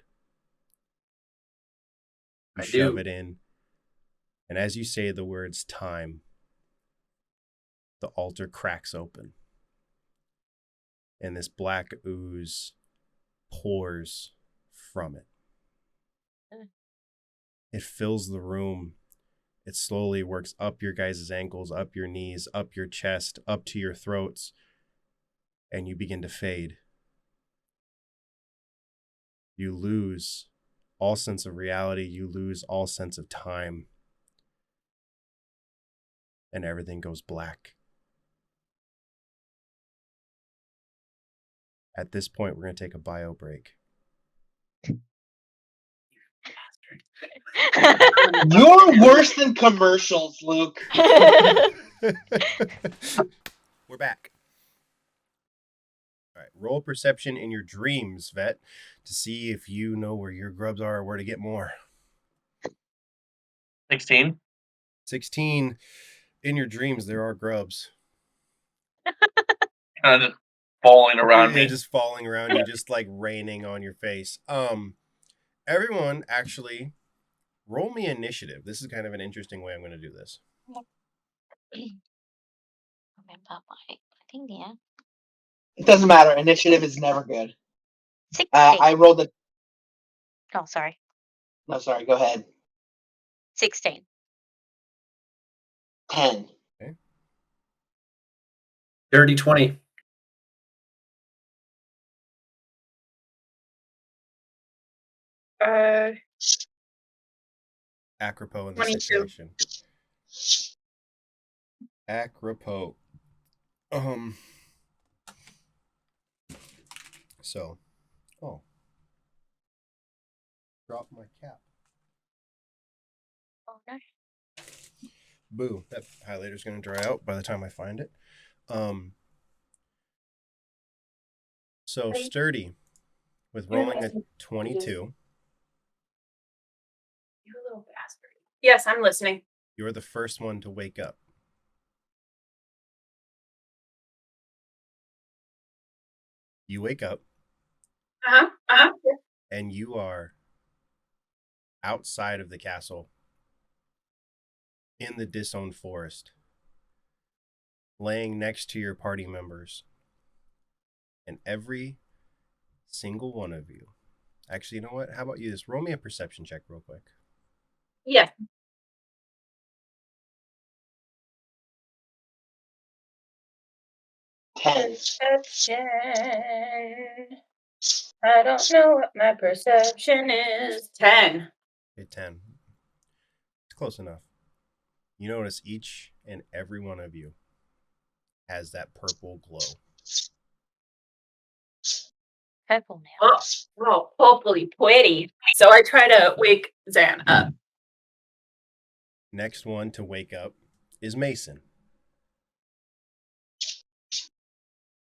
You shove it in, and as you say the words "time," the altar cracks open, and this black ooze pours from it. It fills the room. It slowly works up your guys' ankles, up your knees, up your chest, up to your throats, and you begin to fade. You lose all sense of reality. You lose all sense of time. And everything goes black. At this point, we're going to take a bio break. You're worse than commercials, Luke. We're back. All right, roll perception in your dreams, Vet, to see if you know where your grubs are or where to get more. 16. 16. In your dreams, there are grubs. Kind of just falling around me. Just falling around you, just like raining on your face. Everyone, actually, roll me initiative. This is kind of an interesting way I'm going to do this. Remember my thing there. It doesn't matter. Initiative is never good. 16. I rolled a... Oh, sorry. No, sorry. Go ahead. 16. 10. Okay. Dirty 20. Acropo in the 22. situation. Acropo. So, drop my cap. Oh, no. Boo, that highlighter's going to dry out by the time I find it. So Sturdy, with rolling a 22, You little bastard. Yes, I'm listening. you're the first one to wake up. You wake up, and you are outside of the castle, in the disowned forest, laying next to your party members. And every single one of you. Actually, you know what? How about you just roll me a perception check real quick? Yeah. Perception. I don't know what my perception is. 10. Okay, 10. It's close enough. You notice each and every one of you has that purple glow. Purple now. Oh, hopefully pretty. So I try to wake Zan up. Next one to wake up is Mason.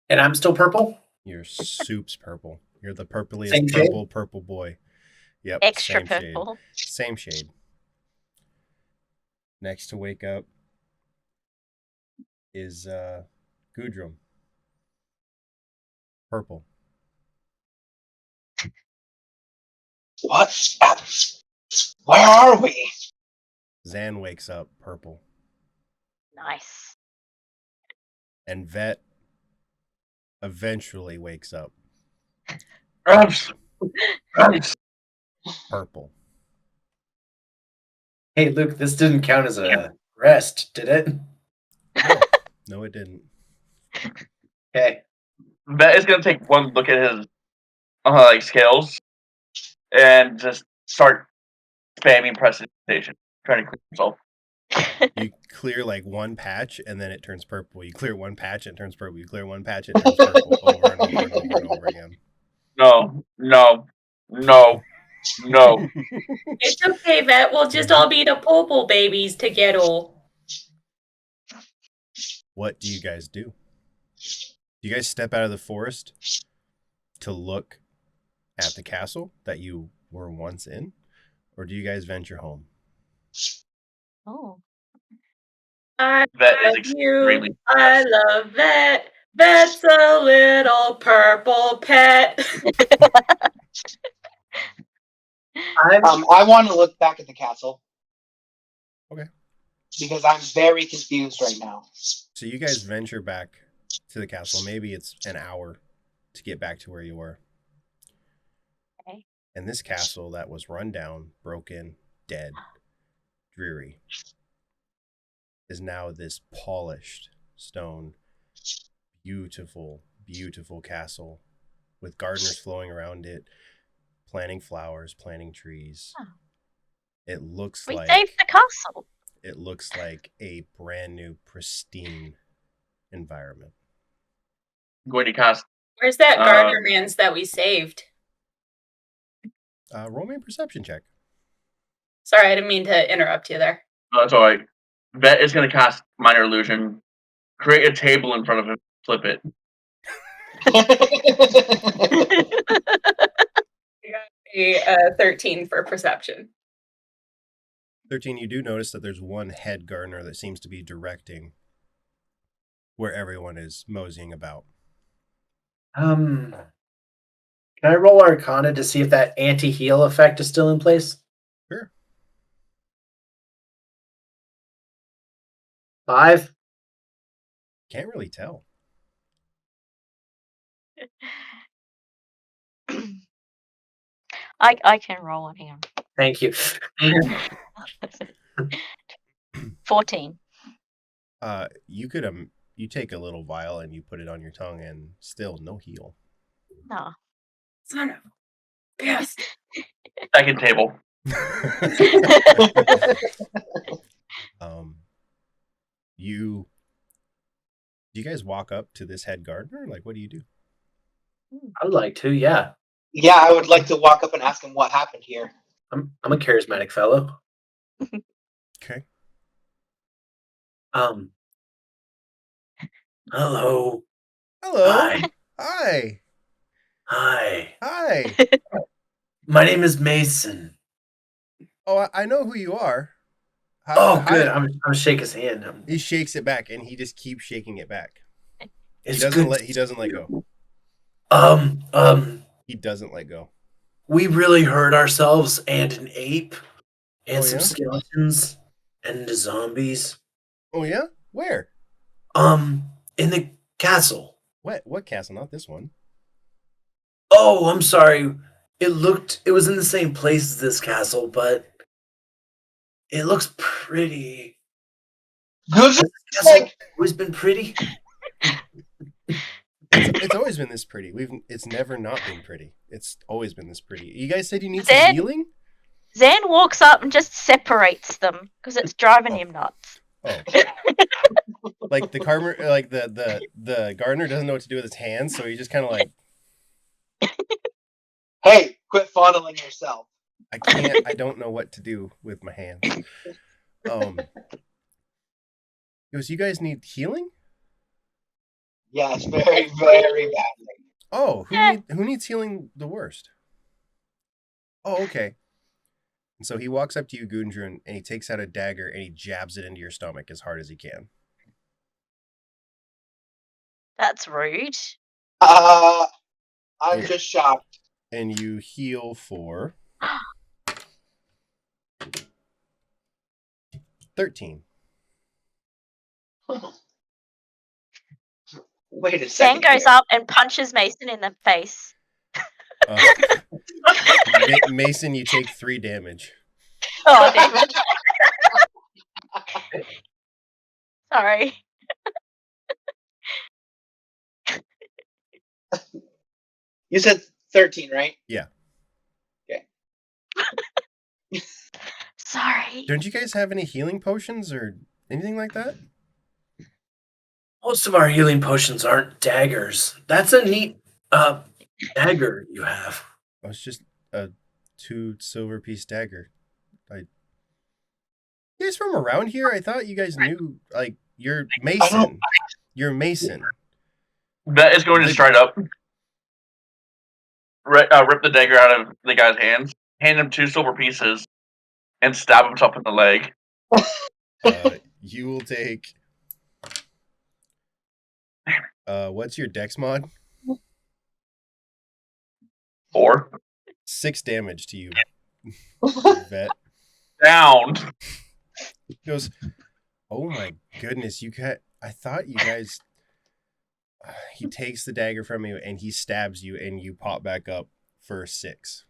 And I'm still purple? Your soup's purple. You're the purpliest Same shade? purple boy. Yep. Extra same purple. Shade. Same shade. Next to wake up is Gudrum. Purple. What? Where are we? Zan wakes up purple. Nice. And Vet eventually wakes up purple. Hey, Luke, this didn't count as a rest, did it? No, it didn't. Okay. Vet is gonna take one look at his like scales and just start spamming precipitation, trying to clear himself. You clear like one patch and then it turns purple. You clear one patch and it turns purple. You clear one patch and it turns purple over and over and over and over again. No. It's okay, Vet. We'll just all be the purple babies together. What do you guys do? Do you guys step out of the forest to look at the castle that you were once in? Or do you guys venture home? Oh. I Vet is love extremely you. I love Vet. Vet's a little purple pet. I want to look back at the castle. Okay. Because I'm very confused right now. So you guys venture back to the castle. Maybe it's an hour to get back to where you were. Okay. And this castle that was run down, broken, dead, dreary, is now this polished stone, beautiful, beautiful castle with gardeners flowing around it, planting flowers, planting trees. Huh. It looks We like saved the castle. it looks like a brand new, pristine environment. I'm going to cast. Where's that gardener man's that we saved? Roll me a perception check. Sorry, I didn't mean to interrupt you there. That's all right. Vet is going to cast minor illusion, create a table in front of him, flip it. I got a 13 for perception. 13, you do notice that there's one head gardener that seems to be directing where everyone is moseying about. Can I roll Arcana to see if that anti-heal effect is still in place? Sure. 5. Can't really tell. I can roll on him. Thank you. 14. You could you take a little vial and you put it on your tongue and still no heal. No. Son of yes. Second table. Do you guys walk up to this head gardener? Like, what do you do? I would like to, yeah. Yeah, I would like to walk up and ask him what happened here. I'm a charismatic fellow. Okay. Hello. Hello. Hi. Hi. Hi. Hi. My name is Mason. Oh, I know who you are. Good. I'm gonna shake his hand. He shakes it back, and he just keeps shaking it back. It's He doesn't good. let go. He doesn't let go. We really hurt ourselves and an ape and Oh, some yeah? skeletons end of zombies. Oh yeah? Where? In the castle. What castle? Not this one. Oh, I'm sorry. It was in the same place as this castle, but it looks pretty. Goose Has this is castle like, always been pretty? It's always been this pretty. It's never not been pretty. It's always been this pretty. You guys said you need some Zan- healing? Zan walks up and just separates them because it's driving him nuts. Oh. Like the the gardener doesn't know what to do with his hands, so he just kind of like, hey, quit fondling yourself. I don't know what to do with my hands. He goes, you guys need healing? Yes, very, very badly. Oh, who needs healing the worst? Oh, okay. And so he walks up to you, Gundrun, and he takes out a dagger and he jabs it into your stomach as hard as he can. That's rude. I'm Yeah. just shocked. And you heal for 13. Wait a Zan second. goes here. up and punches Mason in the face. Mason, you take 3 damage. Oh, damn it. Sorry. You said 13, right? Yeah. Okay. Sorry. Don't you guys have any healing potions or anything like that? Most of our healing potions aren't daggers. That's a neat dagger you have. Oh, it's just a 2 silver piece dagger. You guys from around here? I thought you guys knew, like, you're Mason. You're Mason. That is going to stride up, rip the dagger out of the guy's hands, hand him 2 silver pieces, and stab himself in the leg. You will take... what's your dex mod? 4. 6 damage to you, vet. Down. He goes, oh my goodness, I thought you guys... He takes the dagger from you and he stabs you and you pop back up for 6.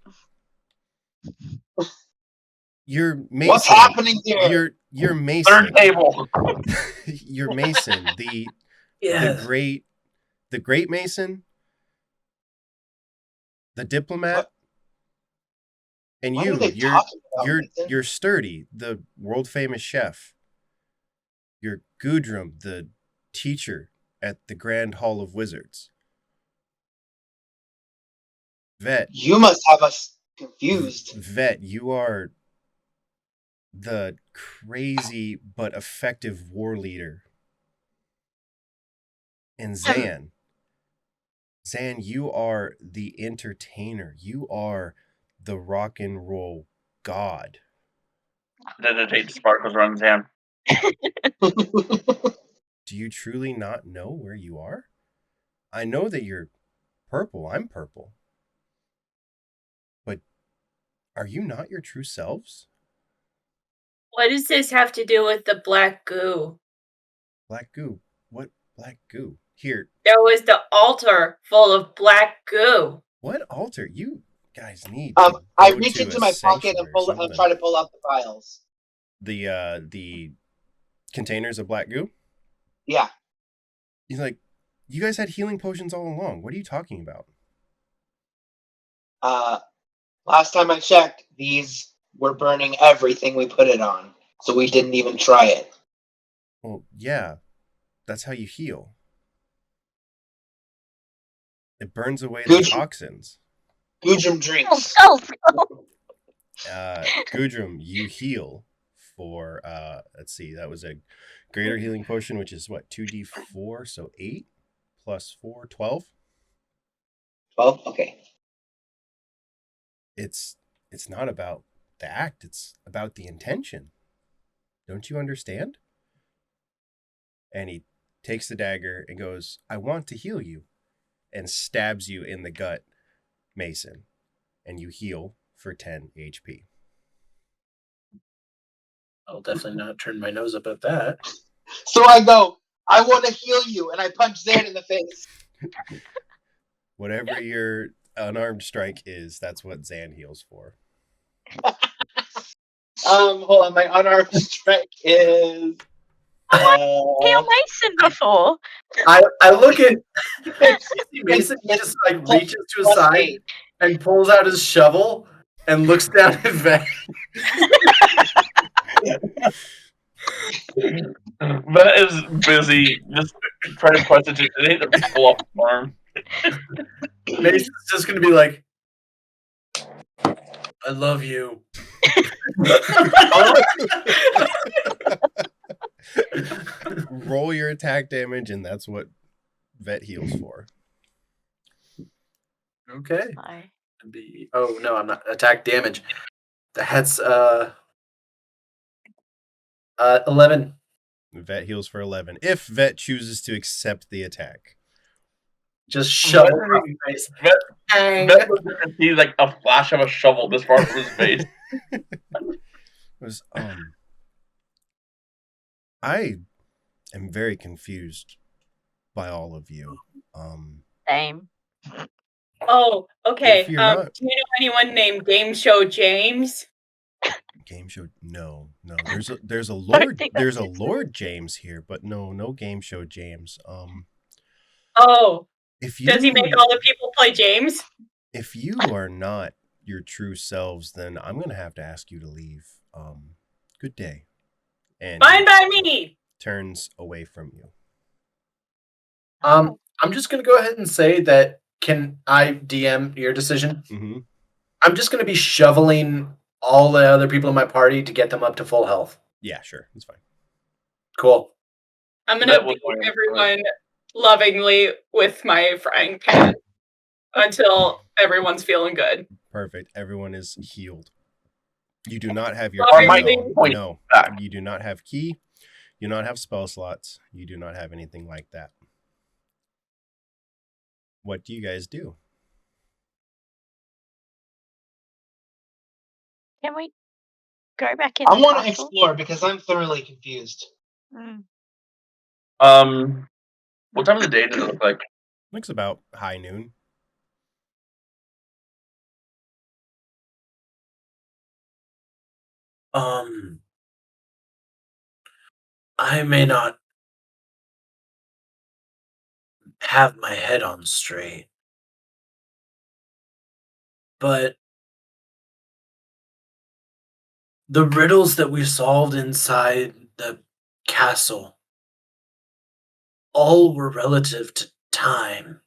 You're Mason. What's happening here? You're Mason. Third table. You're Mason, the great Mason, the diplomat, What? and What are they you're talking about, Mason? you're Sturdy, the world famous chef. You're Gudrum, the teacher at the Grand Hall of Wizards. Vet. You must have us confused. Vet, you are the crazy but effective war leader. And Zan, you are the entertainer. You are the rock and roll god. Meditate sparkles around Zan. Do you truly not know where you are? I know that you're purple. I'm purple. But are you not your true selves? What does this have to do with the black goo? Black goo. What black goo? Here. There was the altar full of black goo. What altar? You guys need I reach into my pocket and try to pull out the vials. The containers of black goo? Yeah. He's like, you guys had healing potions all along. What are you talking about? Last time I checked, these were burning everything we put it on, so we didn't even try it. Well, yeah, that's how you heal. It burns away the toxins. Gudrum drinks. Gudrum, you heal for, let's see, that was a greater healing potion, which is what, 2d4, so 8 plus 4, 12? 12? Okay. It's not about the act, it's about the intention. Don't you understand? And he takes the dagger and goes, I want to heal you, and stabs you in the gut, Mason, and you heal for 10 HP. I'll definitely not turn my nose up at that. So I go, I want to heal you, and I punch Zan in the face. Whatever your unarmed strike is, that's what Zan heals for. Hold on, my unarmed strike is. Heal Mason before. I look at Mason. He just like reaches to his side 8. and pulls out his shovel and looks down at Vet. Vet is busy just trying to press it to hit the people off the arm. Mason's just gonna be like, I love you. Roll your attack damage, and that's what Vet heals for. Okay. Bye. Oh no, I'm not. Attack damage. That's 11. Vet heals for 11. If Vet chooses to accept the attack. Just shove it in his face. Vet looks and sees like a flash of a shovel this far from his face. It was I am very confused by all of you. Same. Oh, okay. If Do you you're know not- anyone named Game Show James? Game show? No. There's a Lord. think There's a that's it. Lord James here, but no Game Show James. Oh, If you does he make all the people play James? If you are not your true selves, then I'm gonna have to ask you to leave. Good day. And Fine he by me. turns away from you. I'm just gonna go ahead and say that. Can I DM your decision? Mm-hmm. I'm just gonna be shoveling all the other people in my party to get them up to full health. Yeah, sure, that's fine. Cool. I'm gonna That was beat my everyone lovingly with my frying pan until everyone's feeling good. Perfect. Everyone is healed. You do not have your Or key, my though. point No, back. you do not have key. You do not have spell slots. You do not have anything like that. What do you guys do? Can we go back in I the want to castle? explore because I'm thoroughly confused. Mm. What time of the day does it look like? Looks about high noon. I may not have my head on straight, but the riddles that we solved inside the castle all were relative to time.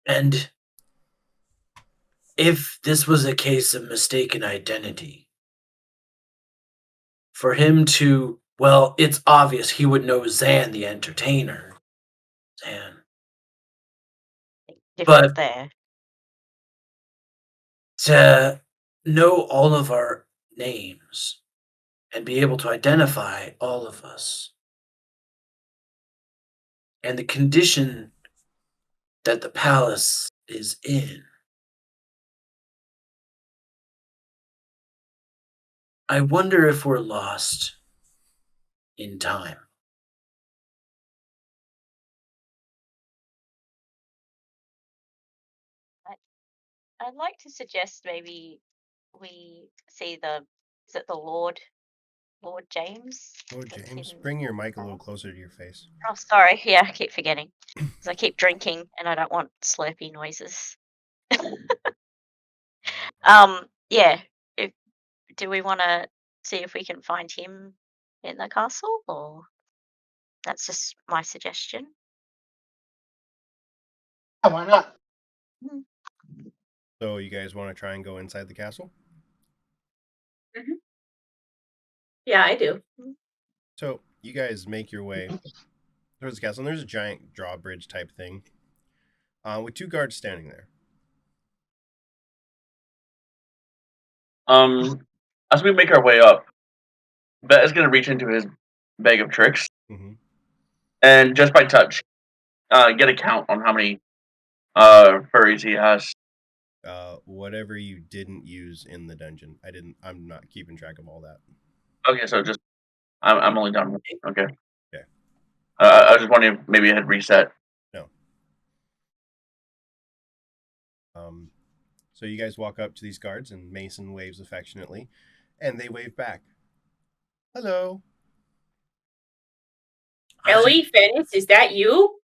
And if this was a case of mistaken identity, for him to, well, it's obvious he would know Zan the entertainer. Zan. Different But- there. To know all of our names and be able to identify all of us and the condition that the palace is in. I wonder if we're lost in time. I'd like to suggest maybe we see is it the Lord James? Lord That's James, him. bring your mic a little closer to your face. Oh, sorry. Yeah, I keep forgetting because I keep drinking and I don't want slurpy noises. Yeah. Do we want to see if we can find him in the castle, or that's just my suggestion? Yeah, why not? So you guys want to try and go inside the castle? Yeah, I do. So you guys make your way towards the castle, and there's a giant drawbridge type thing with 2 guards standing there. As we make our way up, Bet is going to reach into his bag of tricks Mm-hmm. and just by touch, get a count on how many furries he has. Whatever you didn't use in the dungeon. I'm not keeping track of all that. Okay, so just I'm only done. Okay. Okay. I was just wondering if maybe it had reset. No. So you guys walk up to these guards, and Mason waves affectionately, and they wave back. Hello. Ellie, Fennis, is that you?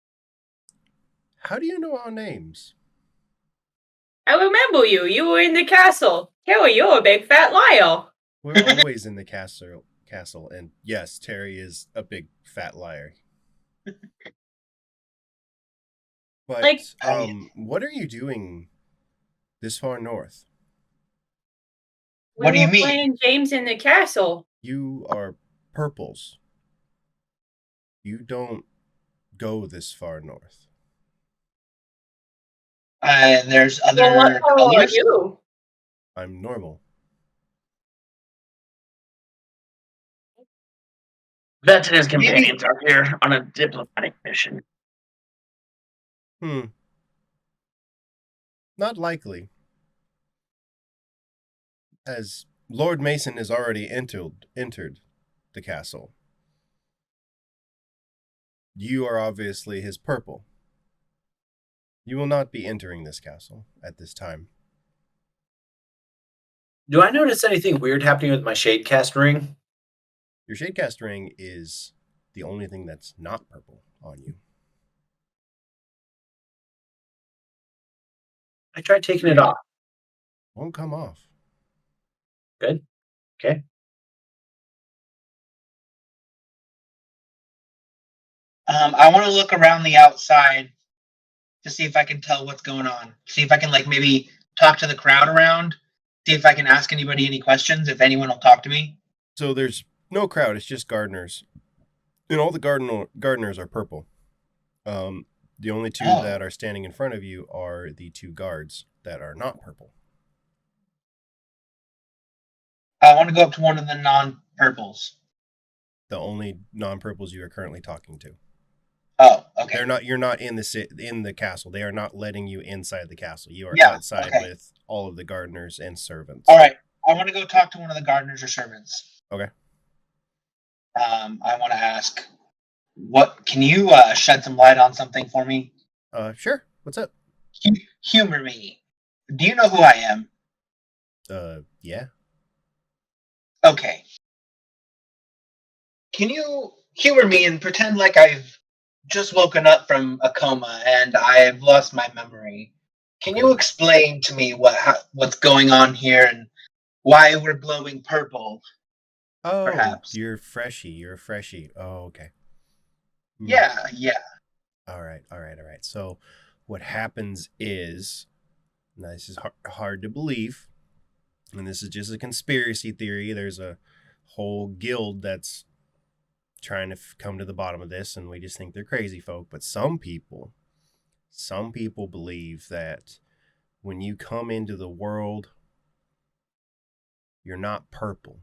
How do you know our names? I remember you. You were in the castle. Terry, you're a big fat liar. We're always in the castle, and yes, Terry is a big fat liar. But Like- what are you doing this far north? What do you were mean? playing James in the castle. You are purples. You don't go this far north. There's other Well, what color are colors. you? I'm normal. Vet and his companions are here on a diplomatic mission. Not likely. As Lord Mason has already entered the castle. You are obviously his purple. You will not be entering this castle at this time. Do I notice anything weird happening with my Shadecast ring? Your Shadecast ring is the only thing that's not purple on you. I tried taking it off. Won't come off. Good. Okay. I want to look around the outside to see if I can tell what's going on. See if I can maybe talk to the crowd around. See if I can ask anybody any questions. If anyone will talk to me. So there's no crowd. It's just gardeners, and all the gardeners are purple. The only two that are standing in front of you are the two guards that are not purple. I want to go up to one of the non-purples. The only non-purples you are currently talking to. Oh, okay. You're not in the castle. They are not letting you inside the castle. You are outside with all of the gardeners and servants. All right. I want to go talk to one of the gardeners or servants. Okay. I want to ask, can you shed some light on something for me? Sure. What's up? Humor me. Do you know who I am? Yeah. Okay. Can you humor me and pretend like I've just woken up from a coma and I've lost my memory? Can you explain to me what's going on here and why we're glowing purple? Oh, perhaps. You're a freshie. Oh, okay. Yeah. All right. So what happens is, now this is hard to believe, and this is just a conspiracy theory. There's a whole guild that's trying to come to the bottom of this, and we just think they're crazy folk. But some people believe that when you come into the world, you're not purple.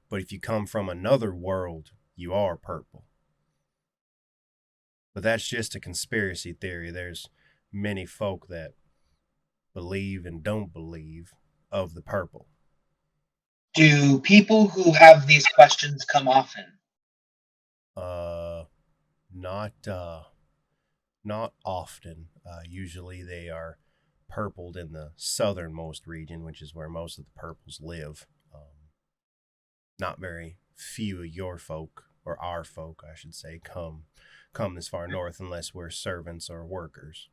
But if you come from another world, you are purple. But that's just a conspiracy theory. There's many folk that believe and don't believe of the purple. Do people who have these questions come often? Not often. Usually they are purpled in the southernmost region, which is where most of the purples live. Not very few of your folk, or our folk, I should say, come this far north unless we're servants or workers.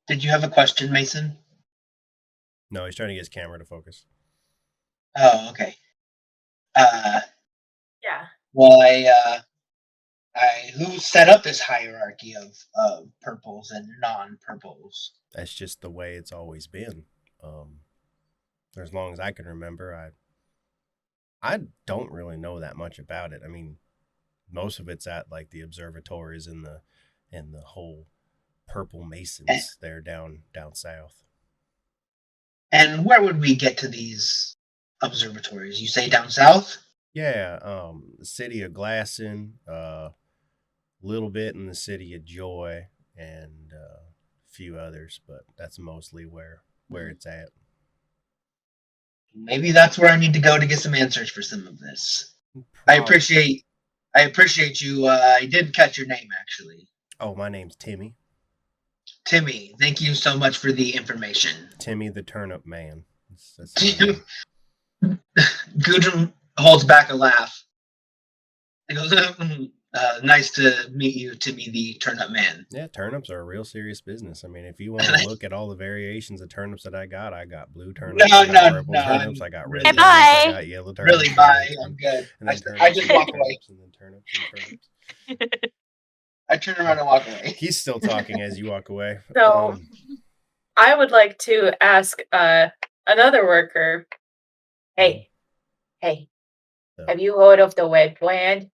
Did you have a question, Mason? No, he's trying to get his camera to focus. Oh, okay. Yeah. Well, who set up this hierarchy of purples and non-purples? That's just the way it's always been. For as long as I can remember, I don't really know that much about it. I mean, most of it's at the observatories and the whole purple masons there down south. And where would we get to these observatories? You say down south? Yeah, the city of Glasson, little bit in the city of Joy, and a few others, but that's mostly where it's at. Maybe that's where I need to go to get some answers for some of this. I appreciate you. I didn't catch your name actually. Oh, my name's Timmy. Timmy, thank you so much for the information. Timmy the Turnip Man. That's my name. Gudrun holds back a laugh. He goes, nice to meet you, Timmy the Turnip Man. Yeah, turnips are a real serious business. I mean, if you want to look at all the variations of turnips that I got blue turnips, I got purple turnips, I got red really- turnips, I got yellow turnips. Really, bye. I'm good. And then I just walk away. And then turnips and turnips. I turn around and walk away. He's still talking as you walk away. So, I would like to ask another worker. Hey, have you heard of the Red Brand?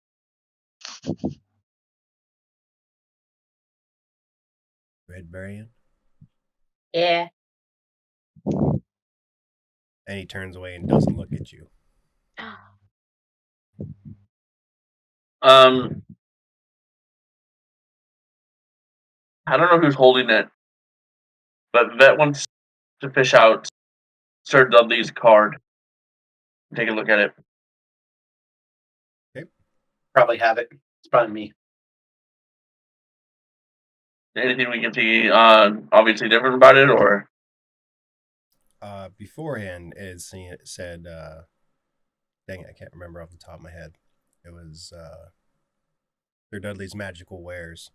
Red Brand? Yeah. And he turns away and doesn't look at you. I don't know who's holding it, but Vet wants to fish out Sir Dudley's card. Take a look at it. Okay. Probably have it. It's probably me. Anything we can see obviously different about it, or? Beforehand, it said, dang it, I can't remember off the top of my head. It was Sir Dudley's Magical Wares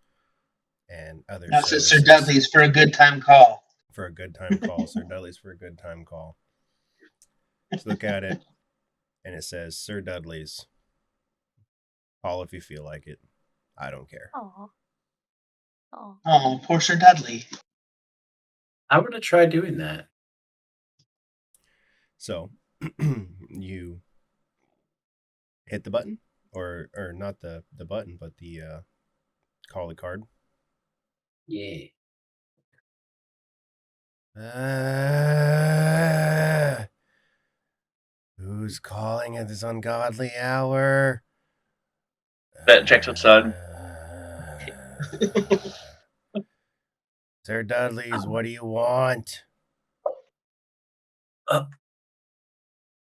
and other That's it, services. Sir Dudley's for a good time call. For a good time call. Sir Dudley's for a good time call. Let's look at it, and it says, Sir Dudley's. Call if you feel like it. I don't care. Oh, poor Sir Dudley. I'm going to try doing that. So, you hit the button, or not the button, but the call the card. Yeah. Who's calling at this ungodly hour? Vet checks with Sun. Sir Dudley's, what do you want?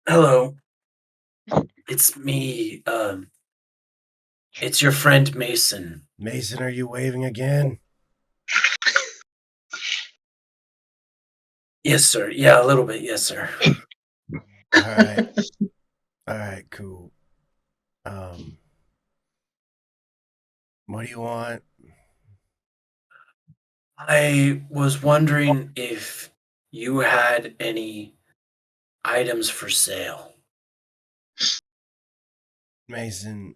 Hello. It's me. It's your friend Mason. Mason, are you waving again? Yes, sir. Yeah, a little bit. Yes, sir. All right, cool. What do you want? I was wondering if you had any items for sale. Mason,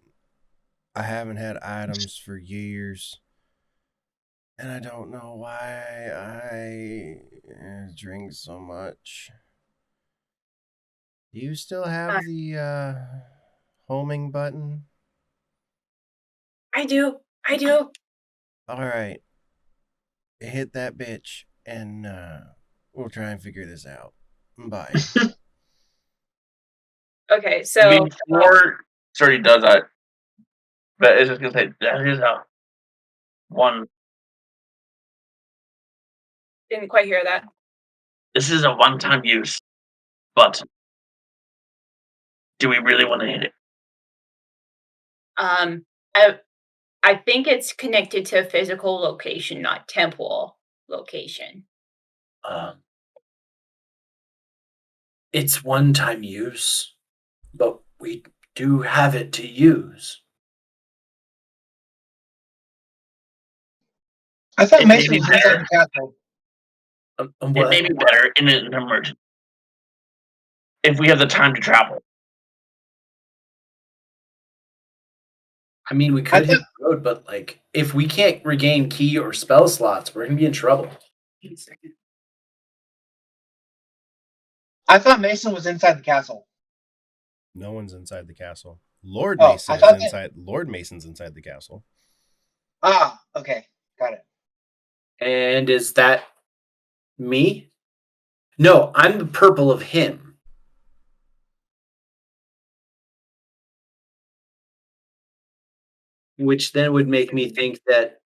I haven't had items for years. And I don't know why I drink so much. Do you still have the homing button? I do. All right. Hit that bitch, and we'll try and figure this out. Bye. Okay, so Before Sir does that, Vet is just going to say, that is a one. didn't quite hear that. This is a one-time use, but do we really want to hit it? I think it's connected to a physical location, not temporal location. It's one-time use, but we do have it to use. I thought It Mason may was be inside better. the castle. It may be better in an emergency if we have the time to travel. I mean, we could hit the road, but like, if we can't regain key or spell slots, we're gonna be in trouble. I thought Mason was inside the castle. No one's inside the castle. Lord Oh, Mason I thought is inside. Lord Mason's inside the castle. Ah, okay. Got it. And is that me? No, I'm the purple of him. Which then would make me think that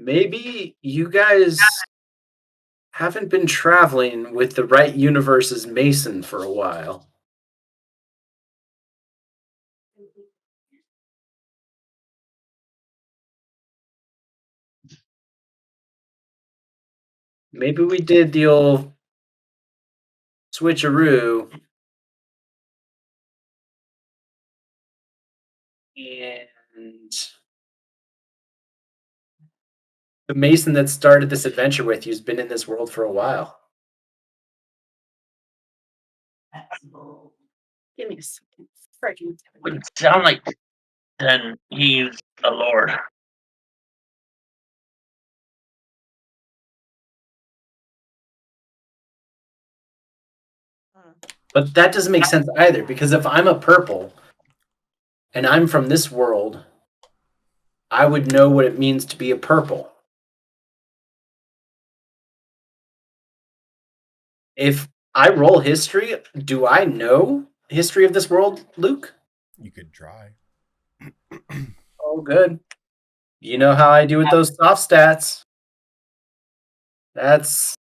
maybe you guys haven't been traveling with the right universe's Mason for a while. Maybe we did the old switcheroo. And the Mason that started this adventure with you's been in this world for a while. Give me a second. Freaking. Would sound like then he's a lord. But that doesn't make sense either, because if I'm a purple and I'm from this world, I would know what it means to be a purple. If I roll history, do I know history of this world, Luke? You could try. Oh, good. You know how I do with those soft stats. That's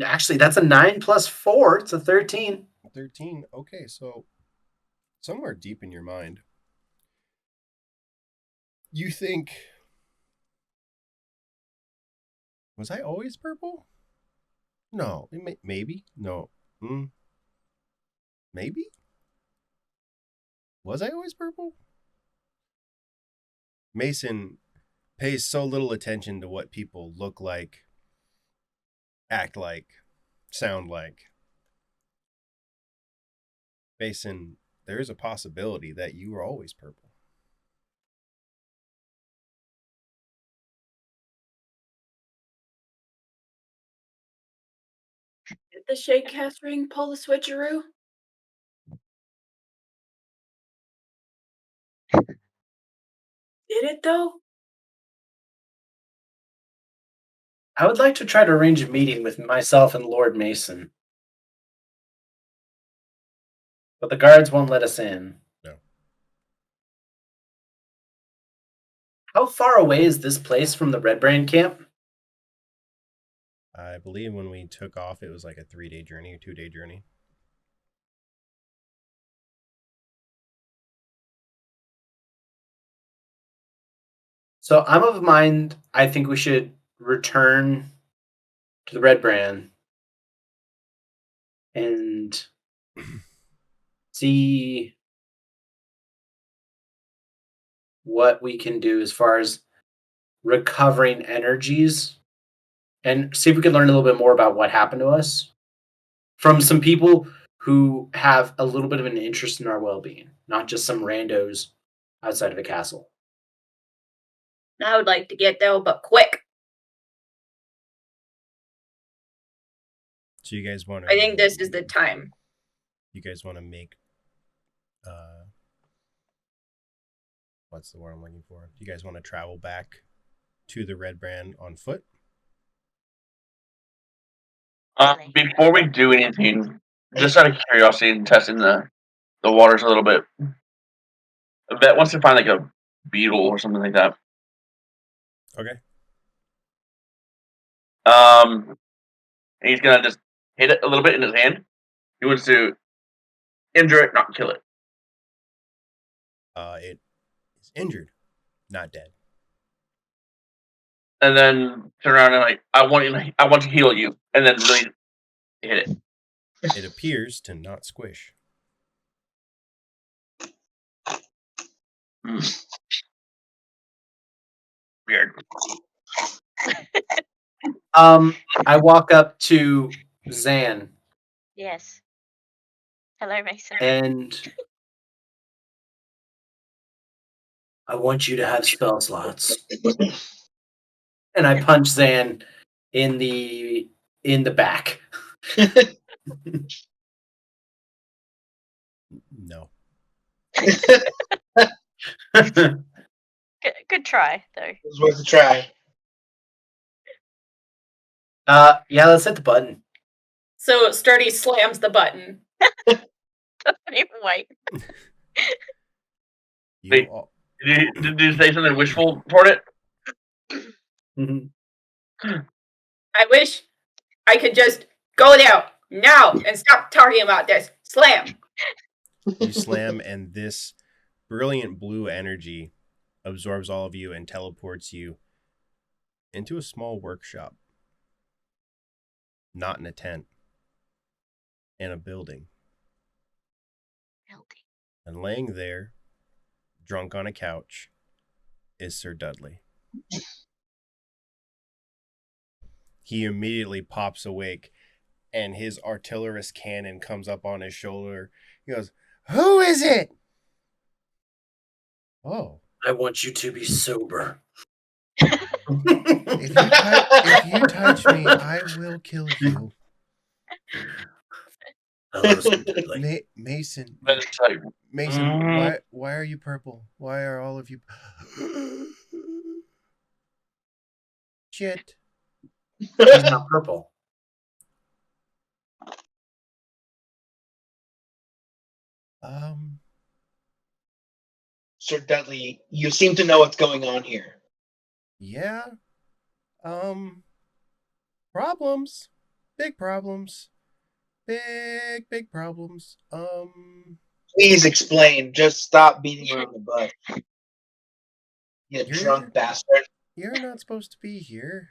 actually that's a 9 plus 4. It's a 13. 13. Okay, so somewhere deep in your mind, you think, was I always purple? No, maybe. No. Maybe? Was I always purple? Mason pays so little attention to what people look like, act like, sound like. Mason, there is a possibility that you were always purple. Did the shake cast ring pull the switcheroo? Did it though? I would like to try to arrange a meeting with myself and Lord Mason. But the guards won't let us in. No. How far away is this place from the Red Brand camp? I believe when we took off, it was like a 3-day journey or 2-day journey. So I'm of mind, I think we should return to the Red Brand and see what we can do as far as recovering energies and see if we can learn a little bit more about what happened to us from some people who have a little bit of an interest in our well-being, not just some randos outside of the castle. I would like to get there, but quick. So you guys want to... I think this is the time. You guys want to make... what's the word I'm looking for? Do you guys want to travel back to the Red Brand on foot? Before we do anything, just out of curiosity and testing the waters a little bit, I bet once we find like a beetle or something like that. Okay. And he's gonna just hit it a little bit in his hand. He wants to injure it, not kill it. It is injured, not dead. And then turn around and like, I want to heal you, and then really hit it. It appears to not squish. Weird. I walk up to Zan Yes. Hello, Mason. and I want you to have spell slots. And I punch Zan in the back. No. Good try, though. It was worth a try. Yeah, let's hit the button. So Sturdy slams the button. Doesn't even wait. You Wait. all, Did you say something wishful toward it? Mhm. I wish I could just go there now and stop talking about this. Slam. You slam, and this brilliant blue energy absorbs all of you and teleports you into a small workshop. Not in a tent. In a building. And laying there, drunk on a couch, is Sir Dudley. He immediately pops awake, and his artillerist cannon comes up on his shoulder. He goes, "Who is it?" "Oh, I want you to be sober. if you touch me, I will kill you." Hello, Sir Dudley. Mason, But it's like, why are you purple? Why are all of you... Shit. He's not purple. Sir Dudley, you seem to know what's going on here. Yeah. Problems. Big problems. Big problems. Please explain. Just stop beating around the bush. You drunk bastard. You're not supposed to be here.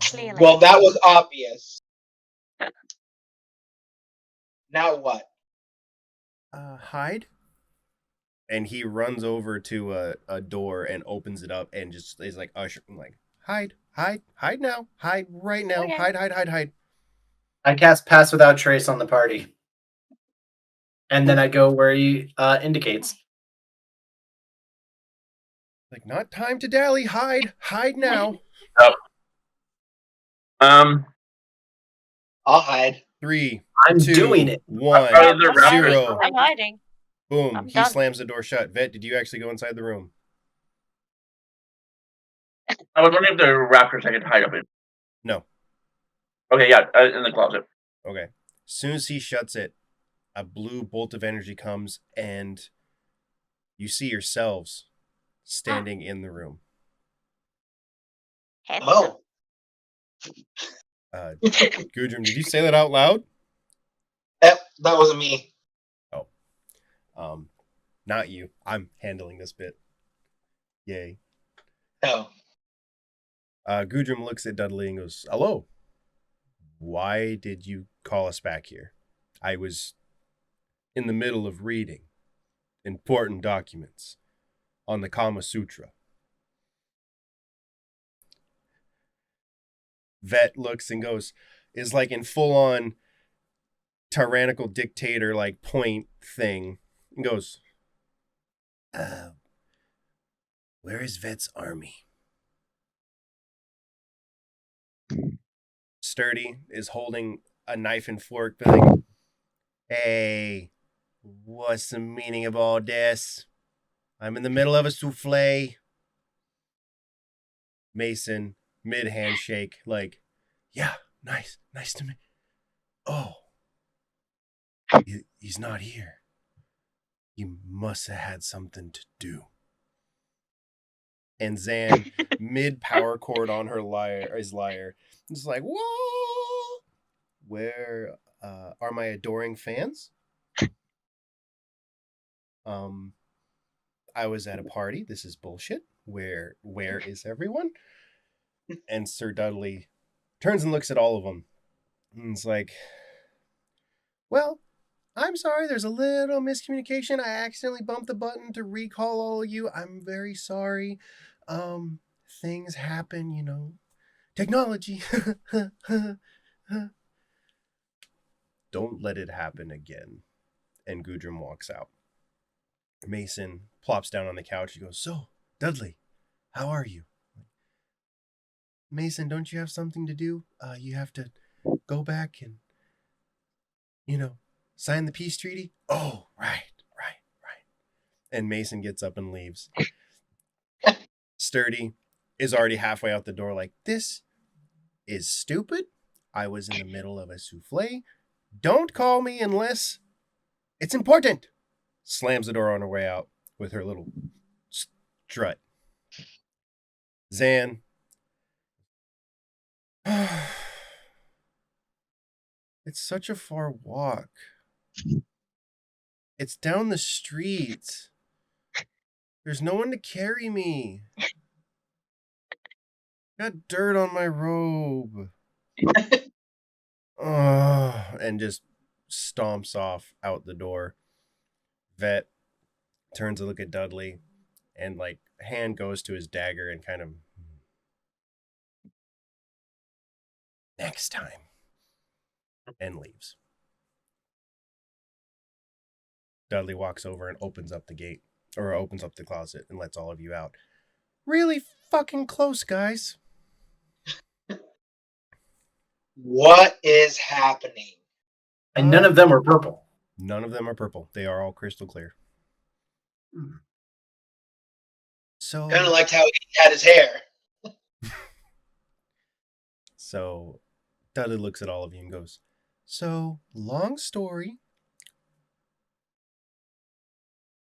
Clearly. Well, that was obvious. Now what? Hide. And he runs over to a door and opens it up and just is like usher, like, hide now, hide right now, Okay. hide. I cast Pass Without Trace on the party. And then I go where he indicates. Like, not time to dally, hide now. I'll hide. 3, I'm 2, doing it. 1, I'm hiding. 0. I'm hiding. Boom. I'm He done. slams the door shut. Vet, did you actually go inside the room? I was wondering if there were raptors I could hide up in. No. Okay, yeah, in the closet. Okay. As soon as he shuts it, a blue bolt of energy comes, and you see yourselves standing in the room. Oh. Gudrun, did you say that out loud? Yep, that wasn't me. Not you. I'm handling this bit. Yay. Oh. Gudrun looks at Dudley and goes, "Hello. Why did you call us back here? I was in the middle of reading important documents on the Kama Sutra." Vet looks and goes, is like in full on tyrannical dictator like point thing, and goes, where is Vet's army? Sturdy is holding a knife and fork, but like, hey, what's the meaning of all this? I'm in the middle of a souffle. Mason, mid handshake, like, yeah, nice to meet. Oh, he's not here. He must have had something to do. And Zan, mid power chord on her lyre, is like, whoa! Where are my adoring fans? I was at a party. This is bullshit. Where is everyone? And Sir Dudley turns and looks at all of them. And it's like, well, I'm sorry, there's a little miscommunication. I accidentally bumped the button to recall all of you. I'm very sorry. Things happen, you know. Technology. Don't let it happen again. And Gudrun walks out. Mason plops down on the couch. He goes, so, Dudley, how are you? Mason, don't you have something to do? You have to go back and, you know, sign the peace treaty? Oh, right. And Mason gets up and leaves. Sturdy is already halfway out the door like, this is stupid. I was in the middle of a souffle. Don't call me unless it's important. Slams the door on her way out. with her little strut. Zan. It's such a far walk. It's down the street. There's no one to carry me. Got dirt on my robe. And just stomps off out the door. Vet turns to look at Dudley and like hand goes to his dagger and kind of next time and leaves. Dudley walks over and opens up the gate or opens up the closet and lets all of you out. Really fucking close, guys. What is happening? And none of them are purple. None of them are purple. They are all crystal clear. So Kind of liked how he had his hair. So Dudley looks at all of you and goes, so long story,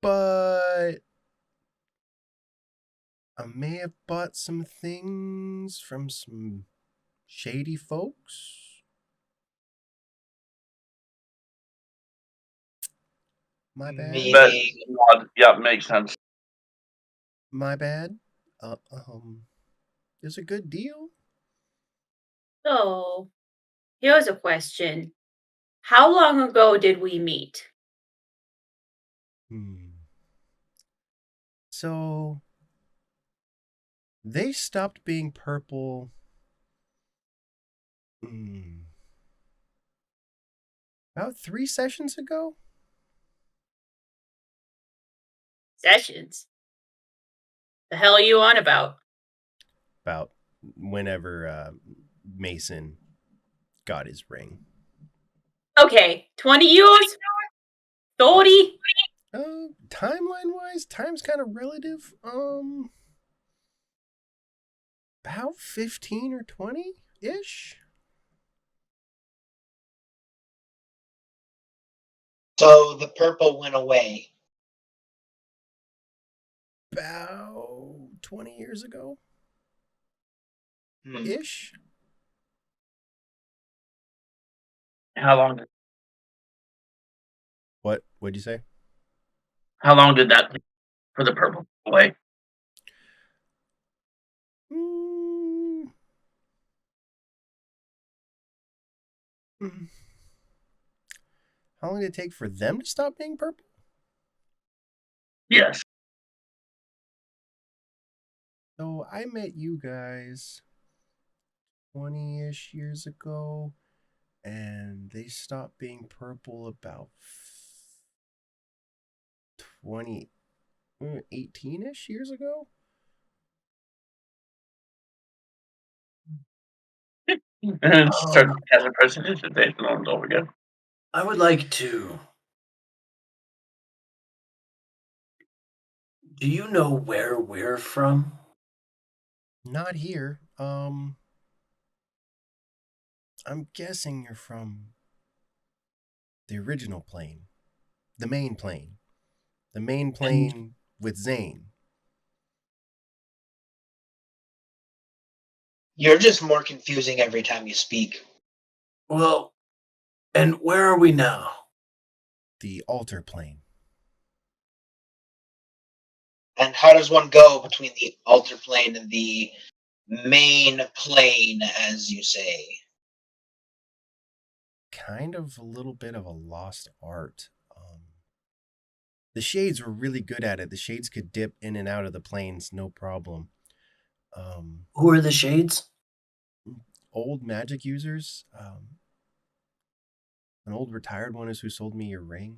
but I may have bought some things from some shady folks. My bad. Meaning, Yeah, makes sense. My bad. It's a good deal. So, here's a question. How long ago did we meet? So they stopped being purple. About 3 sessions ago. Sessions? The hell are you on about? About whenever Mason got his ring. Okay, 20 years? 30? Timeline-wise, time's kind of relative. About 15 or 20-ish. so the purple went away. About 20 years ago. Hmm. Ish. How long? What'd you say? How long did that take for the purple away? How long did it take for them to stop being purple? Yes. So I met you guys 20-ish years ago, and they stopped being purple about 18-ish years ago. And start as a percentage of date and over again. I would like to. Do you know where we're from? Not here. I'm guessing you're from the original plane. The main plane. The main plane with Zane. You're just more confusing every time you speak. Well, and where are we now? The altar plane. And how does one go between the altar plane and the main plane, as you say? Kind of a little bit of a lost art. The Shades were really good at it. The Shades could dip in and out of the planes, no problem. Who are the Shades? Old magic users. An old retired one is who sold me your ring.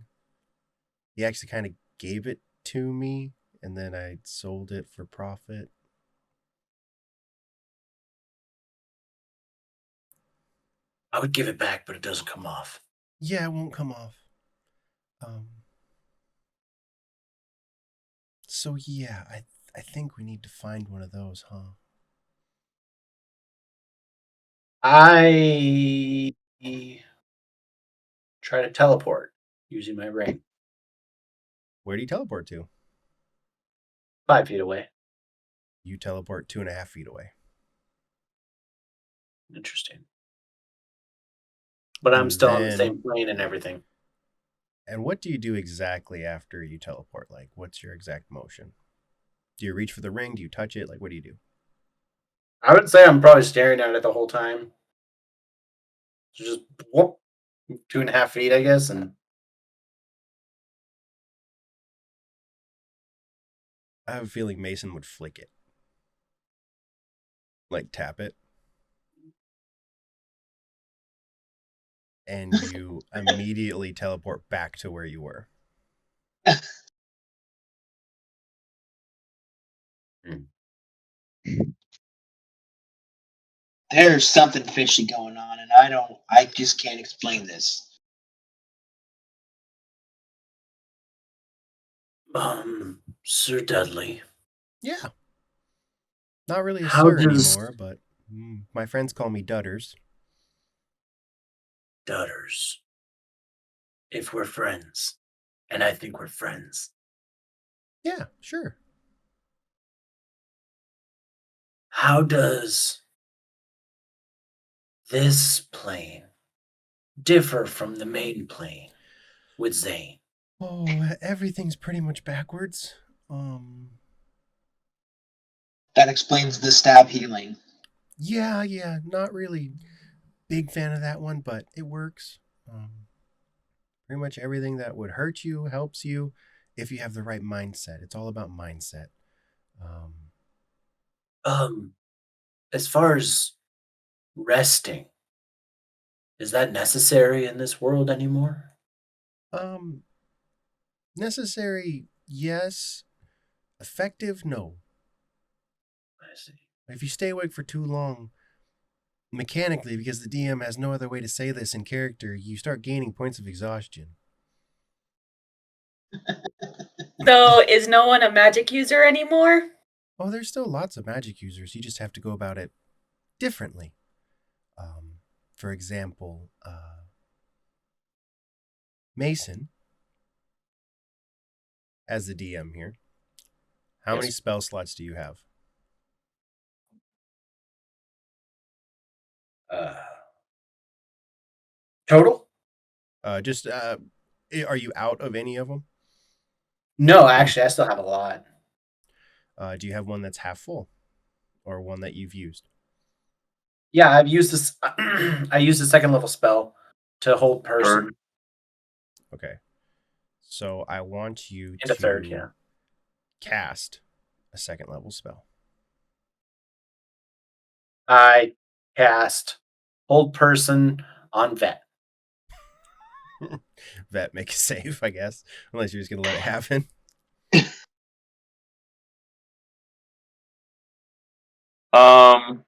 He actually kind of gave it to me, and then I sold it for profit. I would give it back, but it doesn't come off. Yeah, it won't come off. So yeah, I think we need to find one of those, huh? I try to teleport using my ring. Where do you teleport to? 5 feet away. You teleport 2.5 feet away. Interesting. But I'm And still on the then- same plane and everything. And what do you do exactly after you teleport? Like, what's your exact motion? Do you reach for the ring? Do you touch it? Like, what do you do? I would say I'm probably staring at it the whole time. So just whoop, 2.5 feet, I guess, and I have a feeling Mason would flick it. Like, tap it. And you immediately teleport back to where you were. There's something fishy going on, and I just can't explain this. Sir Dudley. Yeah. Not really a How sir does- anymore, but my friends call me Dudders. Dudders. If we're friends, and I think we're friends, Yeah, sure. how does this plane differ from the main plane with Zane? Oh, everything's pretty much backwards. That explains the stab healing. Yeah, not really big fan of that one, but it works. Pretty much everything that would hurt you helps you if you have the right mindset. It's all about mindset. As far as resting, is that necessary in this world anymore? Necessary, yes. Effective, no. I see. If you stay awake for too long, mechanically, because the DM has no other way to say this in character, you start gaining points of exhaustion. So is no one a magic user anymore? Oh, there's still lots of magic users. You just have to go about it differently. For example, Mason, as the DM here, how Yes. many spell slots do you have? Total? Are you out of any of them? No, actually, I still have a lot. Do you have one that's half full, or one that you've used? Yeah, I've used this. I used a second level spell to hold person. Third. Okay. So I want you And a to third, yeah. cast a second level spell. I cast hold person on vet. Vet, make a save, I guess, unless you're just gonna let it happen. Um,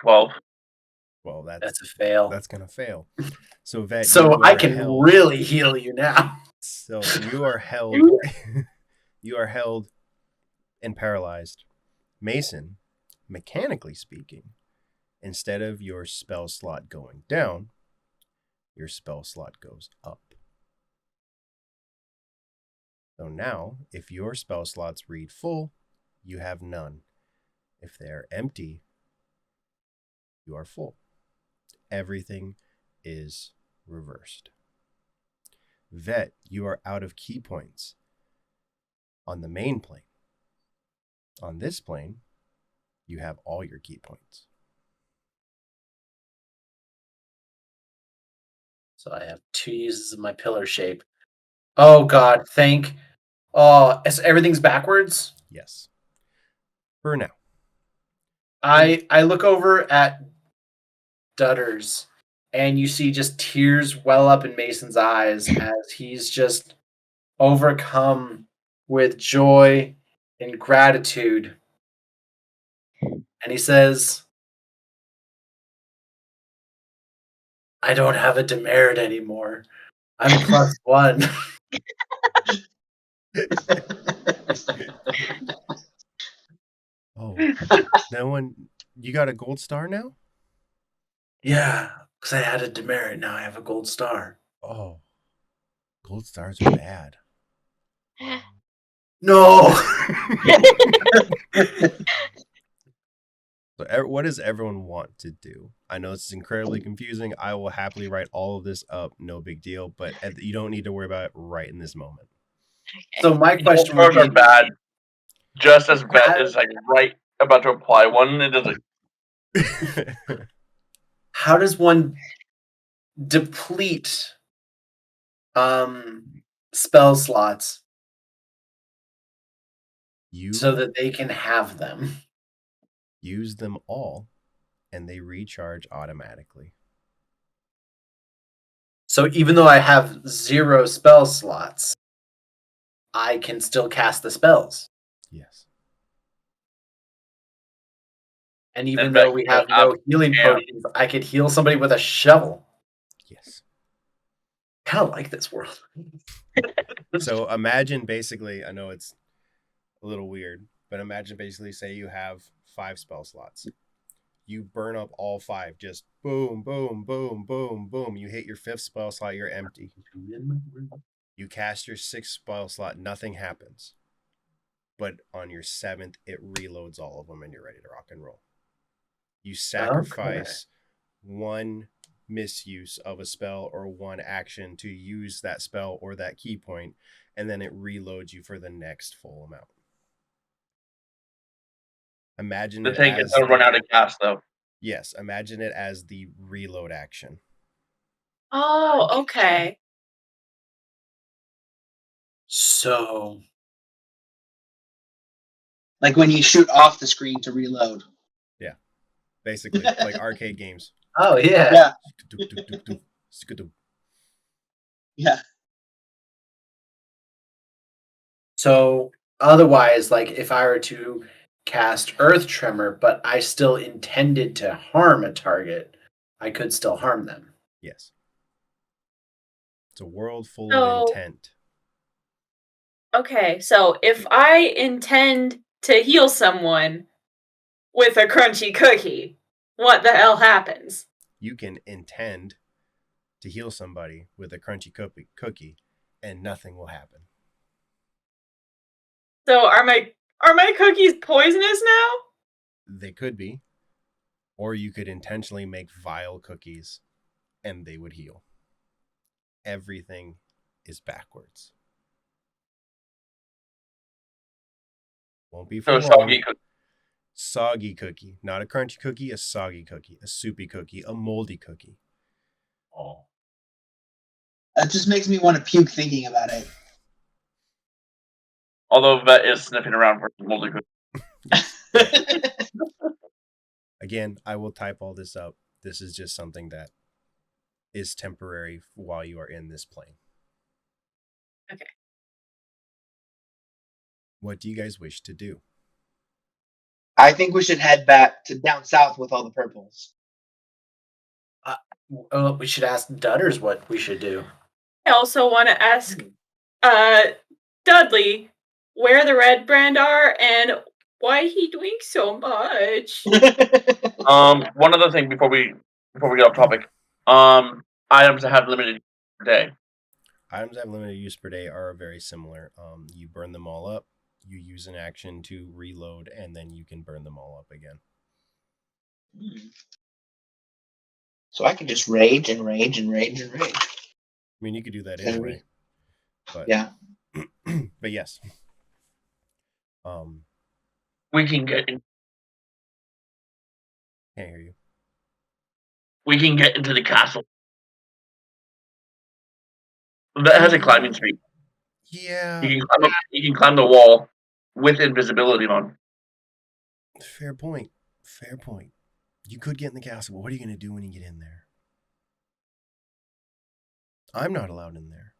12. Well, That's a fail. that's gonna fail. So Vet, So you I are can held. really heal you now. So you are held. You are held and paralyzed. Mason, mechanically speaking, instead of your spell slot going down, your spell slot goes up. So now, if your spell slots read full, you have none. If they are empty, you are full. Everything is reversed. Vet, you are out of key points on the main plane. On this plane, you have all your key points. So I have 2 uses of my pillar shape. Oh God, thank. Oh, everything's backwards. Yes. For now. I look over at Dudders, and you see just tears well up in Mason's eyes as he's just overcome with joy and gratitude. And he says, I don't have a demerit anymore. I'm +1. Oh, no one. You got a gold star now? Yeah, because I had a demerit. Now I have a gold star. Oh, gold stars are bad. No. So, what does everyone want to do? I know this is incredibly confusing. I will happily write all of this up. No big deal. But you don't need to worry about it right in this moment. So my question would Those are be, bad. Just as bad as like right about to apply one. It doesn't. how does one deplete spell slots You so that they can have them? use them all, and they recharge automatically. So even though I have 0 spell slots, I can still cast the spells. Yes. And even In though fact, we you have don't no have- healing yeah. potions, I could heal somebody with a shovel. Yes. Kind of like this world. So imagine basically, I know it's a little weird, but imagine basically say you have 5 spell slots. You burn up all 5, just boom, boom, boom, boom, boom. You hit your 5th spell slot, you're empty. You cast your 6th spell slot, nothing happens. But on your 7th, it reloads all of them and you're ready to rock and roll. You sacrifice one misuse of a spell or one action to use that spell or that key point, and then it reloads you for the next full amount. Imagine The it tank is as gonna run out of gas though. yes, imagine it as the reload action. Oh, okay. So Like when you shoot off the screen to reload. Basically, like arcade games. oh yeah. Yeah. Yeah. So otherwise, like if I were to cast Earth Tremor, but I still intended to harm a target, I could still harm them. Yes. It's a world full So- of intent. Okay, so if I intend to heal someone with a crunchy cookie, what the hell happens? You can intend to heal somebody with a crunchy cookie and nothing will happen. So are my cookies poisonous now? They could be. Or you could intentionally make vile cookies and they would heal. Everything is backwards. Won't be for So long. soggy cookie. Soggy cookie. Not a crunchy cookie, a soggy cookie, a soupy cookie, a moldy cookie. Oh. That just makes me want to puke thinking about it. Although Vet is sniffing around for moldy cookie. Again, I will type all this up. This is just something that is temporary while you are in this plane. Okay. What do you guys wish to do? I think we should head back to down south with all the purples. We should ask Dutters what we should do. I also want to ask Dudley where the red brand are and why he doing so much. One other thing before we get off topic. Items that have limited per day. Items that have limited use per day are very similar. You burn them all up, you use an action to reload, and then you can burn them all up again. So I can just rage and rage and rage and rage. I mean, you could do that Can anyway. But Yeah. but yes. We can get Can't hear you. into the castle. That has a climbing speed. Yeah. You can climb up. You can climb the wall with invisibility on. Fair point. Fair point. You could get in the castle, but what are you going to do when you get in there? I'm not allowed in there.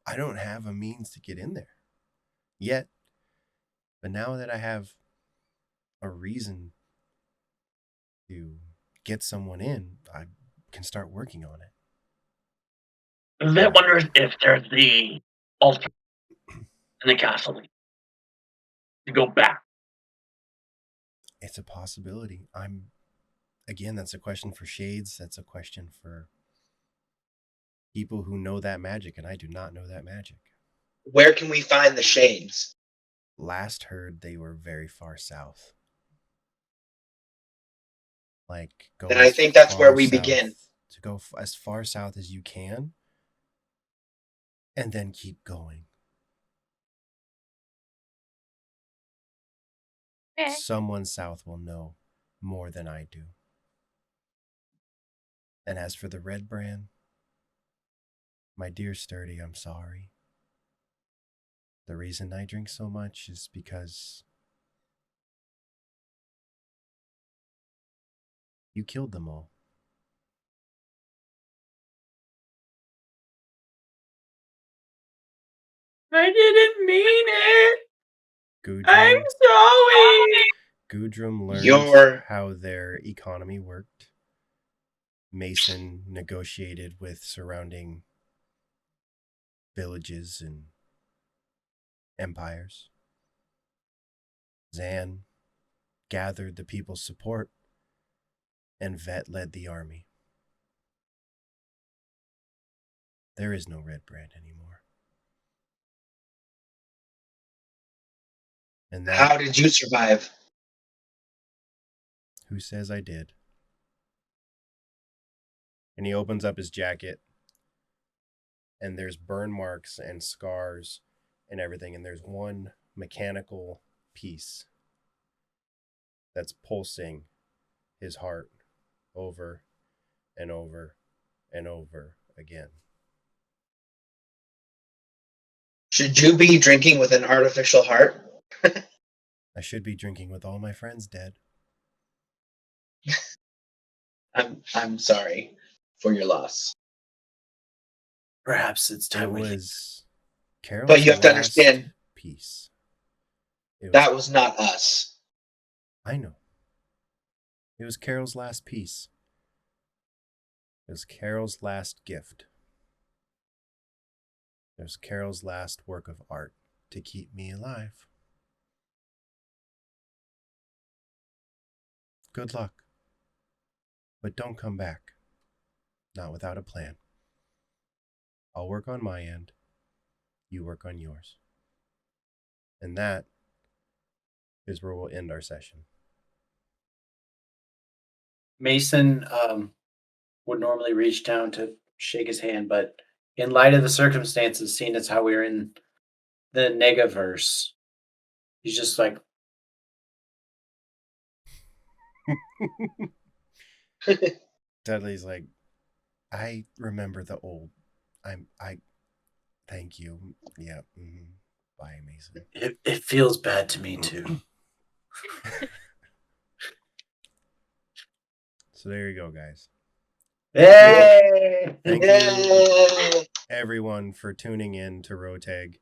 I don't have a means to get in there yet. But now that I have a reason to get someone in, I can start working on it. Vet wonders if there's the altar in the castle to go back. It's a possibility. Again, that's a question for Shades. That's a question for People who know that magic, and I do not know that magic. Where can we find the shades? Last heard they were very far south. Like, go Then I as think that's where far we south- begin. To go as far south as you can, and then keep going. Okay. Someone south will know more than I do. And as for the red brand, my dear Sturdy, I'm sorry. The reason I drink so much is because you killed them all. I didn't mean it. I'm Gudrun, sorry. Gudrun learned You're- how their economy worked. Mason negotiated with surrounding villages and empires. Zan gathered the people's support, and Vet led the army. There is no red brand anymore. And that, How did you survive? who says I did? And he opens up his jacket, and there's burn marks and scars and everything, and there's one mechanical piece that's pulsing his heart over and over and over again. Should you be drinking with an artificial heart? I should be drinking with all my friends dead. I'm sorry for your loss. Perhaps it's It time we was Carol's But you have to last understand- piece. It was, That was not us. I know. It was Carol's last piece. It was Carol's last gift. It was Carol's last work of art to keep me alive. Good luck. But don't come back. Not without a plan. I'll work on my end. You work on yours. And that is where we'll end our session. Mason would normally reach down to shake his hand, but in light of the circumstances, seeing as how we're in the Negaverse, he's just like, Dudley's like, I remember the old. I thank you. Yeah. Bye, Mason. it feels bad to me too. So there you go, guys. Hey! Thank you, Yay! everyone, for tuning in to Rhoteg.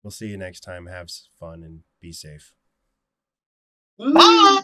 We'll see you next time. Have fun and be safe. Bye!